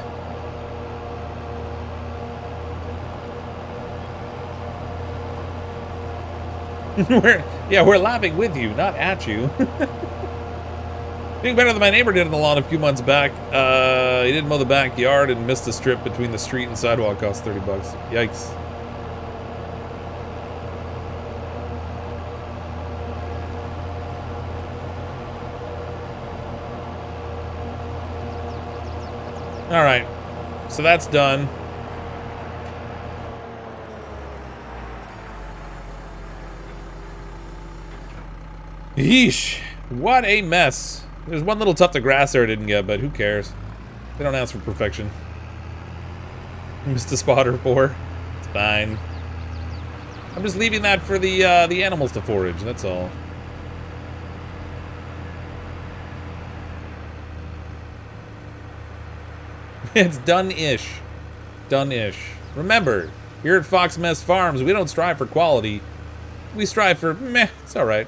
we're laughing with you, not at you. Doing better than my neighbor did in the lawn a few months back. He didn't mow the backyard and missed the strip between the street and sidewalk. Cost $30. Yikes. All right, so that's done. Yeesh, what a mess. There's one little tuft of grass there I didn't get, but who cares? They don't ask for perfection. Missed a spot or four. It's fine. I'm just leaving that for the animals to forage, that's all. It's done-ish. Done-ish. Remember, here at Fox Mess Farms, we don't strive for quality. We strive for meh, it's alright.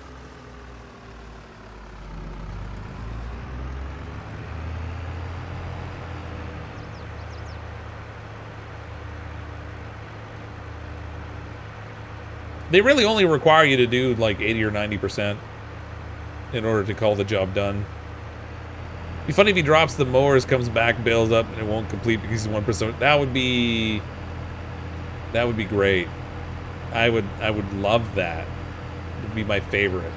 They really only require you to do like 80 or 90% in order to call the job done. Be funny if he drops the mowers, comes back, bails up, and it won't complete because he's 1%. That would be great. I would love that. It would be my favorite.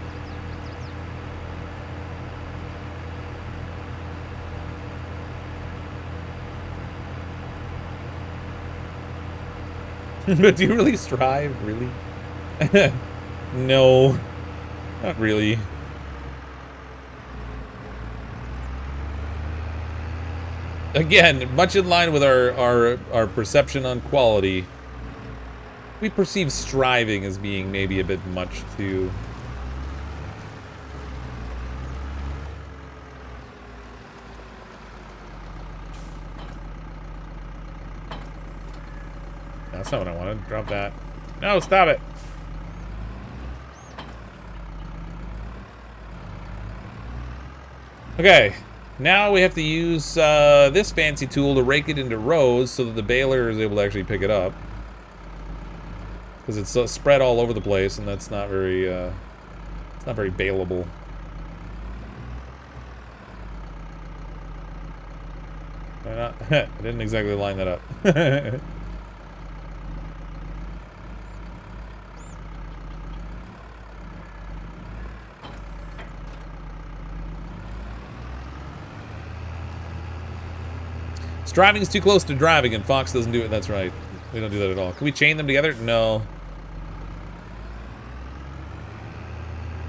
But do you really strive? Really? No, not really. Again, much in line with our perception on quality, we perceive striving as being maybe a bit much too. That's not what I wanted. Drop that. No, stop it. Okay. Now we have to use this fancy tool to rake it into rows so that the baler is able to actually pick it up. Because it's spread all over the place, and that's not very, it's not very baleable. Why not? I didn't exactly line that up. Striving is too close to driving, and Fox doesn't do it. That's right. We don't do that at all. Can we chain them together? No.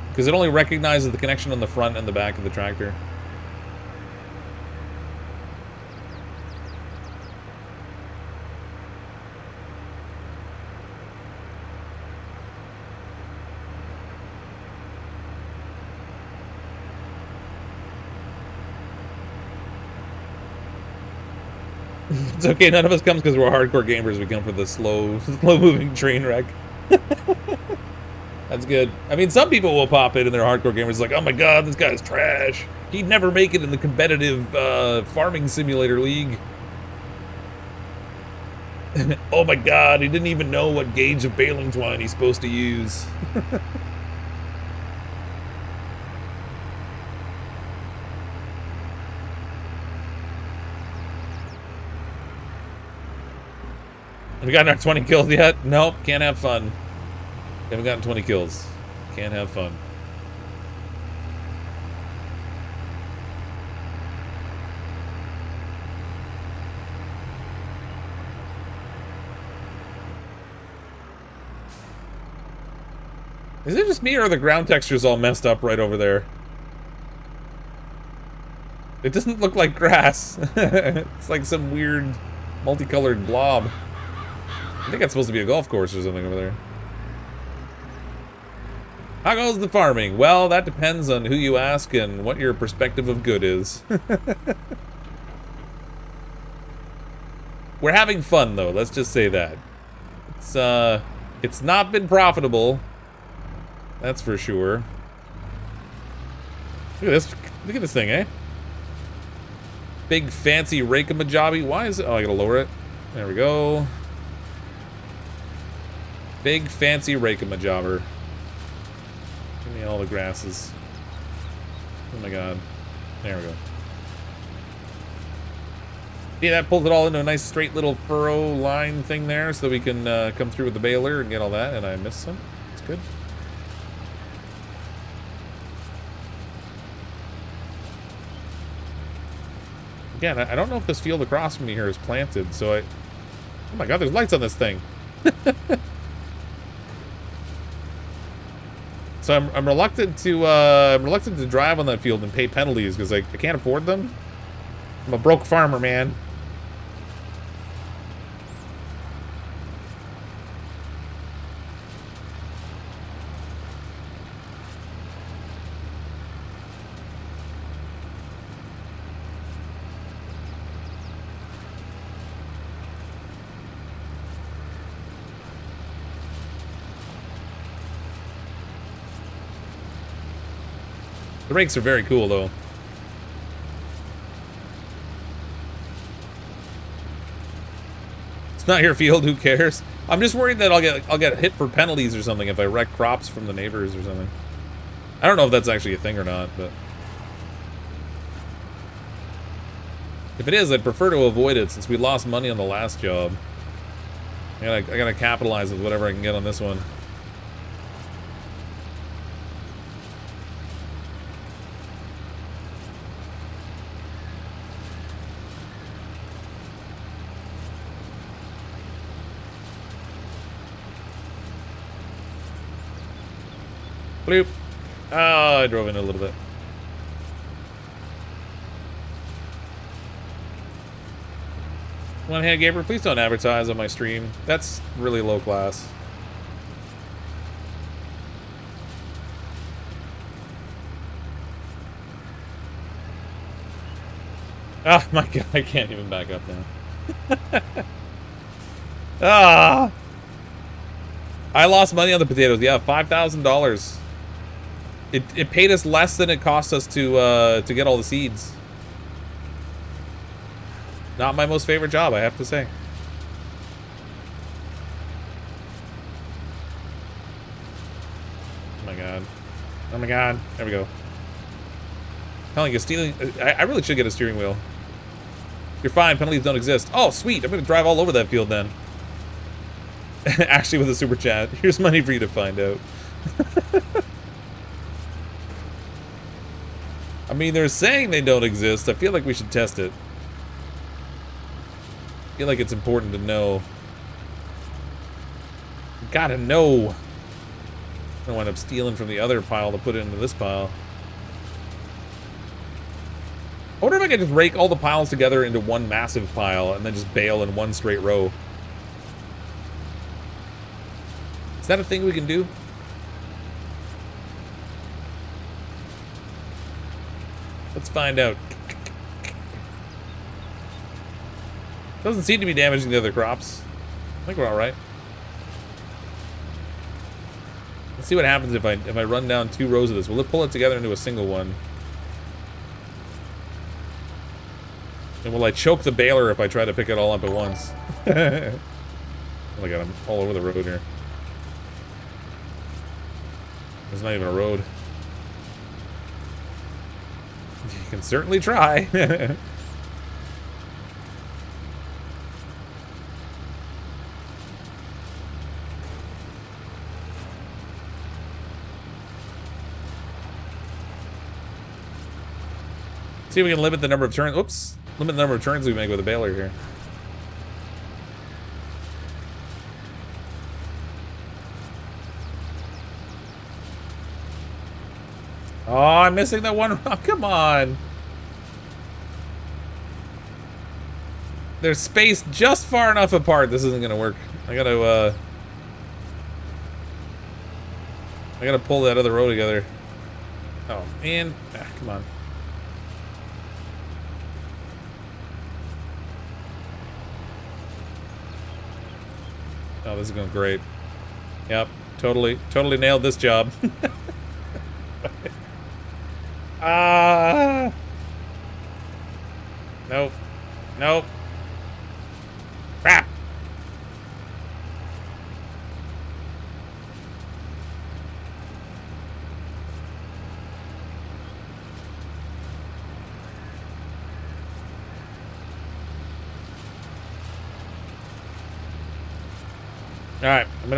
Because it only recognizes the connection on the front and the back of the tractor. It's okay, none of us comes because we're hardcore gamers. We come for the slow-moving train wreck. That's good. I mean, some people will pop in and they're hardcore gamers like, oh my god, this guy's trash. He'd never make it in the competitive farming simulator league. Oh my god, he didn't even know what gauge of baling twine he's supposed to use. Have we gotten our 20 kills yet? Nope, can't have fun. Haven't gotten 20 kills. Can't have fun. Is it just me or are the ground textures all messed up right over there? It doesn't look like grass. It's like some weird multicolored blob. I think that's supposed to be a golf course or something over there. How goes the farming? Well, that depends on who you ask and what your perspective of good is. We're having fun though, let's just say that. It's not been profitable. That's for sure. Look at this. Look at this thing, eh? Big fancy rake-a-majobby. Why is it? Oh, I gotta lower it. There we go. Big fancy rake-a-majobber. Give me all the grasses. Oh my god. There we go. Yeah, that pulls it all into a nice straight little furrow line thing there so that we can come through with the baler and get all that, and I missed some. It's good. Again, I don't know if this field across from me here is planted, so I... Oh my god, there's lights on this thing. So I'm reluctant to drive on that field and pay penalties because I can't afford them. I'm a broke farmer, man. The rakes are very cool, though. It's not your field, who cares? I'm just worried that I'll get hit for penalties or something if I wreck crops from the neighbors or something. I don't know if that's actually a thing or not, but if it is, I'd prefer to avoid it since we lost money on the last job. I gotta capitalize with whatever I can get on this one. Bloop. Oh, I drove in a little bit. One hand gamer, please don't advertise on my stream. That's really low class. Oh my god, I can't even back up now. Ah! I lost money on the potatoes. Yeah, $5,000. It paid us less than it cost us to get all the seeds. Not my most favorite job, I have to say. Oh my god. Oh my god. There we go. Telling you, stealing. I really should get a steering wheel. You're fine, penalties don't exist. Oh, sweet. I'm gonna drive all over that field then. Actually, with a super chat. Here's money for you to find out. I mean, they're saying they don't exist. I feel like we should test it. I feel like it's important to know. You gotta know. I don't wind up stealing from the other pile to put it into this pile. I wonder if I could just rake all the piles together into one massive pile and then just bale in one straight row. Is that a thing we can do? Let's find out. Doesn't seem to be damaging the other crops. I think we're all right. Let's see what happens if I run down 2 rows of this. Will it pull it together into a single one? And will I choke the baler if I try to pick it all up at once? Oh my god, I'm all over the road here. There's not even a road. You can certainly try. See if we can limit the number of turns. Oops. Limit the number of turns we make with a baler here. Oh, I'm missing that one. Oh, come on. They're spaced just far enough apart. This isn't gonna work. I gotta pull that other row together. Oh, man. Ah, come on. Oh, this is going great. Yep, totally nailed this job. Nope. Nope. Crap. All right, I'm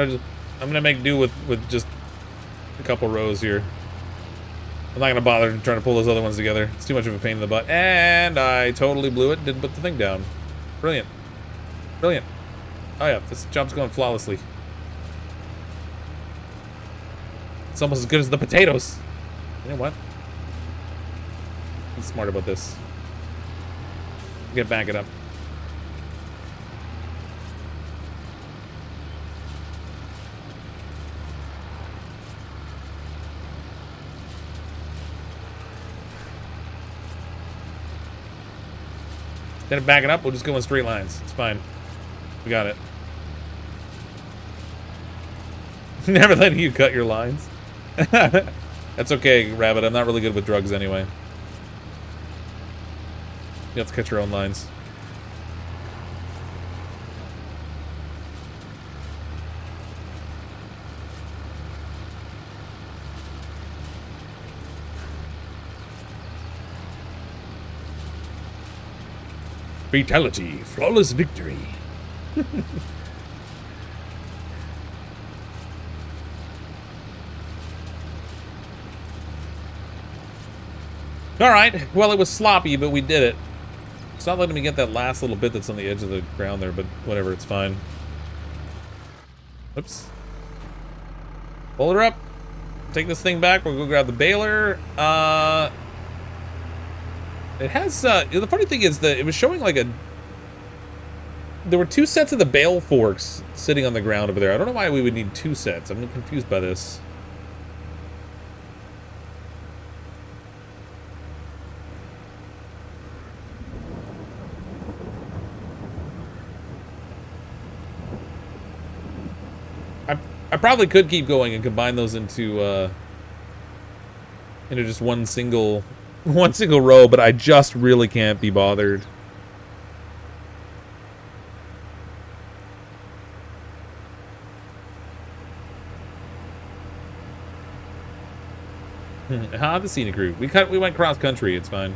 gonna make do with just a couple rows here. I'm not gonna bother trying to pull those other ones together. It's too much of a pain in the butt. And I totally blew it. Didn't put the thing down. Brilliant, brilliant. Oh yeah, this job's going flawlessly. It's almost as good as the potatoes. You know what? Be smart about this. Get back it up. Instead of backing up, we'll just go in straight lines. It's fine. We got it. Never letting you cut your lines. That's okay, Rabbit. I'm not really good with drugs anyway. You have to cut your own lines. Fatality. Flawless victory. Alright, well it was sloppy, but we did it. It's not letting me get that last little bit that's on the edge of the ground there, but whatever, it's fine. Oops. Pull her up. Take this thing back, we'll go grab the baler. It has, the funny thing is that it was showing like there were 2 sets of the bale forks sitting on the ground over there. I don't know why we would need 2 sets. I'm confused by this. I probably could keep going and combine those into just one single row, but I just really can't be bothered. The scenic route. We went cross country. It's fine.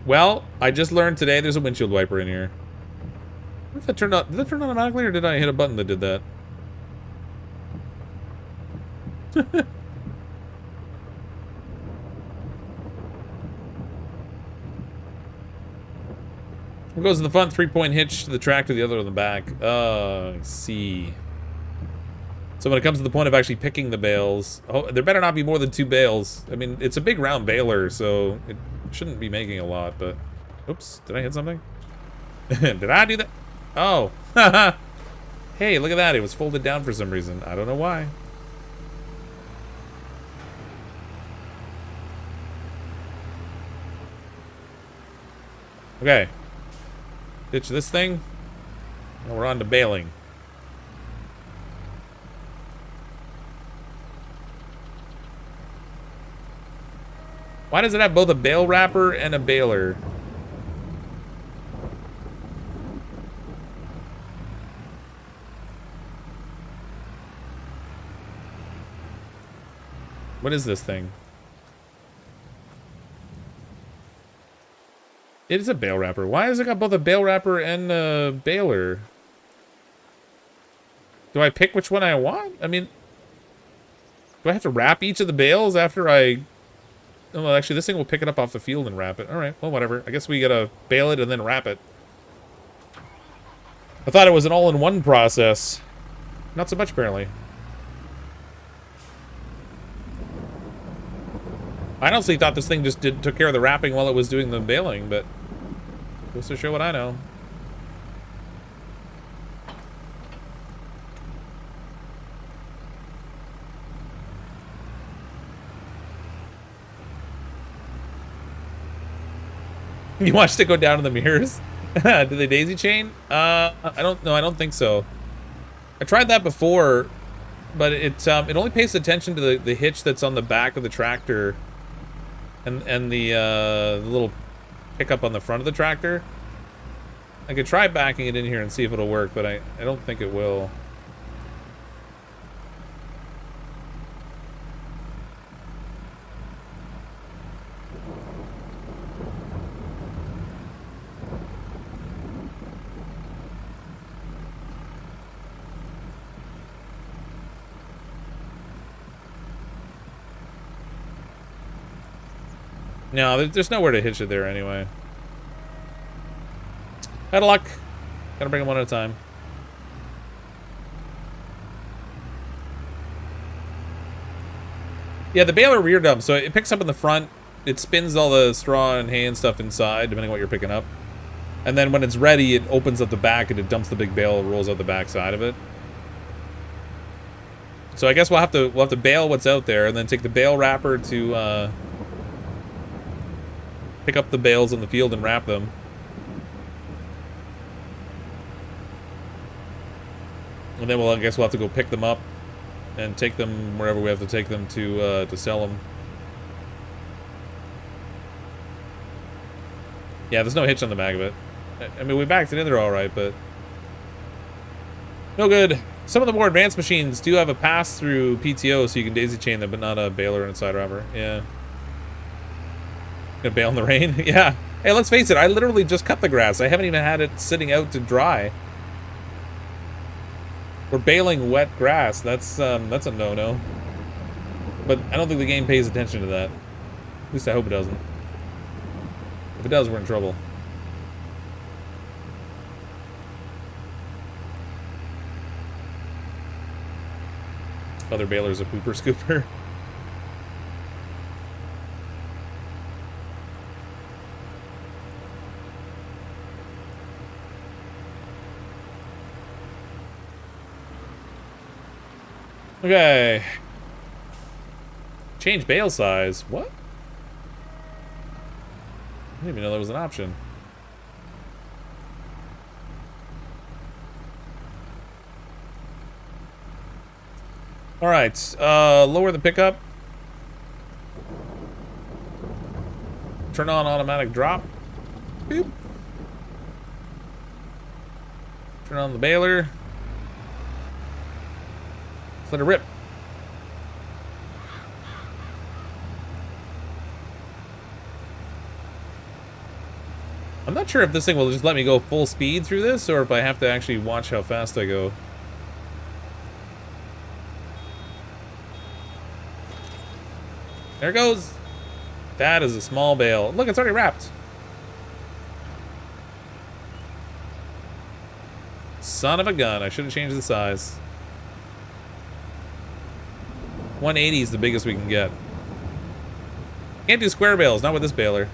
Well, I just learned today there's a windshield wiper in here. What if that turned on? Did that turn on automatically, or did I hit a button that did that? One goes in the front, 3-point hitch to the tractor, the other on the back. I see. So when it comes to the point of actually picking the bales, oh, there better not be more than 2 bales. I mean, it's a big round baler, so it shouldn't be making a lot, but... Oops, did I hit something? Did I do that? Oh. Hey, look at that. It was folded down for some reason. I don't know why. Okay. Ditch this thing. And we're on to baling. Why does it have both a bale wrapper and a baler? What is this thing? It is a bale wrapper. Why has it got both a bale wrapper and a baler? Do I pick which one I want? I mean, do I have to wrap each of the bales after I... Oh, well, actually, this thing will pick it up off the field and wrap it. All right, well, whatever. I guess we gotta bale it and then wrap it. I thought it was an all-in-one process. Not so much, apparently. I honestly thought this thing just took care of the wrapping while it was doing the baling, but... Goes to show what I know. You watched it go down in the mirrors? Did they daisy chain? I don't know. I don't think so. I tried that before, but it only pays attention to the hitch that's on the back of the tractor, and the little pickup on the front of the tractor. I could try backing it in here and see if it'll work, but I don't think it will. No, there's nowhere to hitch it there anyway. Out of luck. Gotta bring them one at a time. Yeah, the baler rear dump, so it picks up in the front. It spins all the straw and hay and stuff inside, depending on what you're picking up. And then when it's ready, it opens up the back and it dumps the big bale and rolls out the back side of it. So I guess we'll have to bale what's out there and then take the bale wrapper to pick up the bales in the field and wrap them. And then I guess we'll have to go pick them up and take them wherever we have to take them to sell them. Yeah, there's no hitch on the back of it. I mean, we backed it in there all right, but no good. Some of the more advanced machines do have a pass-through PTO, so you can daisy chain them, but not a baler and a side wrapper. Yeah. Gonna bale in the rain? Yeah. Hey, let's face it, I literally just cut the grass. I haven't even had it sitting out to dry. We're baling wet grass. That's a no-no. But I don't think the game pays attention to that. At least I hope it doesn't. If it does, we're in trouble. Other baler's a pooper scooper. Okay. Change bale size. What? I didn't even know there was an option. Alright, lower the pickup. Turn on automatic drop. Boop. Turn on the baler. Let's let it rip. I'm not sure if this thing will just let me go full speed through this, or if I have to actually watch how fast I go. There it goes. That is a small bale. Look, it's already wrapped. Son of a gun. I should have changed the size. 180 is the biggest we can get. Can't do square bales, not with this baler.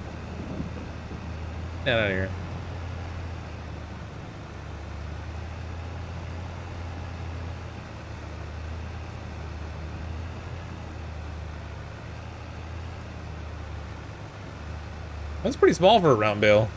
Get out of here. That's pretty small for a round bale.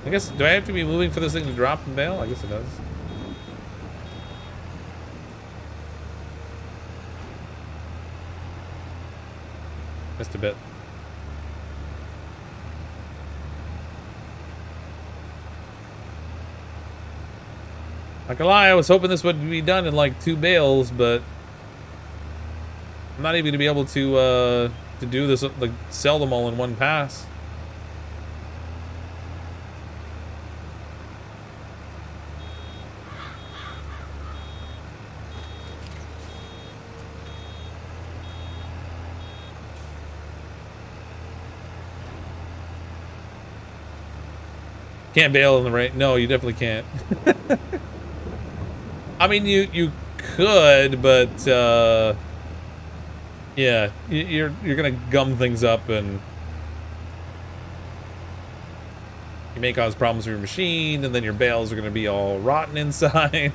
I guess, do I have to be moving for this thing to drop and bale? I guess it does. Just a bit. Not gonna lie, I was hoping this would be done in like 2 bales, but I'm not even gonna be able to do this, like sell them all in one pass. Can't bale in the rain. No, you definitely can't. I mean, you could, but yeah, you're gonna gum things up, and you may cause problems with your machine, and then your bales are gonna be all rotten inside.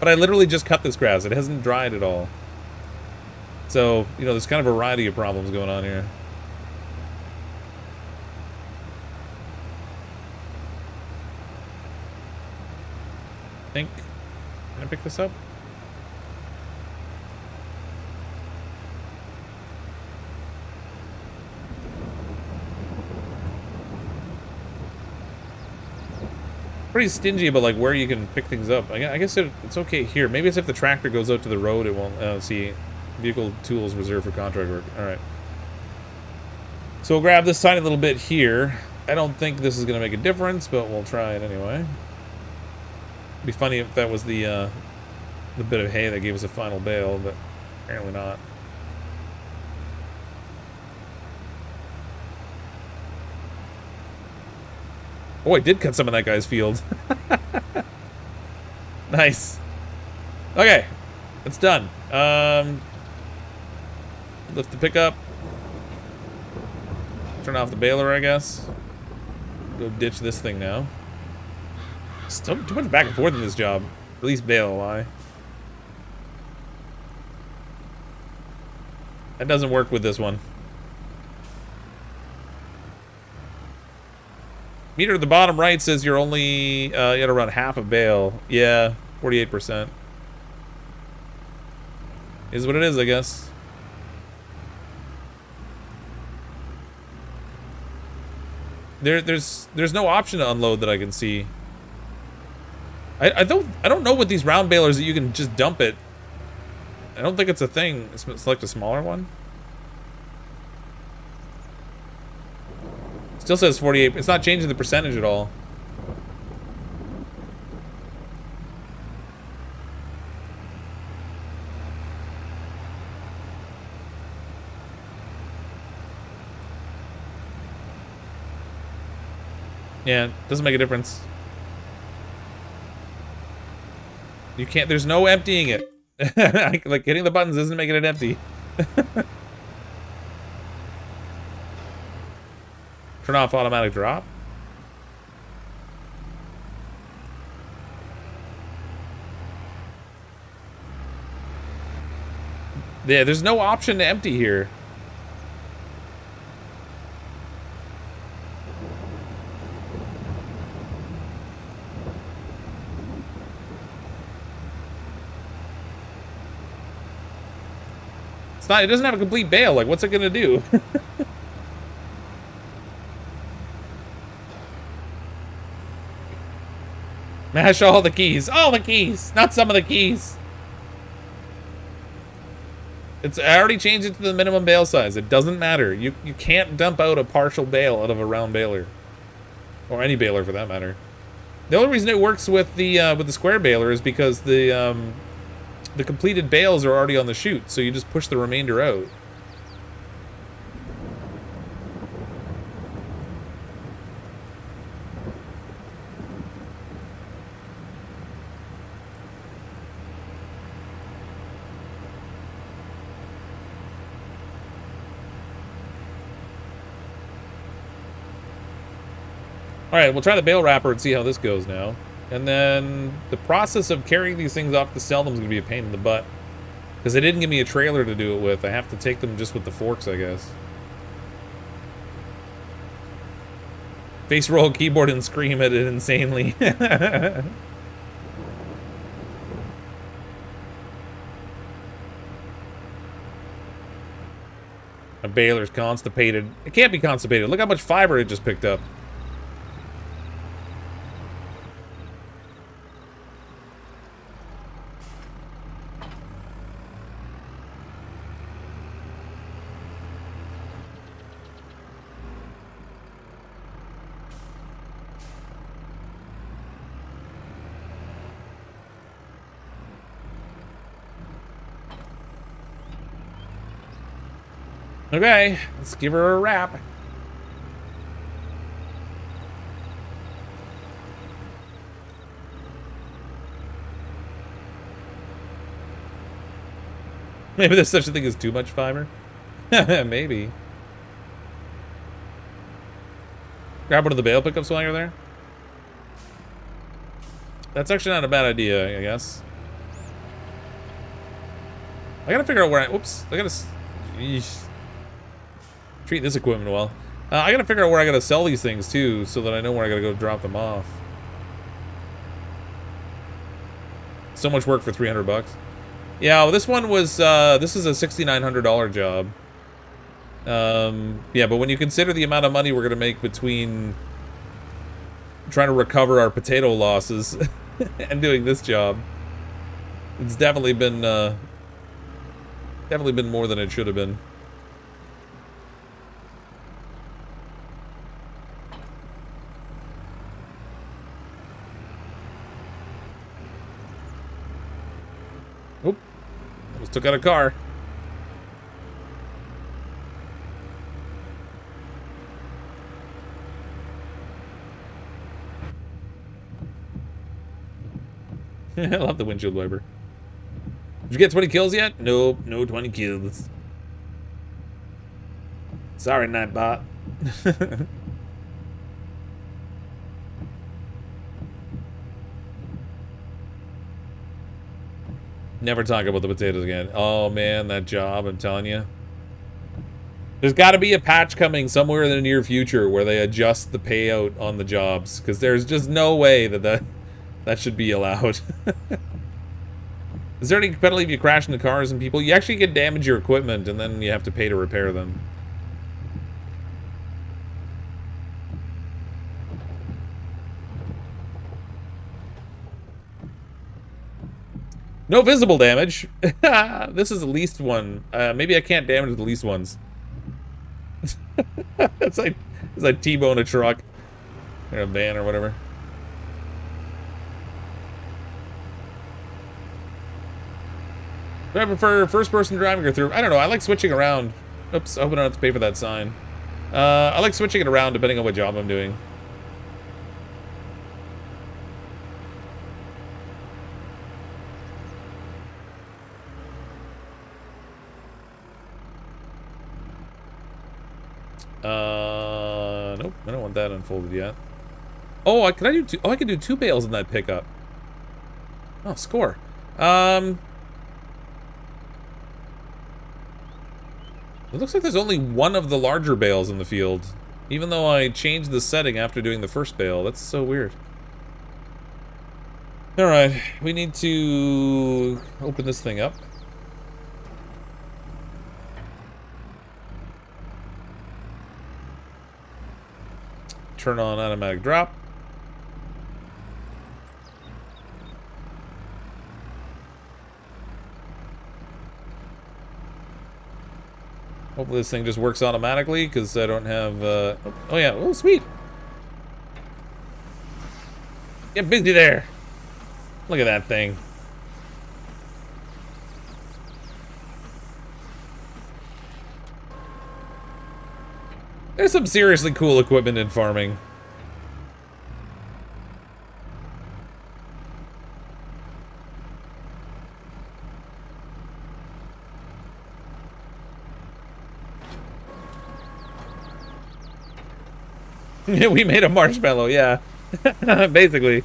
But I literally just cut this grass; it hasn't dried at all. So you know, there's kind of a variety of problems going on here. Can I pick this up? Pretty stingy about like where you can pick things up. I guess it's okay here. Maybe it's if the tractor goes out to the road, it won't see vehicle tools reserved for contract work. All right. So we'll grab this tiny little bit here. I don't think this is gonna make a difference, but we'll try it anyway. Be funny if that was the bit of hay that gave us a final bale, but apparently not. Oh, I did cut some of that guy's field. Nice. Okay, it's done. Lift the pickup. Turn off the baler, I guess. Go ditch this thing now. Still too much back and forth in this job. At least bale, why? That doesn't work with this one. Meter at the bottom right says you're only at around half a bale. Yeah, 48%. Is what it is, I guess. There's no option to unload that I can see. I don't know what these round balers that you can just dump it. I don't think it's a thing. Select a smaller one. Still says 48. It's not changing the percentage at all. Yeah, doesn't make a difference. You can't, there's no emptying it. Like hitting the buttons isn't making it empty. Turn off automatic drop. Yeah, there's no option to empty here. It's not, it doesn't have a complete bale. Like, what's it gonna do? Mash all the keys. All the keys! Not some of the keys! I already changed it to the minimum bale size. It doesn't matter. You can't dump out a partial bale out of a round baler. Or any baler, for that matter. The only reason it works with the square baler is because the completed bales are already on the chute, so you just push the remainder out. Alright, we'll try the bale wrapper and see how this goes now. And then the process of carrying these things off to sell them is going to be a pain in the butt. Because they didn't give me a trailer to do it with. I have to take them just with the forks, I guess. Face roll keyboard and scream at it insanely. A baler's constipated. It can't be constipated. Look how much fiber it just picked up. Okay, let's give her a wrap. Maybe there's such a thing as too much fiber. Maybe. Grab one of the bale pickups while you're there. That's actually not a bad idea, I guess. I gotta figure out where I... Whoops. I gotta... Eesh. Treat this equipment well. I gotta figure out where I gotta sell these things, too, so that I know where I gotta go drop them off. So much work for 300 bucks. Yeah, well, this one was... this is a $6,900 job. Yeah, but when you consider the amount of money we're gonna make between trying to recover our potato losses and doing this job, it's definitely been more than it should have been. Oop, almost took out a car. I love the windshield wiper. Did you get 20 kills yet? Nope, no 20 kills. Sorry, Nightbot. Never talk about the potatoes again. Oh man, that job, I'm telling you. There's got to be a patch coming somewhere in the near future where they adjust the payout on the jobs, because there's just no way that should be allowed. Is there any penalty if you crash into cars and people? You actually can damage your equipment and then you have to pay to repair them. No visible damage. This is the least one. Maybe I can't damage the least ones. it's like T-bone a truck or a van or whatever. Do I prefer first-person driving or through? I don't know. I like switching around. Oops, I hope I don't have to pay for that sign. I like switching it around depending on what job I'm doing. Nope. I don't want that unfolded yet. Oh, can I do two? Oh, I can do 2 bales in that pickup. Oh, score. It looks like there's only one of the larger bales in the field, even though I changed the setting after doing the first bale. That's so weird. Alright, we need to open this thing up. Turn on automatic drop. Hopefully this thing just works automatically, because I don't have, oh yeah, oh sweet. Get busy there. Look at that thing. There's some seriously cool equipment in farming. We made a marshmallow, yeah. Basically.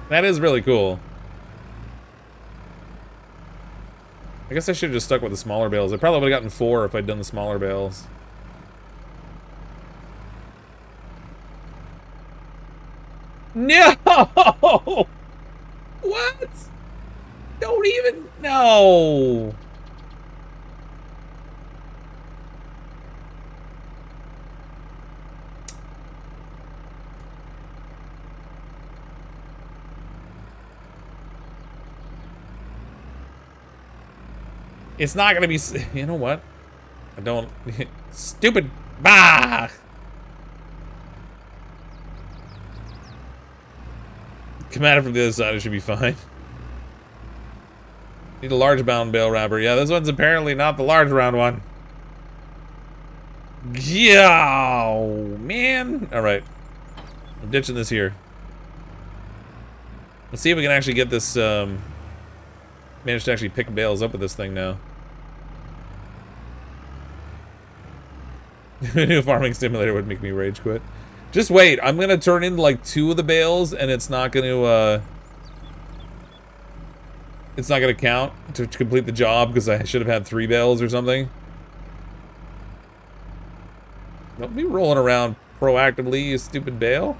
That is really cool. I guess I should have just stuck with the smaller bales. I probably would have gotten 4 if I'd done the smaller bales. No! What? Don't even... No! It's not gonna be... You know what? I don't... Stupid... Bah! Come at it from the other side, it should be fine. Need a large bound bale wrapper. Yeah, this one's apparently not the large round one. Yeah, man. Alright. I'm ditching this here. Let's see if we can actually get this, manage to actually pick bales up with this thing now. New farming simulator would make me rage quit. Just wait, I'm gonna turn in like 2 of the bales and it's not gonna count to complete the job because I should have had 3 bales or something. Don't be rolling around proactively, you stupid bale.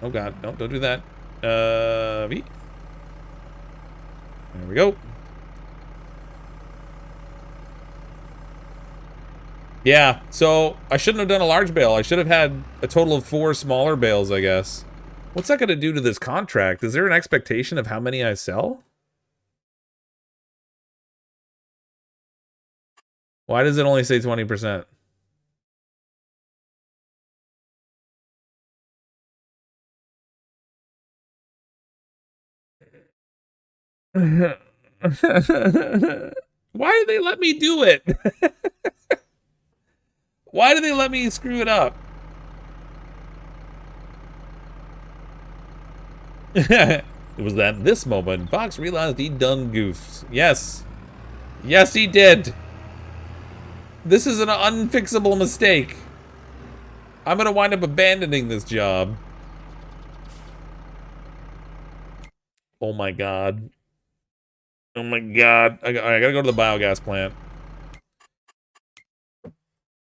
Oh god, no, don't do that. V. There we go. Yeah, so I shouldn't have done a large bale. I should have had a total of 4 smaller bales, I guess. What's that gonna do to this contract? Is there an expectation of how many I sell? Why does it only say 20%? Why did they let me do it? Why did they let me screw it up? It was at this moment Fox realized he'd done goofed. Yes. Yes, he did. This is an unfixable mistake. I'm gonna wind up abandoning this job. Oh my god. Oh my god. I gotta go to the biogas plant.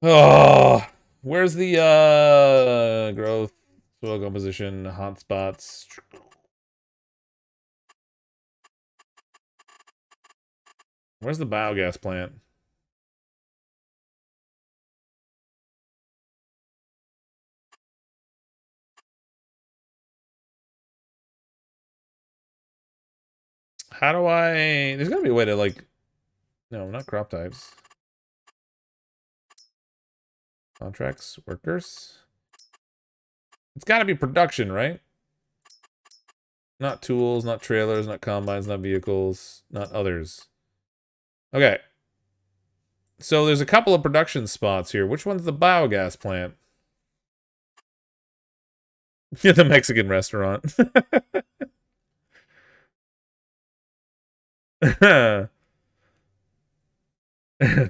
Oh, where's the growth, soil composition, hotspots? Where's the biogas plant? How do I... There's gotta be a way to, like... No, not crop types. Contracts, workers. It's gotta be production, right? Not tools, not trailers, not combines, not vehicles, not others. Okay. So there's a couple of production spots here. Which one's the biogas plant? The Mexican restaurant.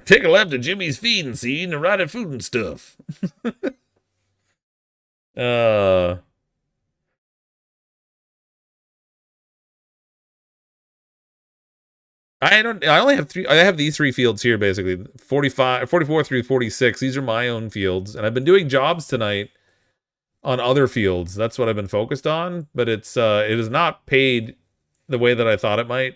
Take a left at Jimmy's feeding scene and ride at food and stuff. I only have 3. I have these 3 fields here basically. 44 through 46. These are my own fields, and I've been doing jobs tonight on other fields. That's what I've been focused on, but it is not paid the way that I thought it might.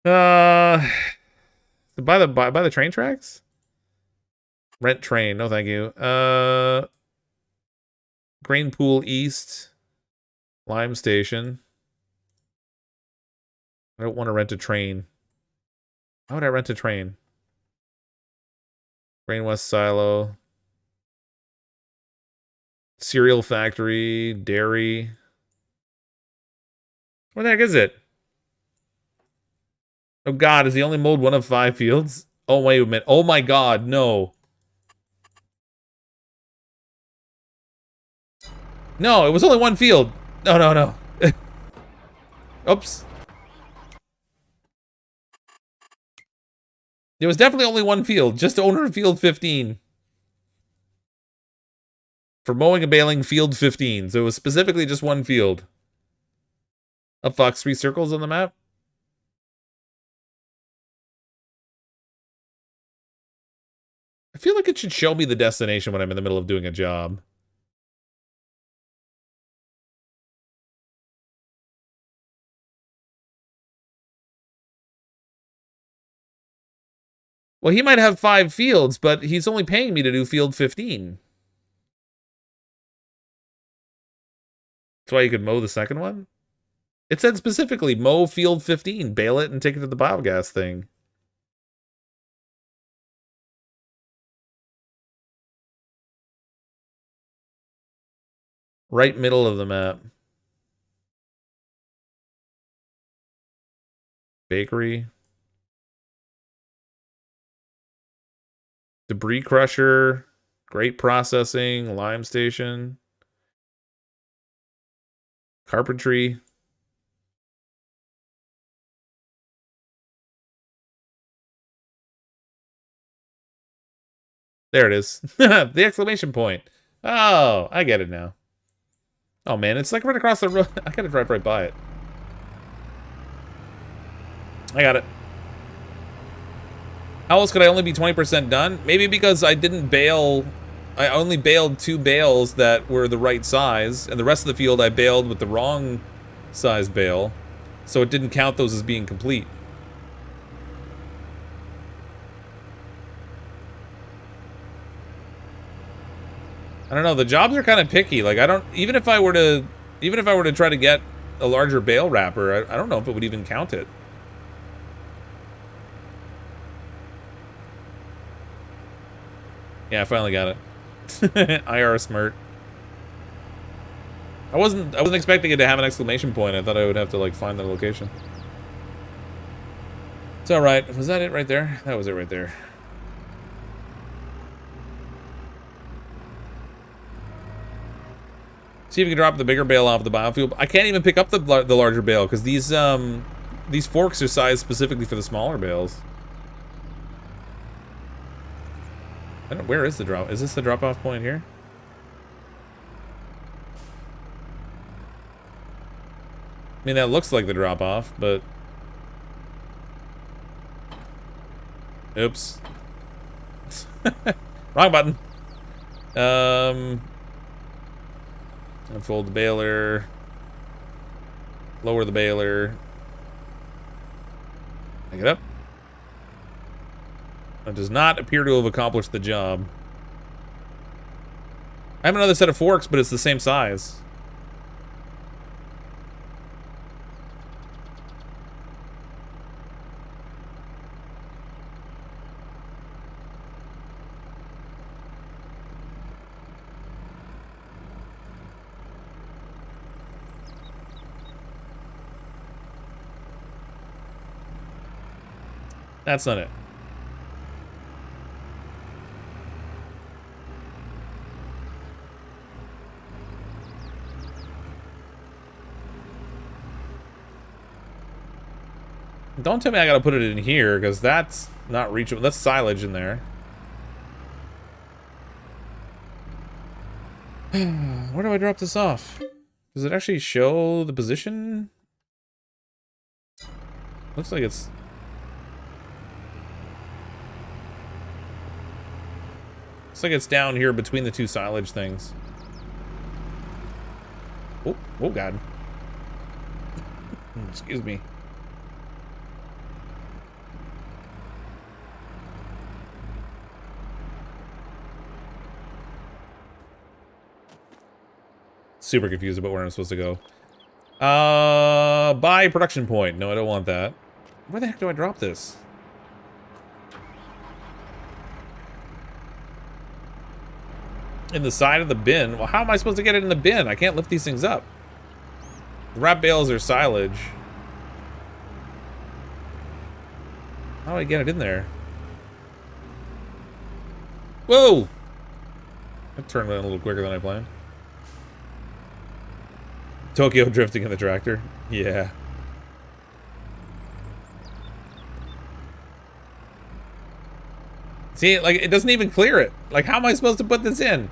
uh Buy the train tracks? Rent train, no thank you. Grain Pool East. Lime Station. I don't want to rent a train. Why would I rent a train? Grain West Silo. Cereal Factory. Dairy. Where the heck is it? Oh god, is he only mowed 1 of 5 fields? Oh wait a minute. Oh my god, no. No, it was only 1 field. No, no, no. Oops. There was definitely only one field. Just owner of field 15. For mowing and baling, field 15. So it was specifically just one field. Up Fox, 3 circles on the map. I feel like it should show me the destination when I'm in the middle of doing a job. Well, he might have 5 fields, but he's only paying me to do field 15. That's why you could mow the second one? It said specifically, mow field 15, bale it, and take it to the biogas thing. Right middle of the map. Bakery. Debris crusher. Grape processing. Lime station. Carpentry. There it is. The exclamation point. Oh, I get it now. Oh man, it's like right across the road. I gotta drive right by it. I got it. How else could I only be 20% done? Maybe because I didn't bale. I only baled 2 bales that were the right size, and the rest of the field I baled with the wrong size bale, so it didn't count those as being complete. I don't know, the jobs are kind of picky. Like, I don't, even if I were to try to get a larger bale wrapper, I don't know if it would even count it. Yeah, I finally got it. IR smart. I wasn't expecting it to have an exclamation point. I thought I would have to like find the location. It's all right. Was that it right there? That was it right there. See if you can drop the bigger bale off the biofuel. I can't even pick up the larger bale because these forks are sized specifically for the smaller bales. I don't, where is the drop? Is this the drop-off point here? I mean, that looks like the drop-off, but... Oops. Wrong button. Unfold the baler. Lower the baler. Pick it up. That does not appear to have accomplished the job. I have another set of forks, but it's the same size. That's not it. Don't tell me I gotta put it in here, because that's not reachable. That's silage in there. Where do I drop this off? Does it actually show the position? Looks like it's... Looks like it's down here between the 2 silage things. Oh, oh God. Excuse me. Super confused about where I'm supposed to go. Buy production point. No, I don't want that. Where the heck do I drop this? In the side of the bin? Well, how am I supposed to get it in the bin? I can't lift these things up. The wrap bales are silage. How do I get it in there? Whoa! I turned around a little quicker than I planned. Tokyo drifting in the tractor. Yeah. See, like, it doesn't even clear it. Like, how am I supposed to put this in?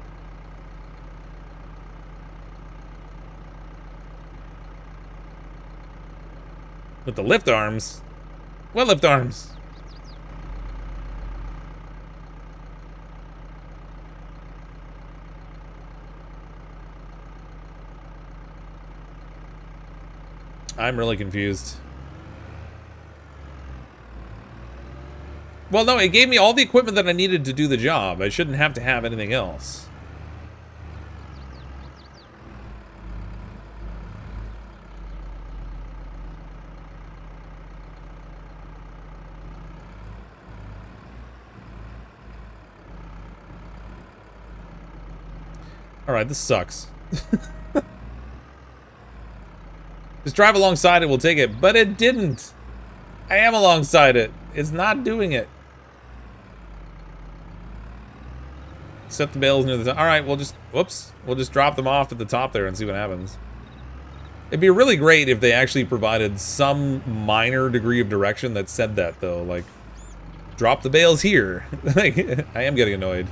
With the lift arms? What lift arms? I'm really confused. Well, no, it gave me all the equipment that I needed to do the job. I shouldn't have to have anything else. Alright, this sucks. Just drive alongside it, we'll take it. But it didn't. I am alongside it. It's not doing it. Set the bales near the top. Alright, we'll just, whoops. We'll just drop them off at the top there and see what happens. It'd be really great if they actually provided some minor degree of direction that said that, though. Like, drop the bales here. Like, I am getting annoyed.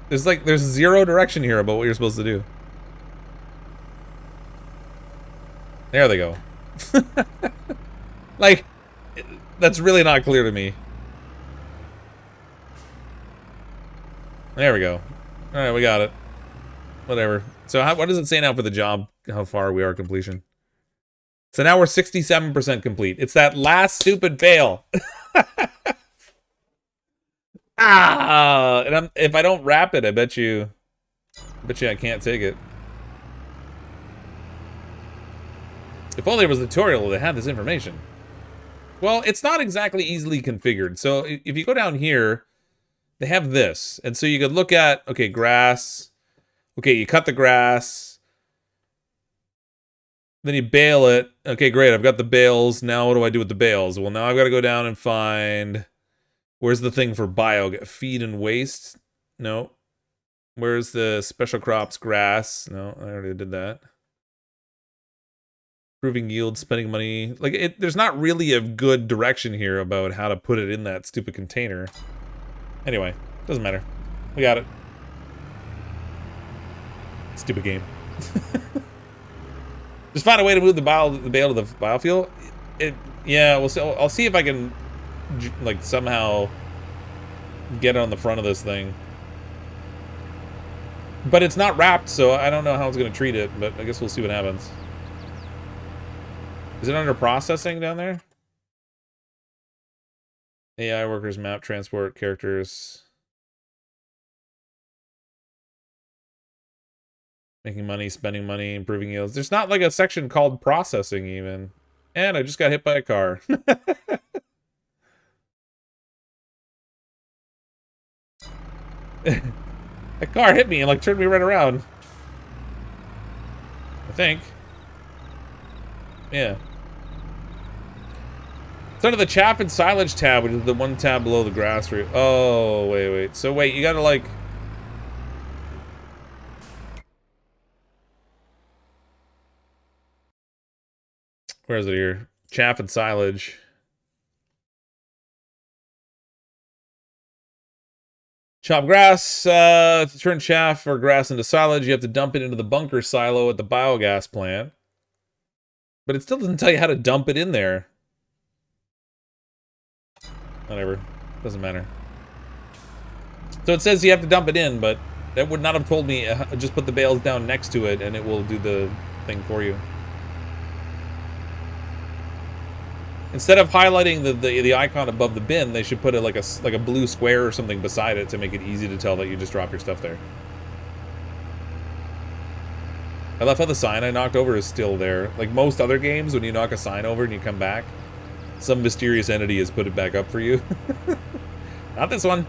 There's zero direction here about what you're supposed to do. There they go. Like, that's really not clear to me. There we go. Alright, we got it. Whatever. So what does it say now for the job? How far we are completion? So now we're 67% complete. It's that last stupid bale. And if I don't wrap it, I bet you I can't take it. If only there was a tutorial that had this information. Well, it's not exactly easily configured. So if you go down here, they have this. And so you could look at, okay, grass. Okay, you cut the grass. Then you bale it. Okay, great, I've got the bales. Now what do I do with the bales? Well, now I've got to go down and find... Where's the thing for bio? Feed and waste? No. Where's the special crops? Grass? No, I already did that. Improving yield, spending money. Like, there's not really a good direction here about how to put it in that stupid container. Anyway, doesn't matter. We got it. Stupid game. Just find a way to move the bale to the biofuel. Yeah, I'll see if I can, like, somehow get it on the front of this thing. But it's not wrapped, so I don't know how it's going to treat it, but I guess we'll see what happens. Is it under processing down there? AI workers, map, transport, characters. Making money, spending money, improving yields. There's not like a section called processing even. And I just got hit by a car. A car hit me and like turned me right around. I think. Yeah. It's under the chaff and silage tab, which is the one tab below the grass root. Oh, wait. So wait, you gotta like... Where is it here? Chaff and silage. Chop grass, to turn chaff or grass into silage, you have to dump it into the bunker silo at the biogas plant. But it still doesn't tell you how to dump it in there. Whatever. Doesn't matter. So it says you have to dump it in, but that would not have told me just put the bales down next to it and it will do the thing for you. Instead of highlighting the icon above the bin, they should put it like a blue square or something beside it to make it easy to tell that you just drop your stuff there. I love how the sign I knocked over is still there. Like most other games, when you knock a sign over and you come back, some mysterious entity has put it back up for you. Not this one.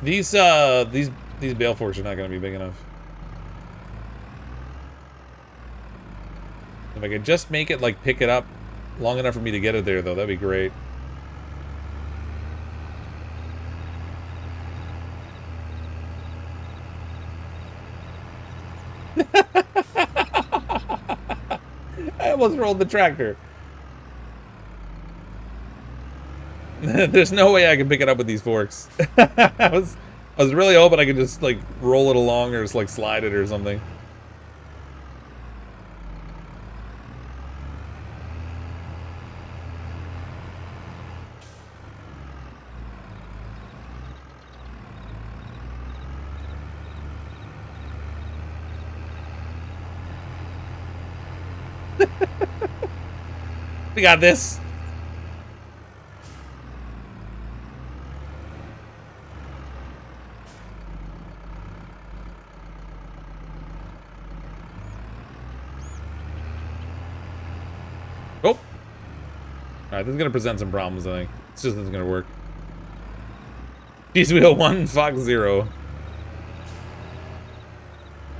These bale forks are not going to be big enough. If I could just make it like pick it up Long enough for me to get it there, though. That'd be great. I almost rolled the tractor. There's no way I can pick it up with these forks. I was really hoping I could just, like, roll it along or just, like, slide it or something. We got this. Oh. Alright, this is gonna present some problems, I think. It's just isn't gonna work. Cheese wheel 1, Fox 0.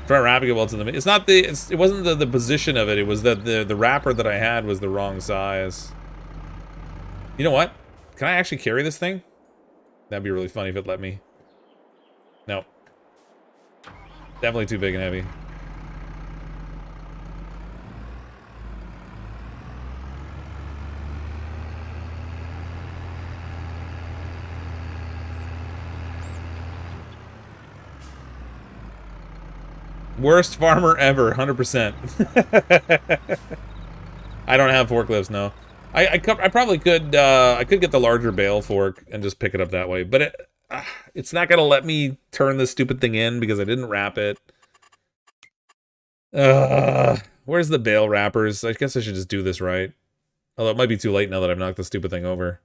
Try wrapping it well to the... It's not the... it wasn't the position of it. It was that the wrapper that I had was the wrong size. You know what? Can I actually carry this thing? That'd be really funny if it let me. No. Definitely too big and heavy. Worst farmer ever, 100%. I don't have forklifts, no. I probably could, I could get the larger bale fork and just pick it up that way, but it's not gonna let me turn this stupid thing in because I didn't wrap it. Where's the bale wrappers? I guess I should just do this right. Although it might be too late now that I've knocked the stupid thing over.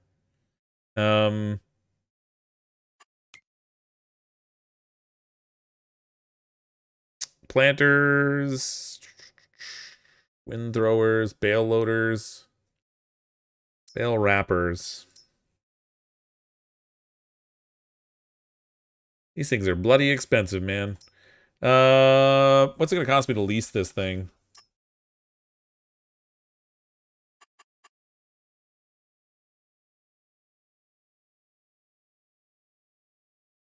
Planters, wind throwers, bale loaders, bale wrappers. These things are bloody expensive, man. What's it gonna cost me to lease this thing?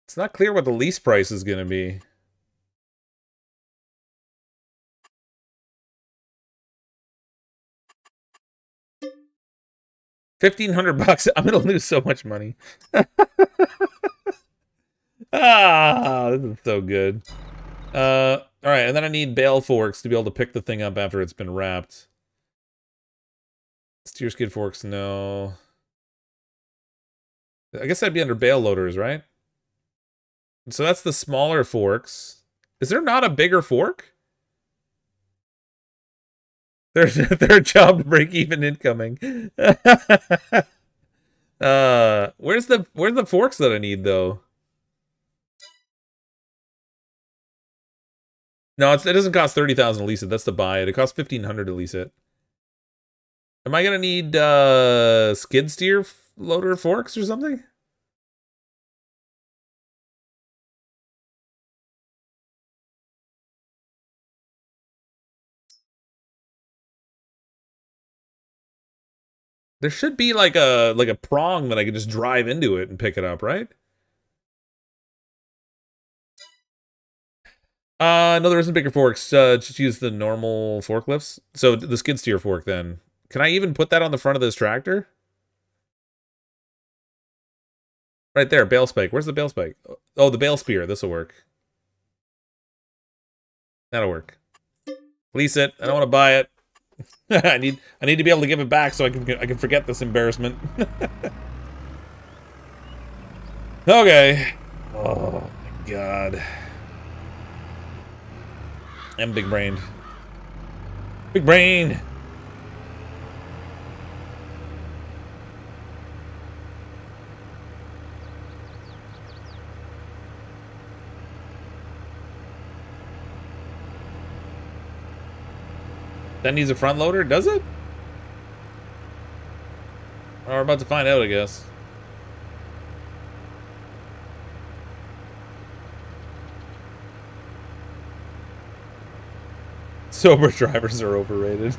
It's not clear what the lease price is gonna be. $1,500. I'm gonna lose so much money. Ah, this is so good. All right, and then I need bale forks to be able to pick the thing up after it's been wrapped. Steer skid forks, no. I guess that'd be under bale loaders, right? So that's the smaller forks. Is there not a bigger fork? There's their job to break even incoming. Where's the forks that I need though? No, it doesn't cost 30,000 to lease it. That's to buy it. It costs 1,500 to lease it. Am I gonna need skid steer loader forks or something? There should be like a prong that I can just drive into it and pick it up, right? No, there isn't bigger forks. Just use the normal forklifts. So the skid steer fork then. Can I even put that on the front of this tractor? Right there, bale spike. Where's the bale spike? Oh, the bale spear. This'll work. That'll work. Lease it. I don't want to buy it. I need to be able to give it back so I can forget this embarrassment. Okay. Oh my god. I'm big brained. Big brain. That needs a front loader, does it? Well, we're about to find out, I guess. Sober drivers are overrated.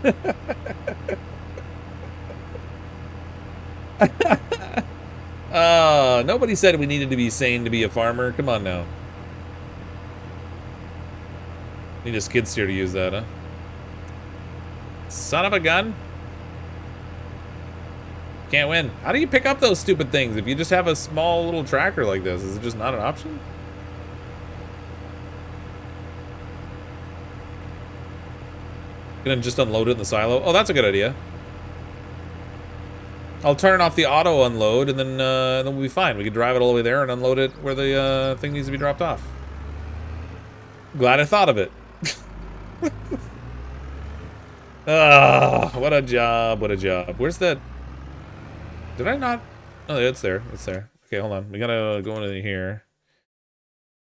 Nobody said we needed to be sane to be a farmer. Come on now. Need a skid steer to use that, huh? Son of a gun. Can't win. How do you pick up those stupid things if you just have a small little tractor like this? Is it just not an option? Gonna just unload it in the silo? Oh, that's a good idea. I'll turn off the auto unload and then we'll be fine. We can drive it all the way there and unload it where the thing needs to be dropped off. Glad I thought of it. Ah, what a job, what a job. Where's that? Did I not? Oh, it's there, it's there. Okay, hold on. We gotta go into here.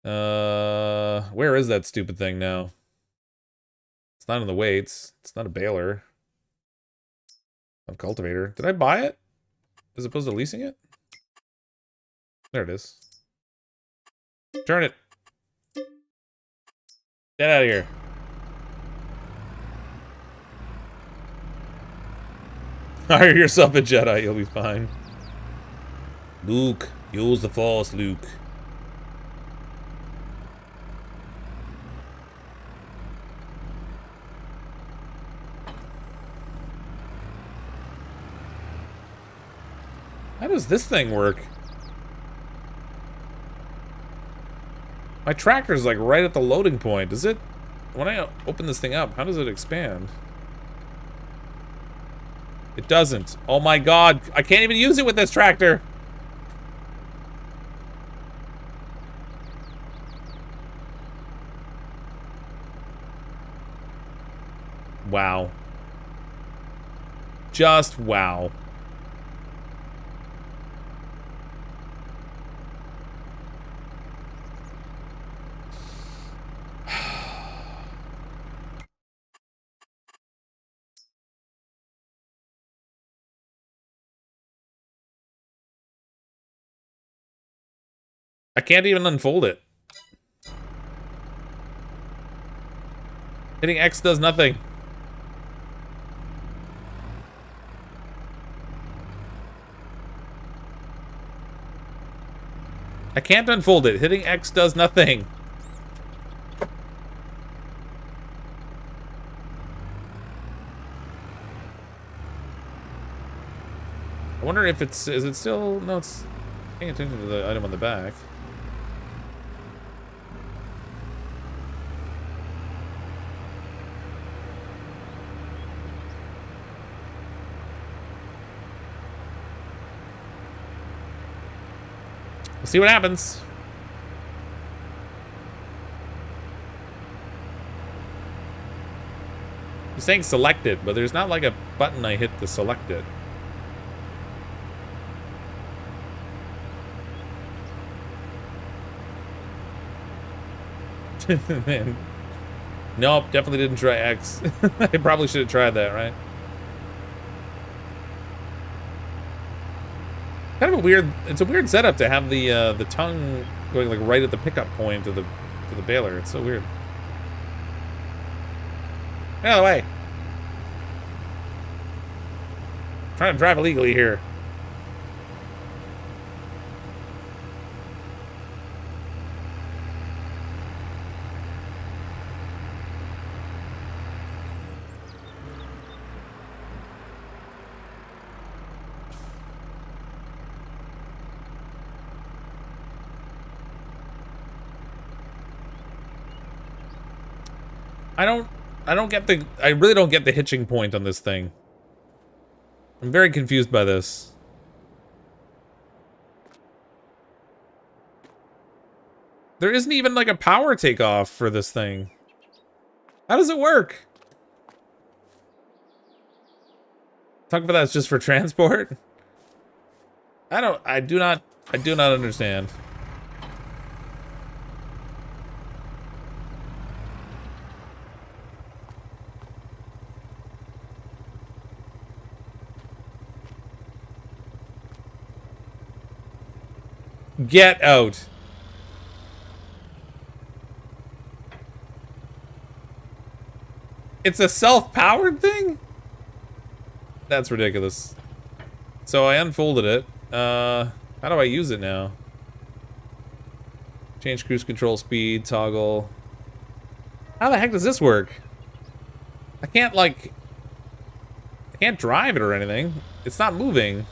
Where is that stupid thing now? It's not in the weights. It's not a baler. A cultivator. Did I buy it? As opposed to leasing it? There it is. Turn it. Get out of here. Hire yourself a Jedi, you'll be fine. Luke, use the Force, Luke. How does this thing work? My tractor's like right at the loading point. Does it... When I open this thing up, how does it expand? It doesn't. Oh my god. I can't even use it with this tractor. Wow. Just wow. I can't even unfold it. Hitting X does nothing. I can't unfold it. Hitting X does nothing. I wonder if it's... Is it still... No, it's... Paying attention to the item on the back. We'll see what happens. He's saying select it, but there's not like a button I hit to select it. Nope, definitely didn't try X. I probably should have tried that, right? Kind of a weird. It's a weird setup to have the tongue going like right at the pickup point of the baler. It's so weird. Get out of the way. I'm trying to drive illegally here. I really don't get the hitching point on this thing. I'm very confused by this. There isn't even like a power takeoff for this thing. How does it work? Talk about that's just for transport? I do not understand. Get out. It's a self-powered thing? That's ridiculous. So I unfolded it. How How do I use it now? Change cruise control speed, toggle. How the heck does this work? I can't, like... I can't drive it or anything. It's not moving.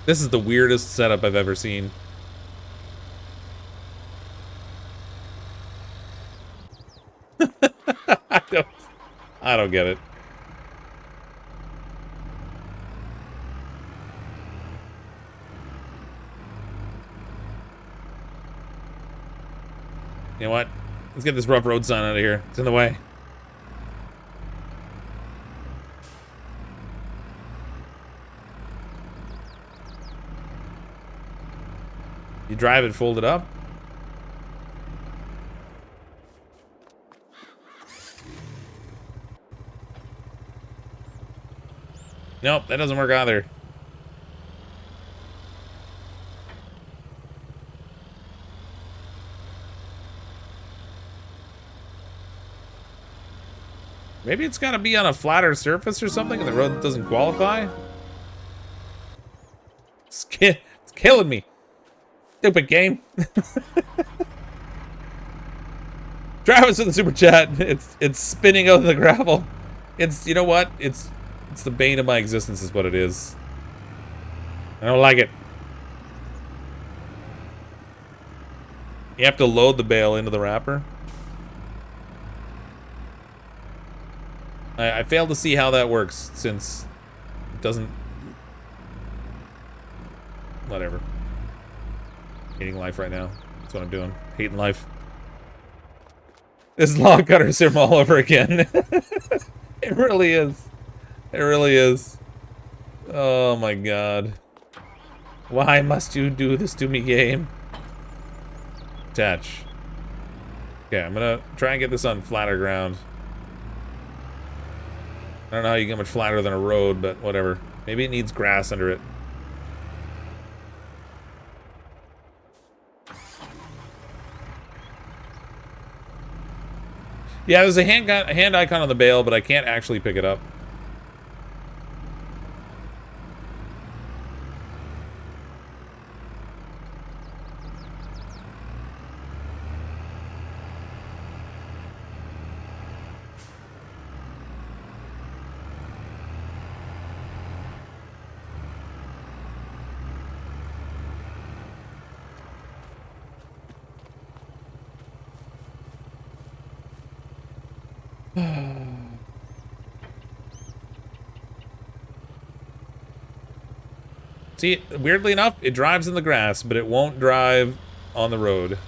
This is the weirdest setup I've ever seen. I don't get it. You know what? Let's get this rough road sign out of here. It's in the way. You drive it, fold it up. Nope, that doesn't work either. Maybe it's gotta be on a flatter surface or something and the road doesn't qualify? It's killing me. Stupid game. Travis with the super chat. It's spinning out of the gravel. It's, you know what? It's the bane of my existence is what it is. I don't like it. You have to load the bale into the wrapper. I fail to see how that works since it doesn't... Whatever. Hating life right now. That's what I'm doing. Hating life. This is log cutter sim all over again. It really is. It really is. Oh my god. Why must you do this to me, game? Attach. Okay, I'm gonna try and get this on flatter ground. I don't know how you get much flatter than a road, but whatever. Maybe it needs grass under it. Yeah, there's a hand icon on the bale, but I can't actually pick it up. See, weirdly enough, it drives in the grass, but it won't drive on the road.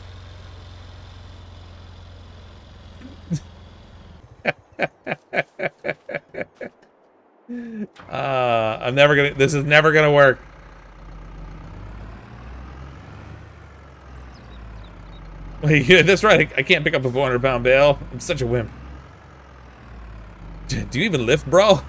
I'm never gonna, this is never gonna work. Wait, yeah, that's right, I can't pick up a 400-pound bale. I'm such a wimp. Do you even lift, bro?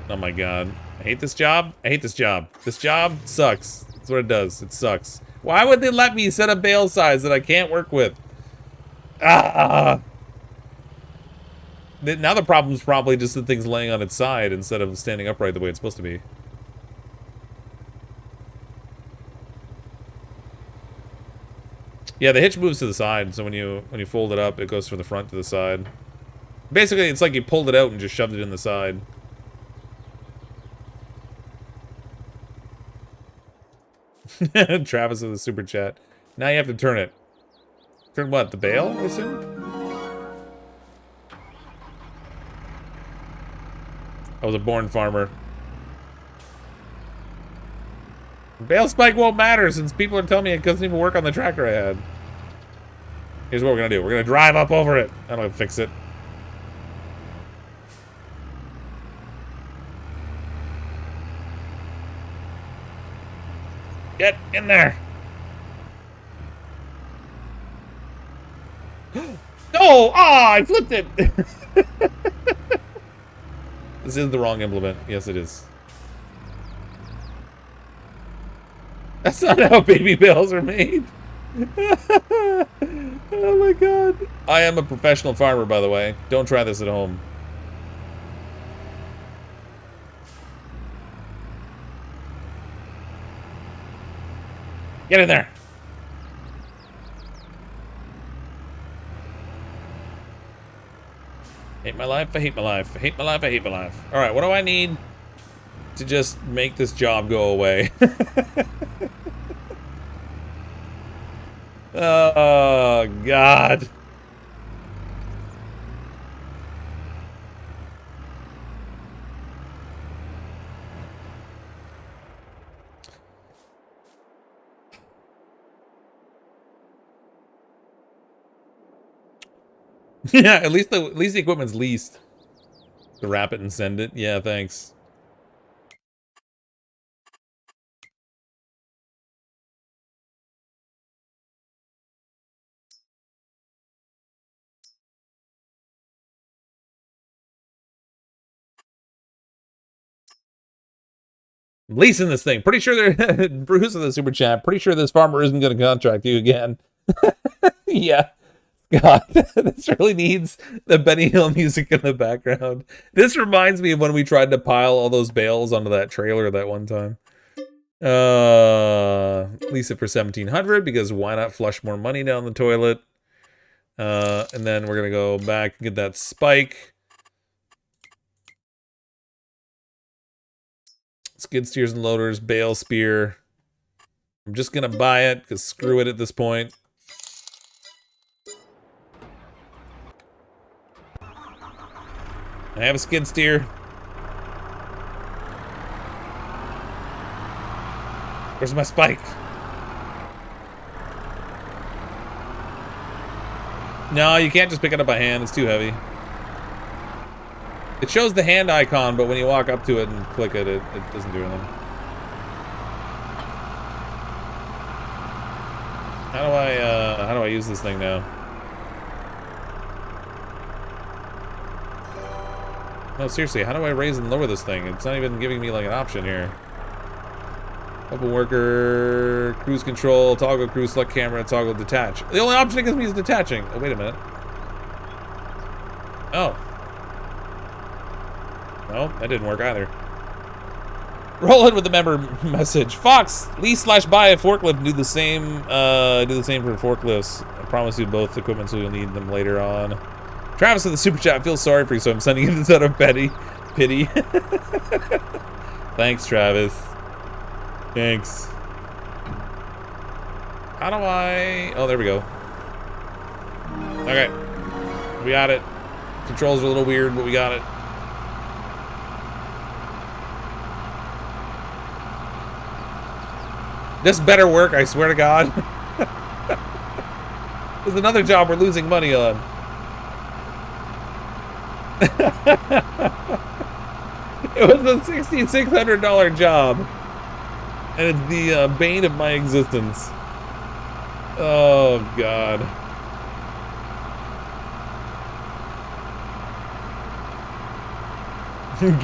Oh my god. I hate this job. I hate this job. This job sucks. That's what it does. It sucks. Why would they let me set a bale size that I can't work with? Ah! Now the problem's probably just the thing's laying on its side instead of standing upright the way it's supposed to be. Yeah, the hitch moves to the side, so when you fold it up, it goes from the front to the side. Basically, it's like you pulled it out and just shoved it in the side. Travis with the super chat. Now you have to turn it. Turn what? The bale, I assume? I was a born farmer. Bale spike won't matter since people are telling me it doesn't even work on the tractor I had. Here's what we're gonna do. We're gonna drive up over it. I don't fix it. Get in there. Oh, I flipped it. This is the wrong implement. Yes, it is. That's not how baby bales are made. Oh my god. I am a professional farmer, by the way. Don't try this at home. Get in there. Hate my life, I hate my life. I hate my life, I hate my life. Alright, what do I need to just make this job go away? Oh, God. Yeah, at least the equipment's leased. To wrap it and send it. Yeah, thanks. I'm leasing this thing. Pretty sure they're Bruce in the super chat. Pretty sure this farmer isn't going to contract you again. Yeah. God, this really needs the Benny Hill music in the background. This reminds me of when we tried to pile all those bales onto that trailer that one time. Lease it for 1,700 because why not flush more money down the toilet? And then we're gonna go back and get that spike. Skid steers and loaders, bale spear. I'm just gonna buy it because screw it at this point. I have a skid steer. Where's my spike? No, you can't just pick it up by hand. It's too heavy. It shows the hand icon, but when you walk up to it and click it, it doesn't do anything. How do I use this thing now? No, seriously, how do I raise and lower this thing? It's not even giving me like an option here. Open worker, cruise control, toggle cruise, select camera, toggle detach. The only option it gives me is detaching. Oh, wait a minute. Oh. No, that didn't work either. Roll in with the member message. Fox, lease/buy a forklift and do the same for forklifts. I promise you both equipment so you'll need them later on. Travis in the super chat, I feel sorry for you, so I'm sending you this out of pity. Thanks, Travis. Thanks. How do I... Oh, there we go. Okay. We got it. Controls are a little weird, but we got it. This better work, I swear to God. There's another job we're losing money on. It was a $6,600 job. And it's the bane of my existence. Oh, God.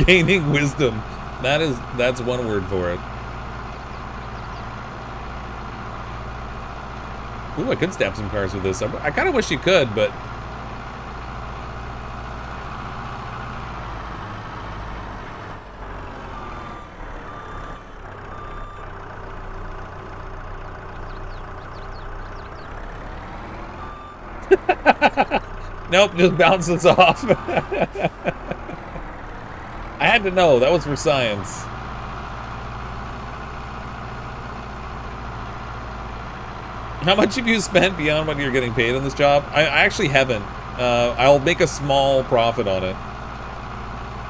Gaining wisdom. That's one word for it. Ooh, I could stab some cars with this. I kind of wish you could, but... Nope, just bounces off. I had to know. That was for science. How much have you spent beyond what you're getting paid on this job? I actually haven't. I'll make a small profit on it.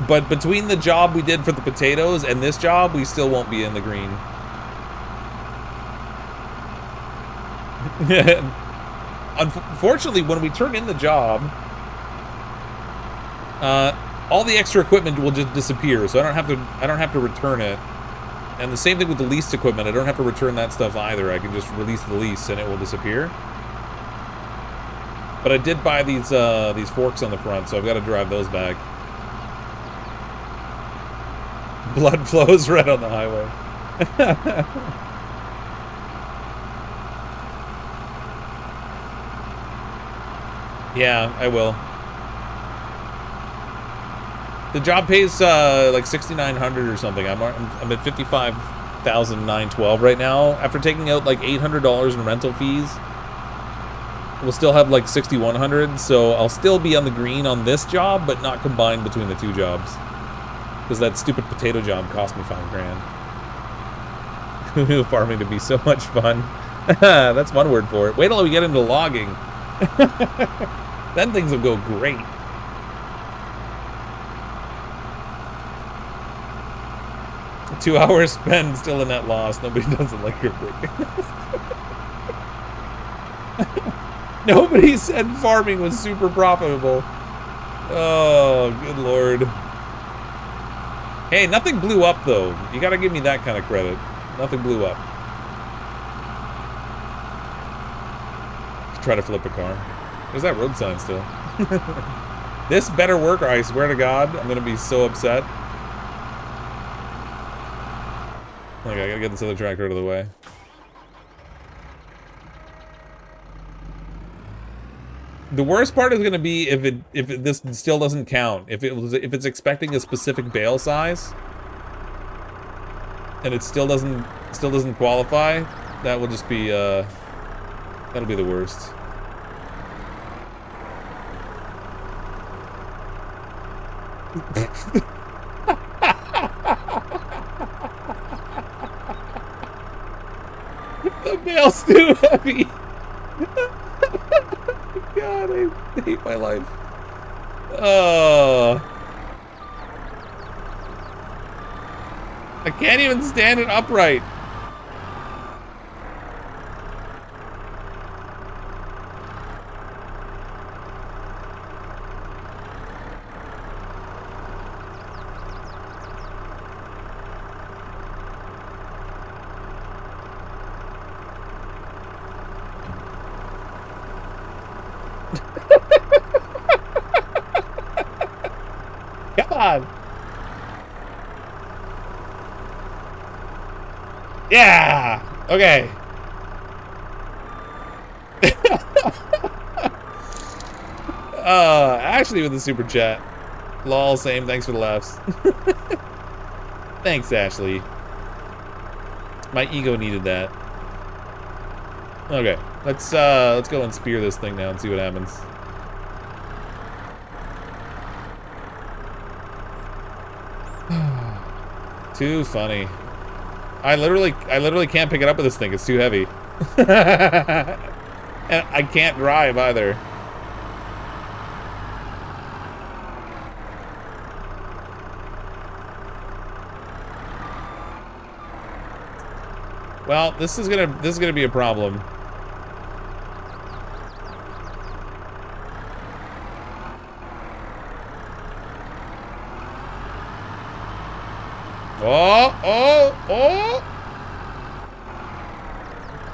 But between the job we did for the potatoes and this job, we still won't be in the green. Unfortunately, when we turn in the job, all the extra equipment will just disappear, so I don't have to return it. And the same thing with the leased equipment. I don't have to return that stuff either. I can just release the lease and it will disappear. But I did buy these forks on the front, so I've got to drive those back. Blood flows red on the highway. Yeah, I will. The job pays like 6,900 or something. I'm at 55,912 right now. After taking out like $800 in rental fees, we'll still have like 6,100. So I'll still be on the green on this job, but not combined between the two jobs. Because that stupid potato job cost me $5,000. Farming to be so much fun. That's one word for it. Wait till we get into logging. Then things will go great. Two hours spent, still a net loss. Nobody doesn't like cryptic. Nobody said farming was super profitable. Oh, good lord. Hey, nothing blew up though. You gotta give me that kind of credit. Nothing blew up. Try to flip a car. There's that road sign still. This better work, or I swear to God, I'm gonna be so upset. Okay, I gotta get this other tractor out of the way. The worst part is gonna be if this still doesn't count. If it's expecting a specific bale size and it still doesn't qualify, that will just be that'll be the worst. The bale's too heavy. God, I hate my life. Oh. I can't even stand it upright. Come on. Yeah. Okay. Ashley with the super chat. Lol, same. Thanks for the laughs. Thanks, Ashley. My ego needed that. Okay, let's go and spear this thing now and see what happens. Too funny. I literally can't pick it up with this thing. It's too heavy. And I can't drive either. Well, this is gonna be a problem. Oh!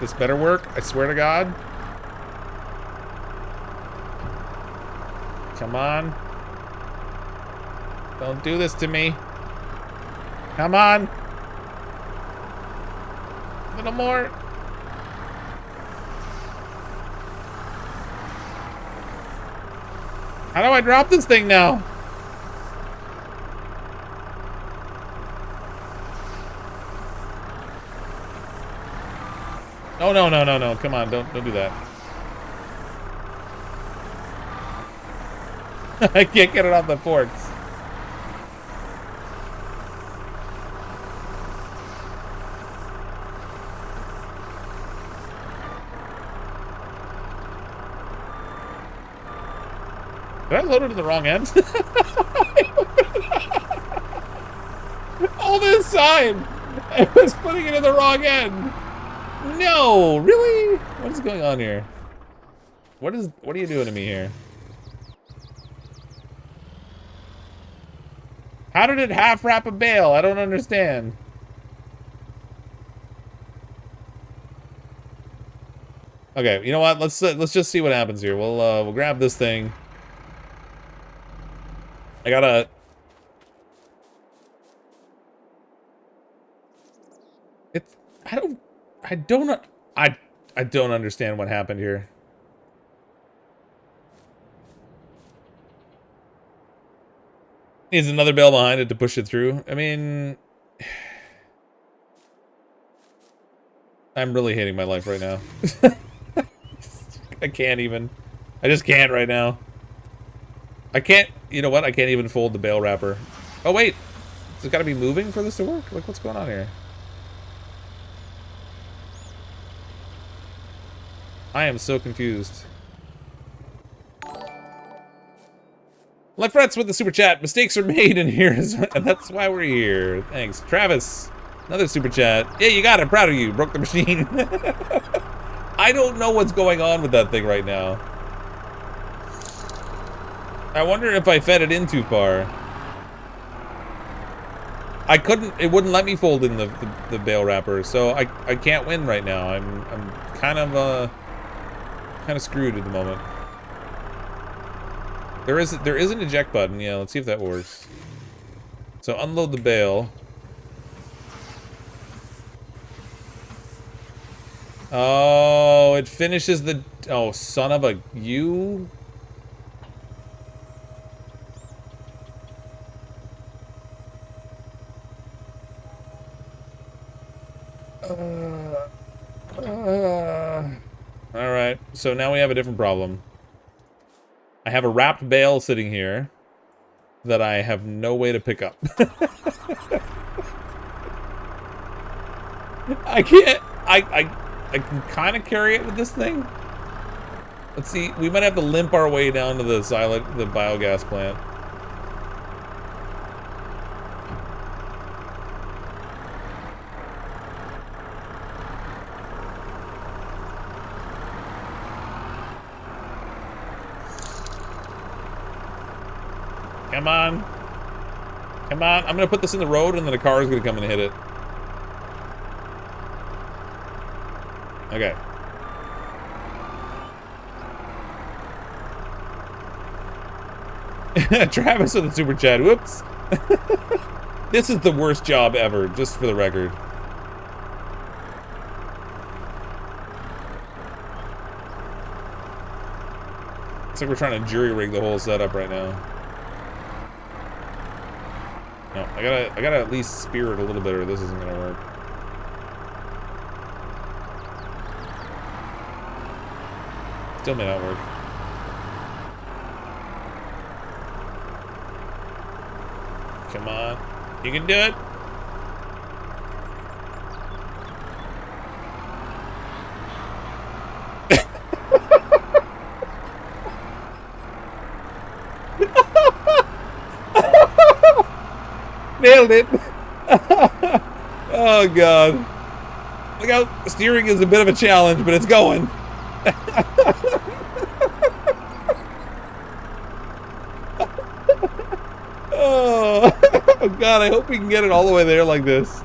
This better work, I swear to God. Come on. Don't do this to me. Come on. A little more. How do I drop this thing now? Oh, no. Come on, don't do that. I can't get it off the forks. Did I load it to the wrong end? All this time, I was putting it in the wrong end. No, really? What is going on here? What are you doing to me here? How did it half wrap a bale? I don't understand. Okay, you know what? Let's just see what happens here. We'll grab this thing. I gotta. It's. I don't understand what happened here. Needs another bale behind it to push it through. I mean, I'm really hating my life right now. I can't even. I just can't right now. I can't, you know what? I can't even fold the bale wrapper. Oh, wait. Has it got to be moving for this to work? Like, what's going on here? I am so confused. Left with the super chat. Mistakes are made in here, and that's why we're here. Thanks. Travis, another super chat. Yeah, you got it. Proud of you. Broke the machine. I don't know what's going on with that thing right now. I wonder if I fed it in too far. I couldn't, it wouldn't let me fold in the bale wrapper, so I can't win right now. I'm kind of screwed at the moment. There is an eject button. Yeah, let's see if that works. So unload the bale. Oh, it finishes the, oh, son of a, you. All right, so now we have a different problem. I have a wrapped bale sitting here that I have no way to pick up. I can't, I can kind of carry it with this thing. Let's see, we might have to limp our way down to the biogas plant. Come on. Come on. I'm going to put this in the road and then a car is going to come and hit it. Okay. Travis with the super chat. Whoops. This is the worst job ever, just for the record. It's like we're trying to jury rig the whole setup right now. No, I gotta at least spear it a little bit or this isn't gonna work. Still may not work. Come on. You can do it. Nailed it. Oh god. Look out, steering is a bit of a challenge, but it's going. Oh. Oh god, I hope we can get it all the way there like this.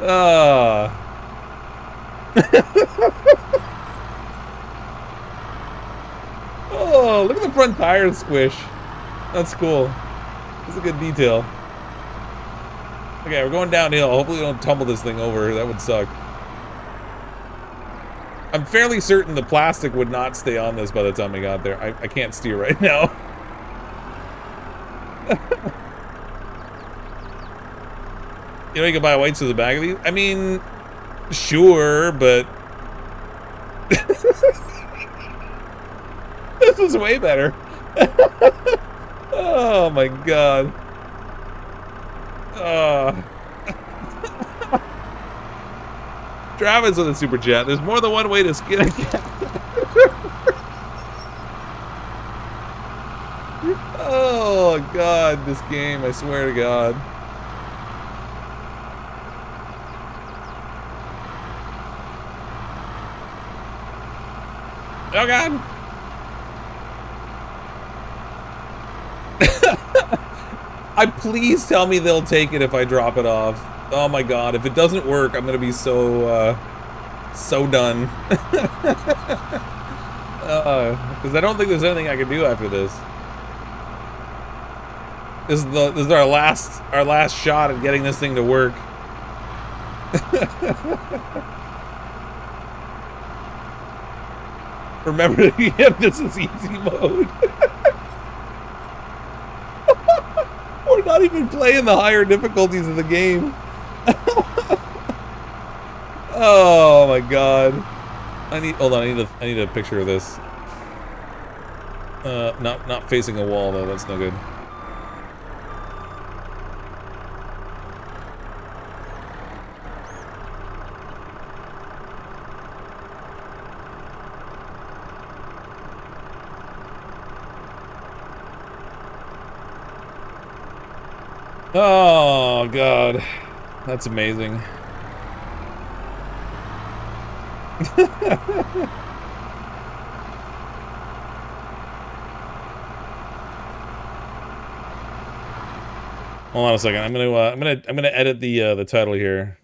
Oh, look at the front tire squish. That's cool. That's a good detail. Okay, we're going downhill. Hopefully we don't tumble this thing over. That would suck. I'm fairly certain the plastic would not stay on this by the time we got there. I can't steer right now. You know you can buy weights to the back of these? I mean, sure, but... This is way better. Oh my god. Travis with a super chat. There's more than one way to skin a cat. Oh god, this game, I swear to god. Oh god. Please tell me they'll take it if I drop it off. Oh my god, if it doesn't work, I'm gonna be so, so done. Because I don't think there's anything I can do after this. This is our last shot at getting this thing to work. Remember, yeah, this is easy mode. We're not even playing the higher difficulties of the game. Oh my god. Hold on, I need a picture of this. Not facing a wall though, that's no good. Oh god. That's amazing. Hold on a second. I'm gonna edit the title here.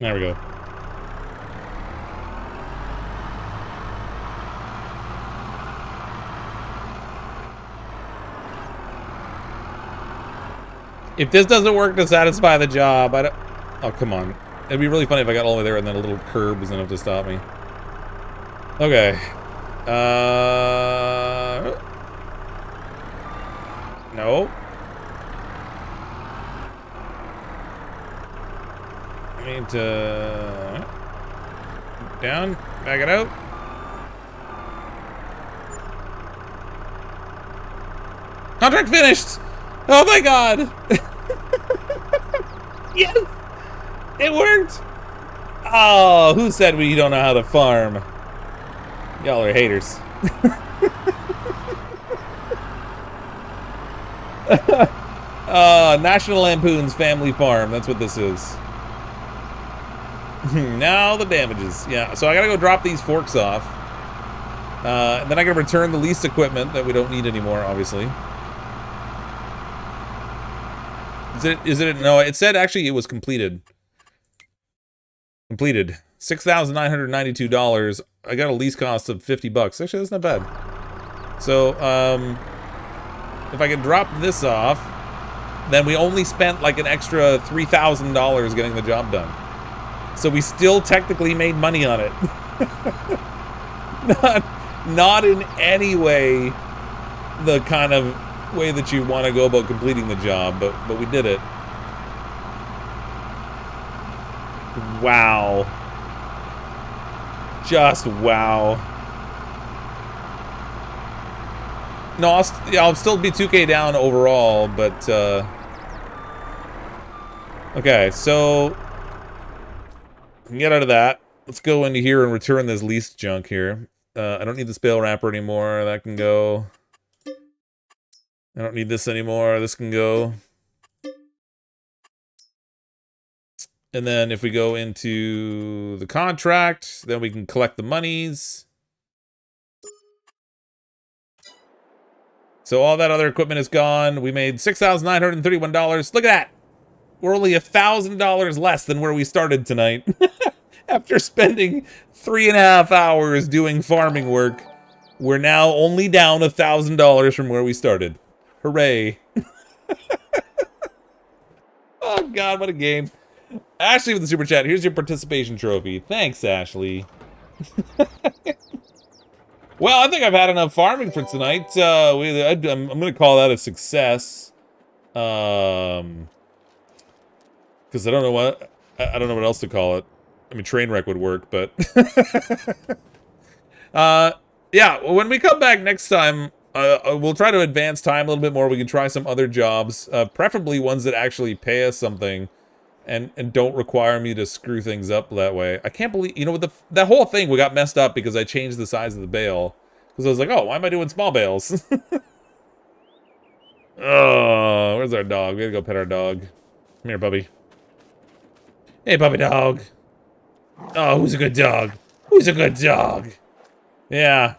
There we go. If this doesn't work to satisfy the job, I don't... Oh, come on. It'd be really funny if I got all the way there and then a little curb was enough to stop me. Okay. No. I need to... Down. Back it out. Contract finished! Oh my god! Yes! It worked! Oh, who said we don't know how to farm? Y'all are haters. National Lampoon's Family Farm. That's what this is. Now the damages. Yeah, so I gotta go drop these forks off. And then I gotta return the leased equipment that we don't need anymore, obviously. No, it said actually it was completed. Completed. $6,992. I got a lease cost of $50. Actually, that's not bad. So, if I can drop this off, then we only spent like an extra $3,000 getting the job done. So we still technically made money on it. Not in any way the kind of way that you want to go about completing the job, but we did it. Wow. Just wow. No, I'll still be 2K down overall, but okay, so get out of that. Let's go into here and return this leased junk here. I don't need the bale wrapper anymore. That can go. I don't need this anymore. This can go. And then if we go into the contract, then we can collect the monies. So all that other equipment is gone. We made $6,931. Look at that. We're only $1,000 less than where we started tonight. After spending 3.5 hours doing farming work, we're now only down $1,000 from where we started. Hooray. Oh god, what a game. Ashley with the super chat. Here's your participation trophy. Thanks, Ashley. Well, I think I've had enough farming for tonight. I'm going to call that a success. Because I don't know what else to call it. I mean, train wreck would work, but yeah. When we come back next time, we'll try to advance time a little bit more. We can try some other jobs, preferably ones that actually pay us something. And don't require me to screw things up that way. I can't believe, you know, that whole thing we got messed up because I changed the size of the bale. Because I was like, oh, why am I doing small bales? Oh, where's our dog? We gotta go pet our dog. Come here, puppy. Hey, puppy dog. Oh, who's a good dog? Who's a good dog? Yeah.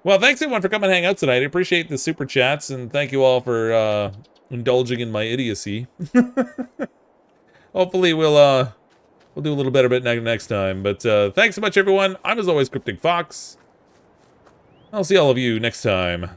Well, thanks everyone for coming and hang out tonight. I appreciate the super chats, and thank you all for indulging in my idiocy. Hopefully we'll do a little better bit next time. But thanks so much, everyone. I'm as always CrypticFox. I'll see all of you next time.